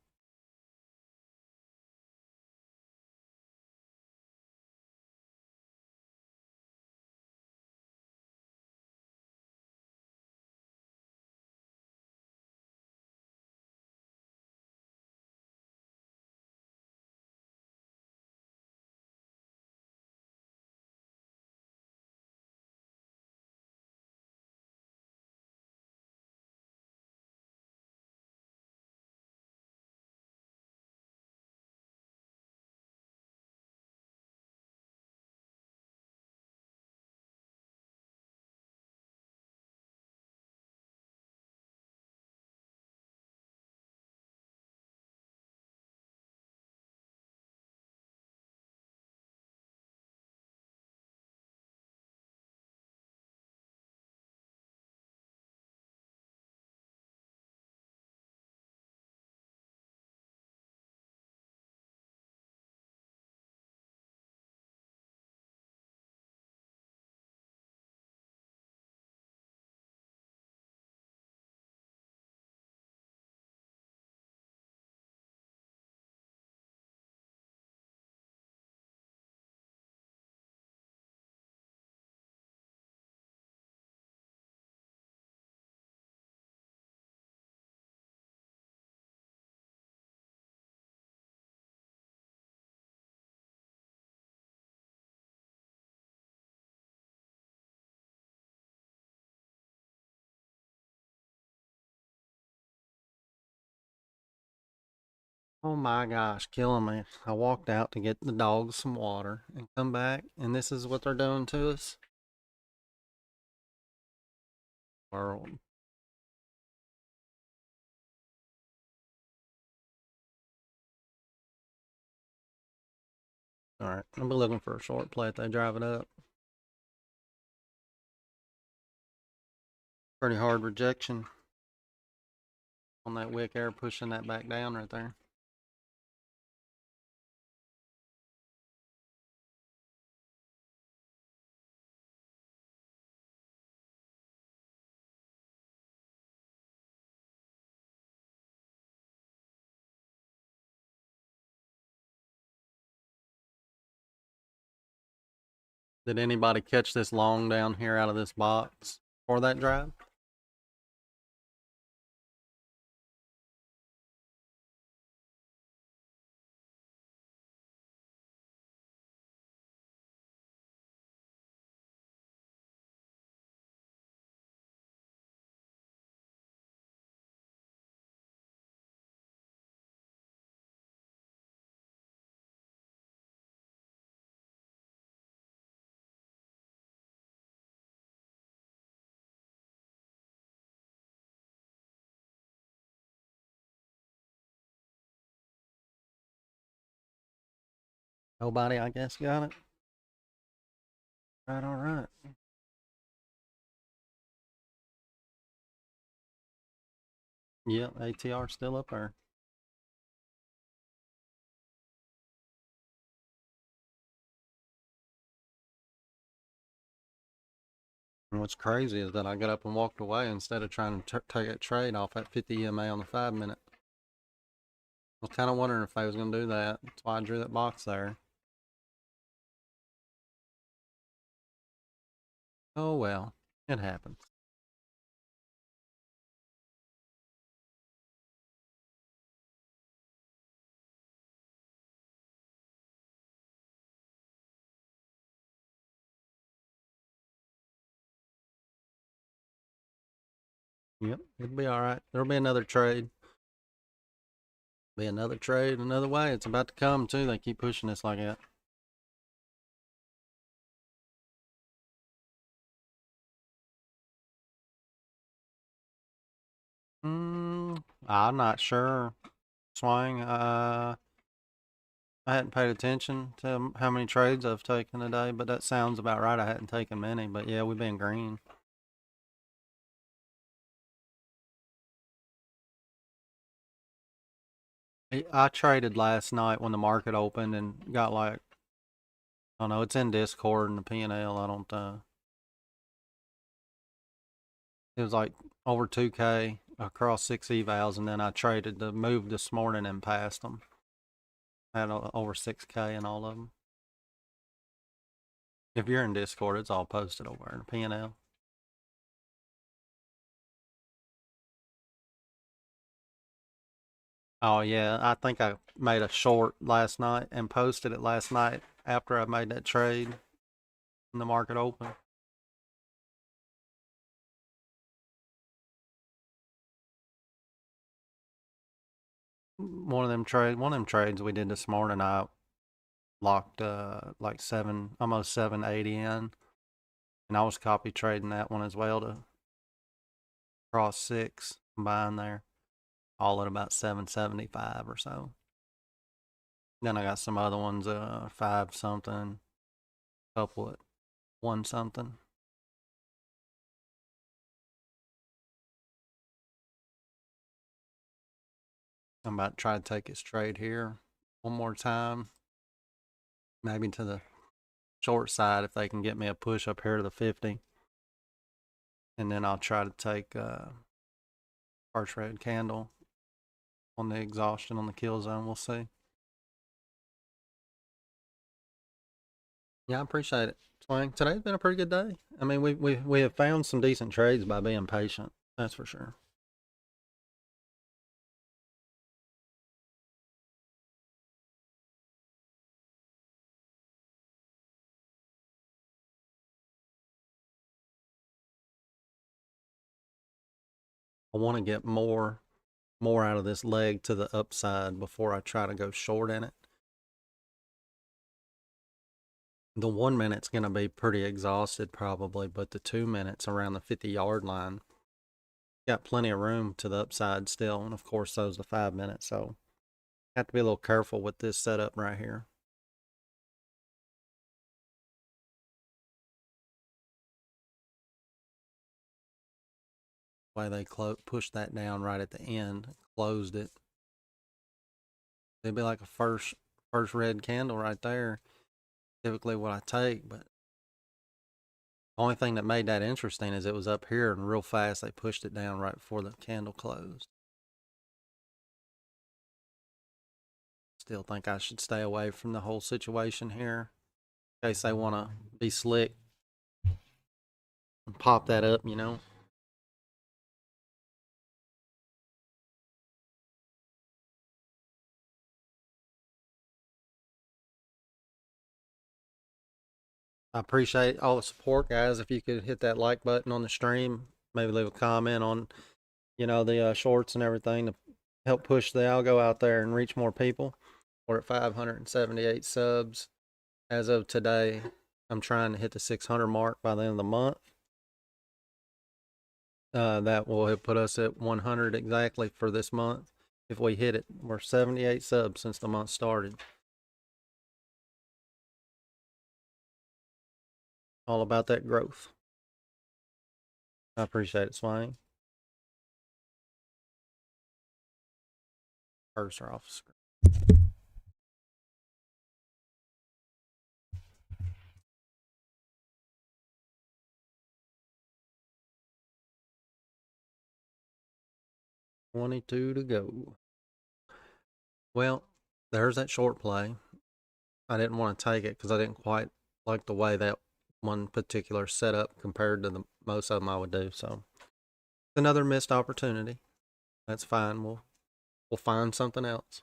A: Oh my gosh, killing me. I walked out to get the dogs some water and come back, and this is what they're doing to us. World. Alright, I'll be looking for a short play if they drive it up. Pretty hard rejection on that wick air pushing that back down right there. Did anybody catch this long down here out of this box for that drive? Nobody, I guess, got it. Right, all right. Yep, ATR still up there. And what's crazy is that I got up and walked away instead of trying to take that trade off at 50 EMA on the 5 minute. I was kind of wondering if they was going to do that. That's why I drew that box there. Oh well, it happens. Yep, it'll be all right. There'll be another trade. Be another trade, another way. It's about to come too. They keep pushing us like that. I'm not sure. Swing. I hadn't paid attention to how many trades I've taken today, but that sounds about right. I hadn't taken many, but yeah, we've been green. I traded last night when the market opened and got like, I don't know, it's in Discord and the P&L. I don't, it was like over 2K across 6 evals, and then I traded the move this morning and passed them. I had over 6K in all of them. If you're in Discord, it's all posted over in the P&L. Oh yeah, I think I made a short last night and posted it last night after I made that trade in the market open. One of them trades we did this morning, I locked like almost 780 in, and I was copy trading that one as well to cross 6 combined there, all at about 775 or so. Then I got some other ones, 5 something, couple at 1 something. I'm about to try to take this trade here one more time, maybe to the short side if they can get me a push up here to the 50. And then I'll try to take first red candle on the exhaustion on the kill zone. We'll see. Yeah, I appreciate it. Swing. Today's been a pretty good day. I mean, we have found some decent trades by being patient. That's for sure. I want to get more out of this leg to the upside before I try to go short in it. The 1 minute's going to be pretty exhausted probably, but the 2 minutes around the 50-yard line got plenty of room to the upside still. And of course, those the 5 minutes. So have to be a little careful with this setup right here. Way they pushed that down right at the end, closed it. It'd be like a first red candle right there. Typically what I take, but the only thing that made that interesting is it was up here and real fast they pushed it down right before the candle closed. Still think I should stay away from the whole situation here in case they want to be slick and pop that up, you know. I appreciate all the support, guys. If you could hit that like button on the stream, maybe leave a comment on, the shorts and everything to help push the algo out there and reach more people. We're at 578 subs as of today. I'm trying to hit the 600 mark by the end of the month. That will put us at 100 exactly for this month. If we hit it, we're 78 subs since the month started. All about that growth. I appreciate it, Swain. Cursor off screen. $22 to go. Well, there's that short play. I didn't want to take it because I didn't quite like the way that one particular setup compared to the most of them I would do. So another missed opportunity. That's fine. We'll find something else.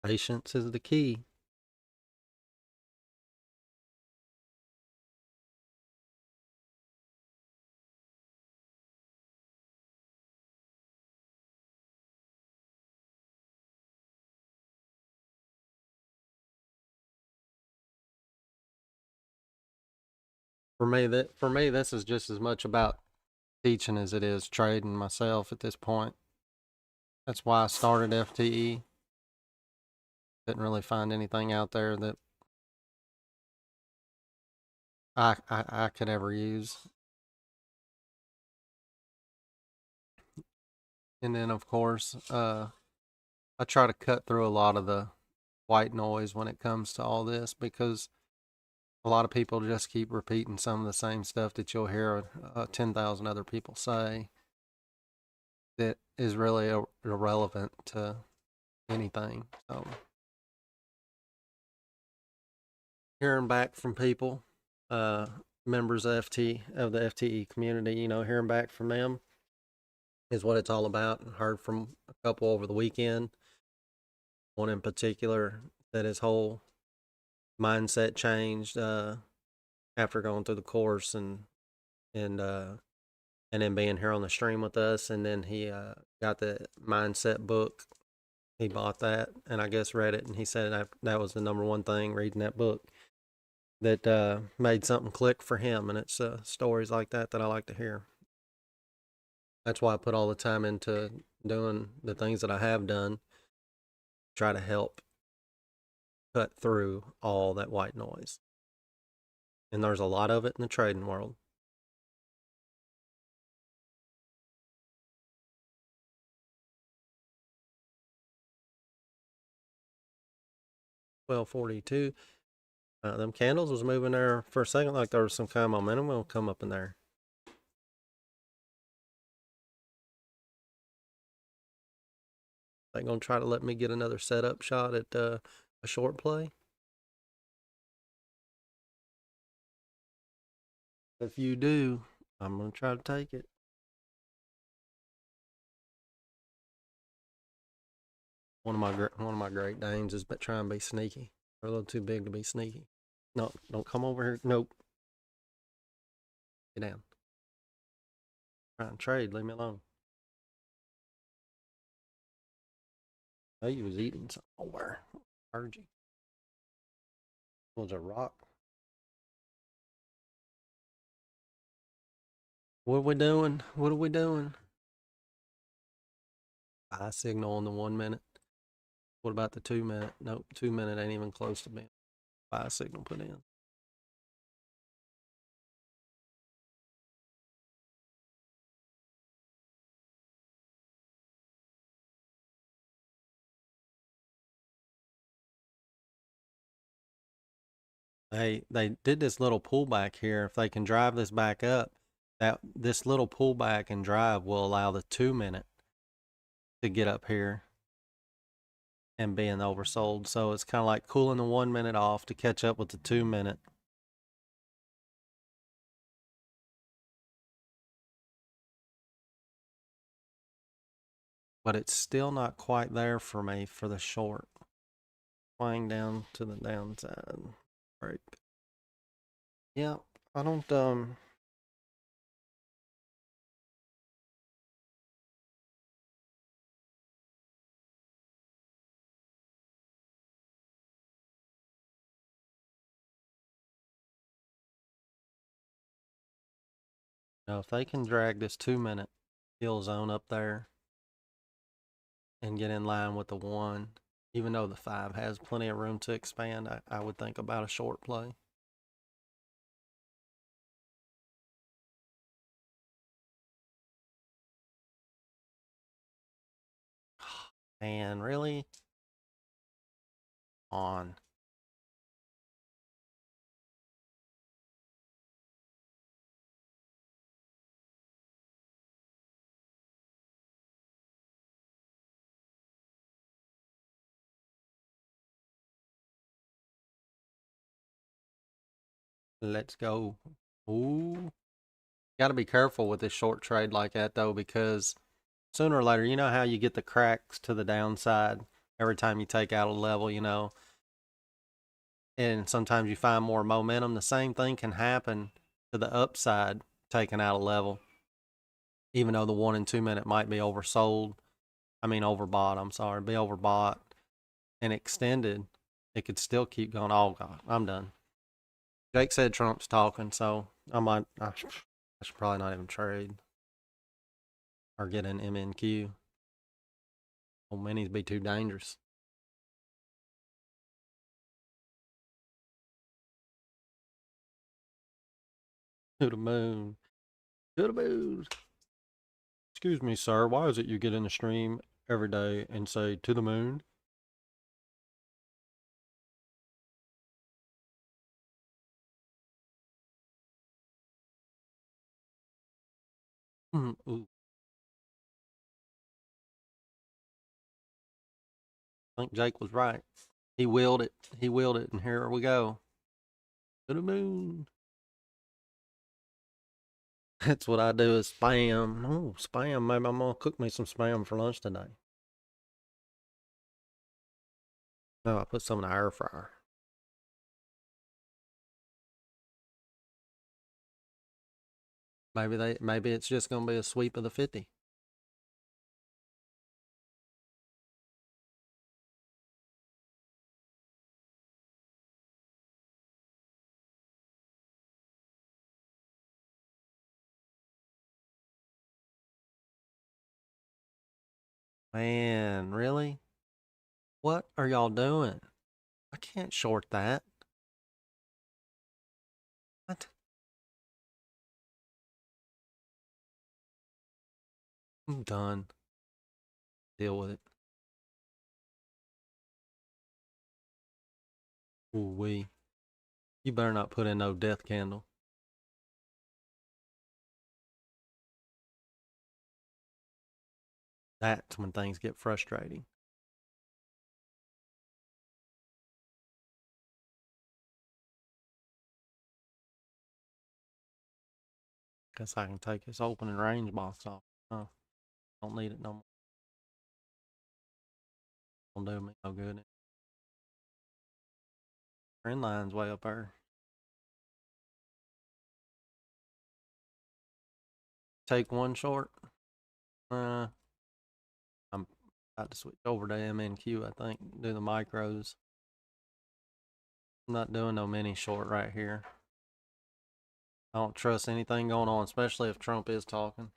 A: Patience is the key. For me, this is just as much about teaching as it is trading myself at this point. That's why I started FTE. Didn't really find anything out there that I could ever use. And then of course, I try to cut through a lot of the white noise when it comes to all this, because a lot of people just keep repeating some of the same stuff that you'll hear 10,000 other people say that is really irrelevant to anything. So hearing back from people, members of the FTE community, hearing back from them is what it's all about. Heard from a couple over the weekend. One in particular that his whole mindset changed after going through the course and then being here on the stream with us. And then he got the mindset book. He bought that and I guess read it, and he said that was the number one thing, reading that book, that made something click for him. And it's stories like that I like to hear. That's why I put all the time into doing the things that I have done, try to help cut through all that white noise. And there's a lot of it in the trading world. $12.42. Them candles was moving there for a second like there was some kind of momentum. Will come up in there. They gonna try to let me get another setup shot at a short play. If you do, I'm gonna try to take it. One of my Great Danes is trying to be sneaky. They're a little too big to be sneaky. No, don't come over here. Nope. Get down. Try and trade. Leave me alone. Oh, you was eating somewhere. Heard you. Was a rock. What are we doing? What are we doing? Buy signal on the 1 minute. What about the 2 minute? Nope, 2 minute ain't even close to being buy signal put in. They did this little pullback here. If they can drive this back up, this little pullback and drive will allow the 2 minute to get up here and being oversold. So it's kind of like cooling the 1 minute off to catch up with the 2 minute. But it's still not quite there for me for the short. Flying down to the downside. Break. Yeah, I don't Now, if they can drag this 2-minute kill zone up there and get in line with the 1, even though the 5 has plenty of room to expand, I would think about a short play. And really? On. Let's go. Ooh. Got to be careful with this short trade like that, though, because sooner or later, you know how you get the cracks to the downside every time you take out a level, and sometimes you find more momentum. The same thing can happen to the upside taking out a level, even though the 1 and 2 minute might be oversold. I mean, overbought, I'm sorry, be overbought and extended. It could still keep going. Oh, God, I'm done. Jake said Trump's talking, so I should probably not even trade or get an MNQ. Old minis be too dangerous. To the moon. To the moon. Excuse me, sir. Why is it you get in the stream every day and say to the moon? Ooh. I think Jake was right. He willed it. He willed it, and here we go. To the moon. That's what I do is spam. Oh, spam. Maybe I'm going to cook me some spam for lunch today. No, I put some in the air fryer. Maybe it's just going to be a sweep of the 50. Man, really? What are y'all doing? I can't short that. What? I'm done. Deal with it. Ooh wee. You better not put in no death candle. That's when things get frustrating. Guess I can take this opening range box off. Oh, don't need it no more. Don't do me no good. Trendlines way up there. Take one short. I'm about to switch over to MNQ, I think. Do the micros. I'm not doing no mini short right here. I don't trust anything going on, especially if Trump is talking.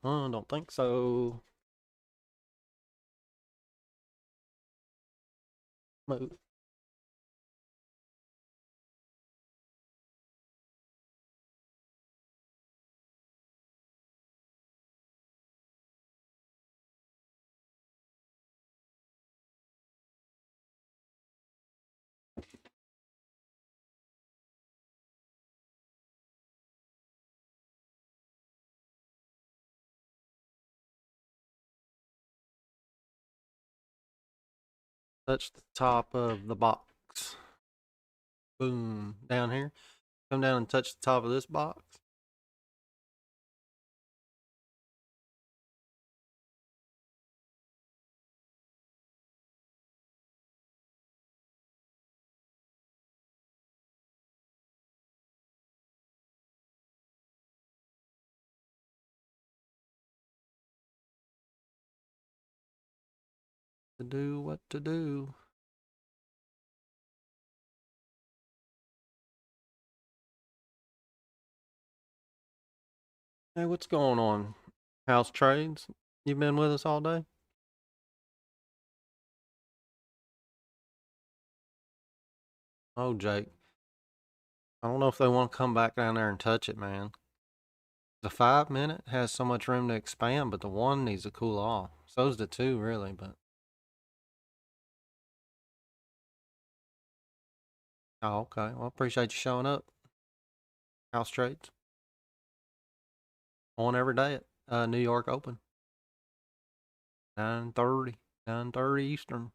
A: Don't think so. Move. Touch the top of the box. Boom. Down here. Come down and touch the top of this box. To do what to do. Hey, what's going on? House trades? You been with us all day? Oh, Jake. I don't know if they want to come back down there and touch it, man. The 5 minute has so much room to expand, but the one needs to cool off. So's the two, really, but oh, okay. Well, appreciate you showing up. House trades on every day at New York Open. 9:30. 9:30 Eastern.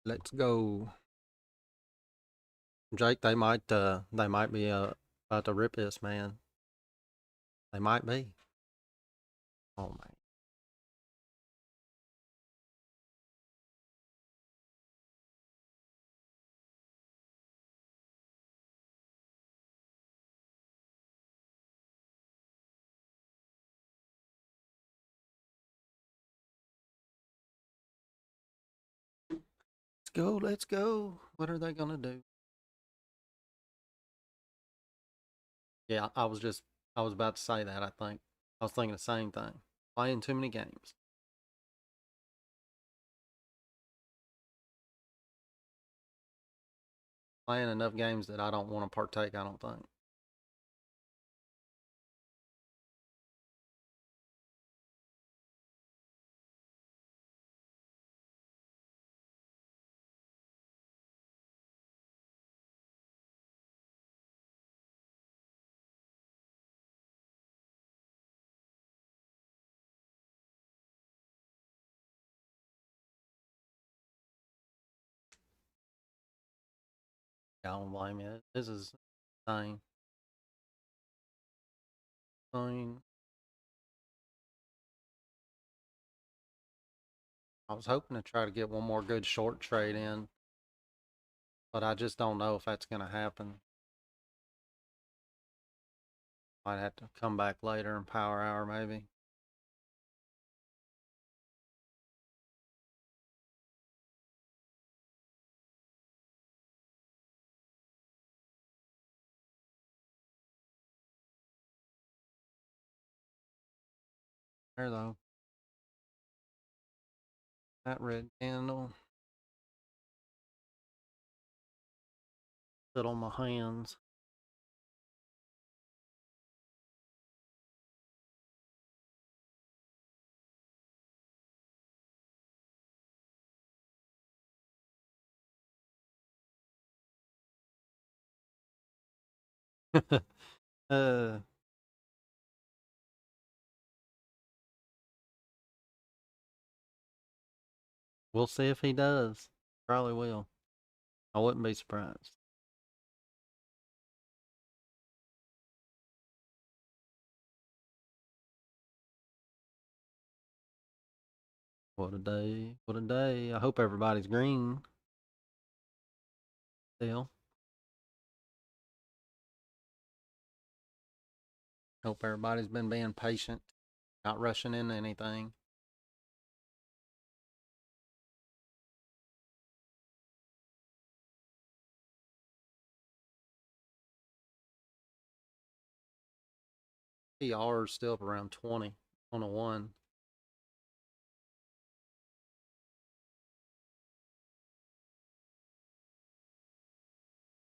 A: Let's go. Jake, they might be about to rip this, man. They might be. Oh man. Let's go, let's go. What are they gonna do? Yeah, I was about to say that, I think. I was thinking the same thing. Playing too many games. Playing enough games that I don't want to partake, I don't think. I don't blame you. This is insane. Insane. I was hoping to try to get one more good short trade in, but I just don't know if that's going to happen. Might have to come back later in power hour, maybe. There though. That red candle. Sit on my hands. uh, we'll see if he does. Probably will. I wouldn't be surprised. What a day. What a day. I hope everybody's green still. Hope everybody's been being patient, not rushing into anything. PR is still up around 20 on a one.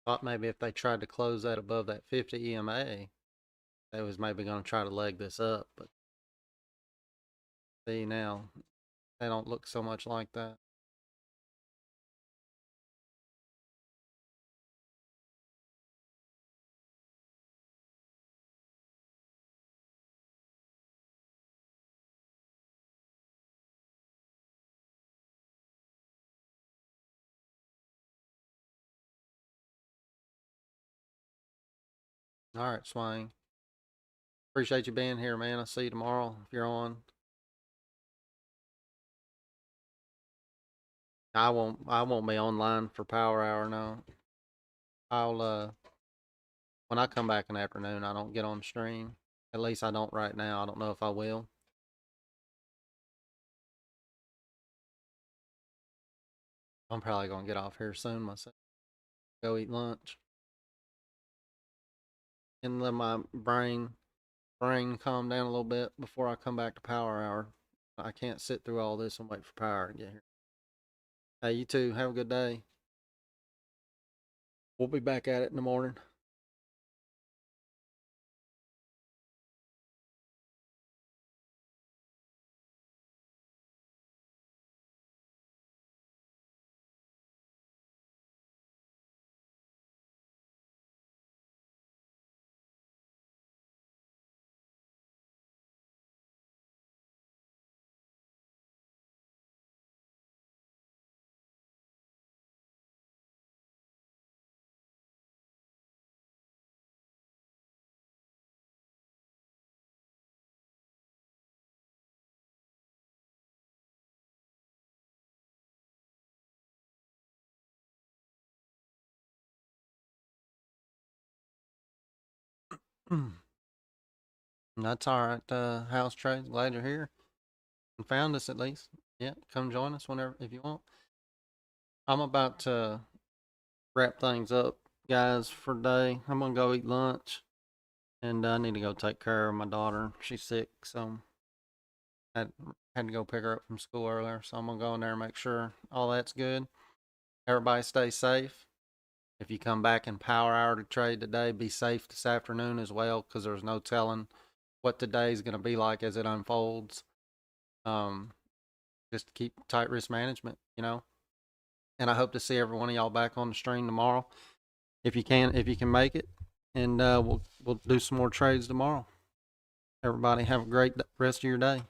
A: Thought maybe if they tried to close that above that 50 EMA, they was maybe going to try to leg this up. But see now, they don't look so much like that. All right, Swain. Appreciate you being here, man. I'll see you tomorrow if you're on. I won't be online for power hour now. I'll when I come back in the afternoon, I don't get on stream. At least I don't right now. I don't know if I will. I'm probably gonna get off here soon myself. Go eat lunch. And let my brain calm down a little bit before I come back to power hour. I can't sit through all this and wait for power to get here. Hey, you too. Have a good day. We'll be back at it in the morning. That's all right, house trades. Glad you're here and found us at least. Yeah, come join us whenever if you want. I'm about to wrap things up, guys, for today. I'm gonna go eat lunch, and I need to go take care of my daughter. She's sick, so I had to go pick her up from school earlier. So I'm gonna go in there and make sure all that's good. Everybody stay safe. If you come back in power hour to trade today, be safe this afternoon as well, because there's no telling what today's going to be like as it unfolds. Just to keep tight risk management, you know. And I hope to see every one of y'all back on the stream tomorrow, if you can make it. And we'll do some more trades tomorrow. Everybody have a great rest of your day.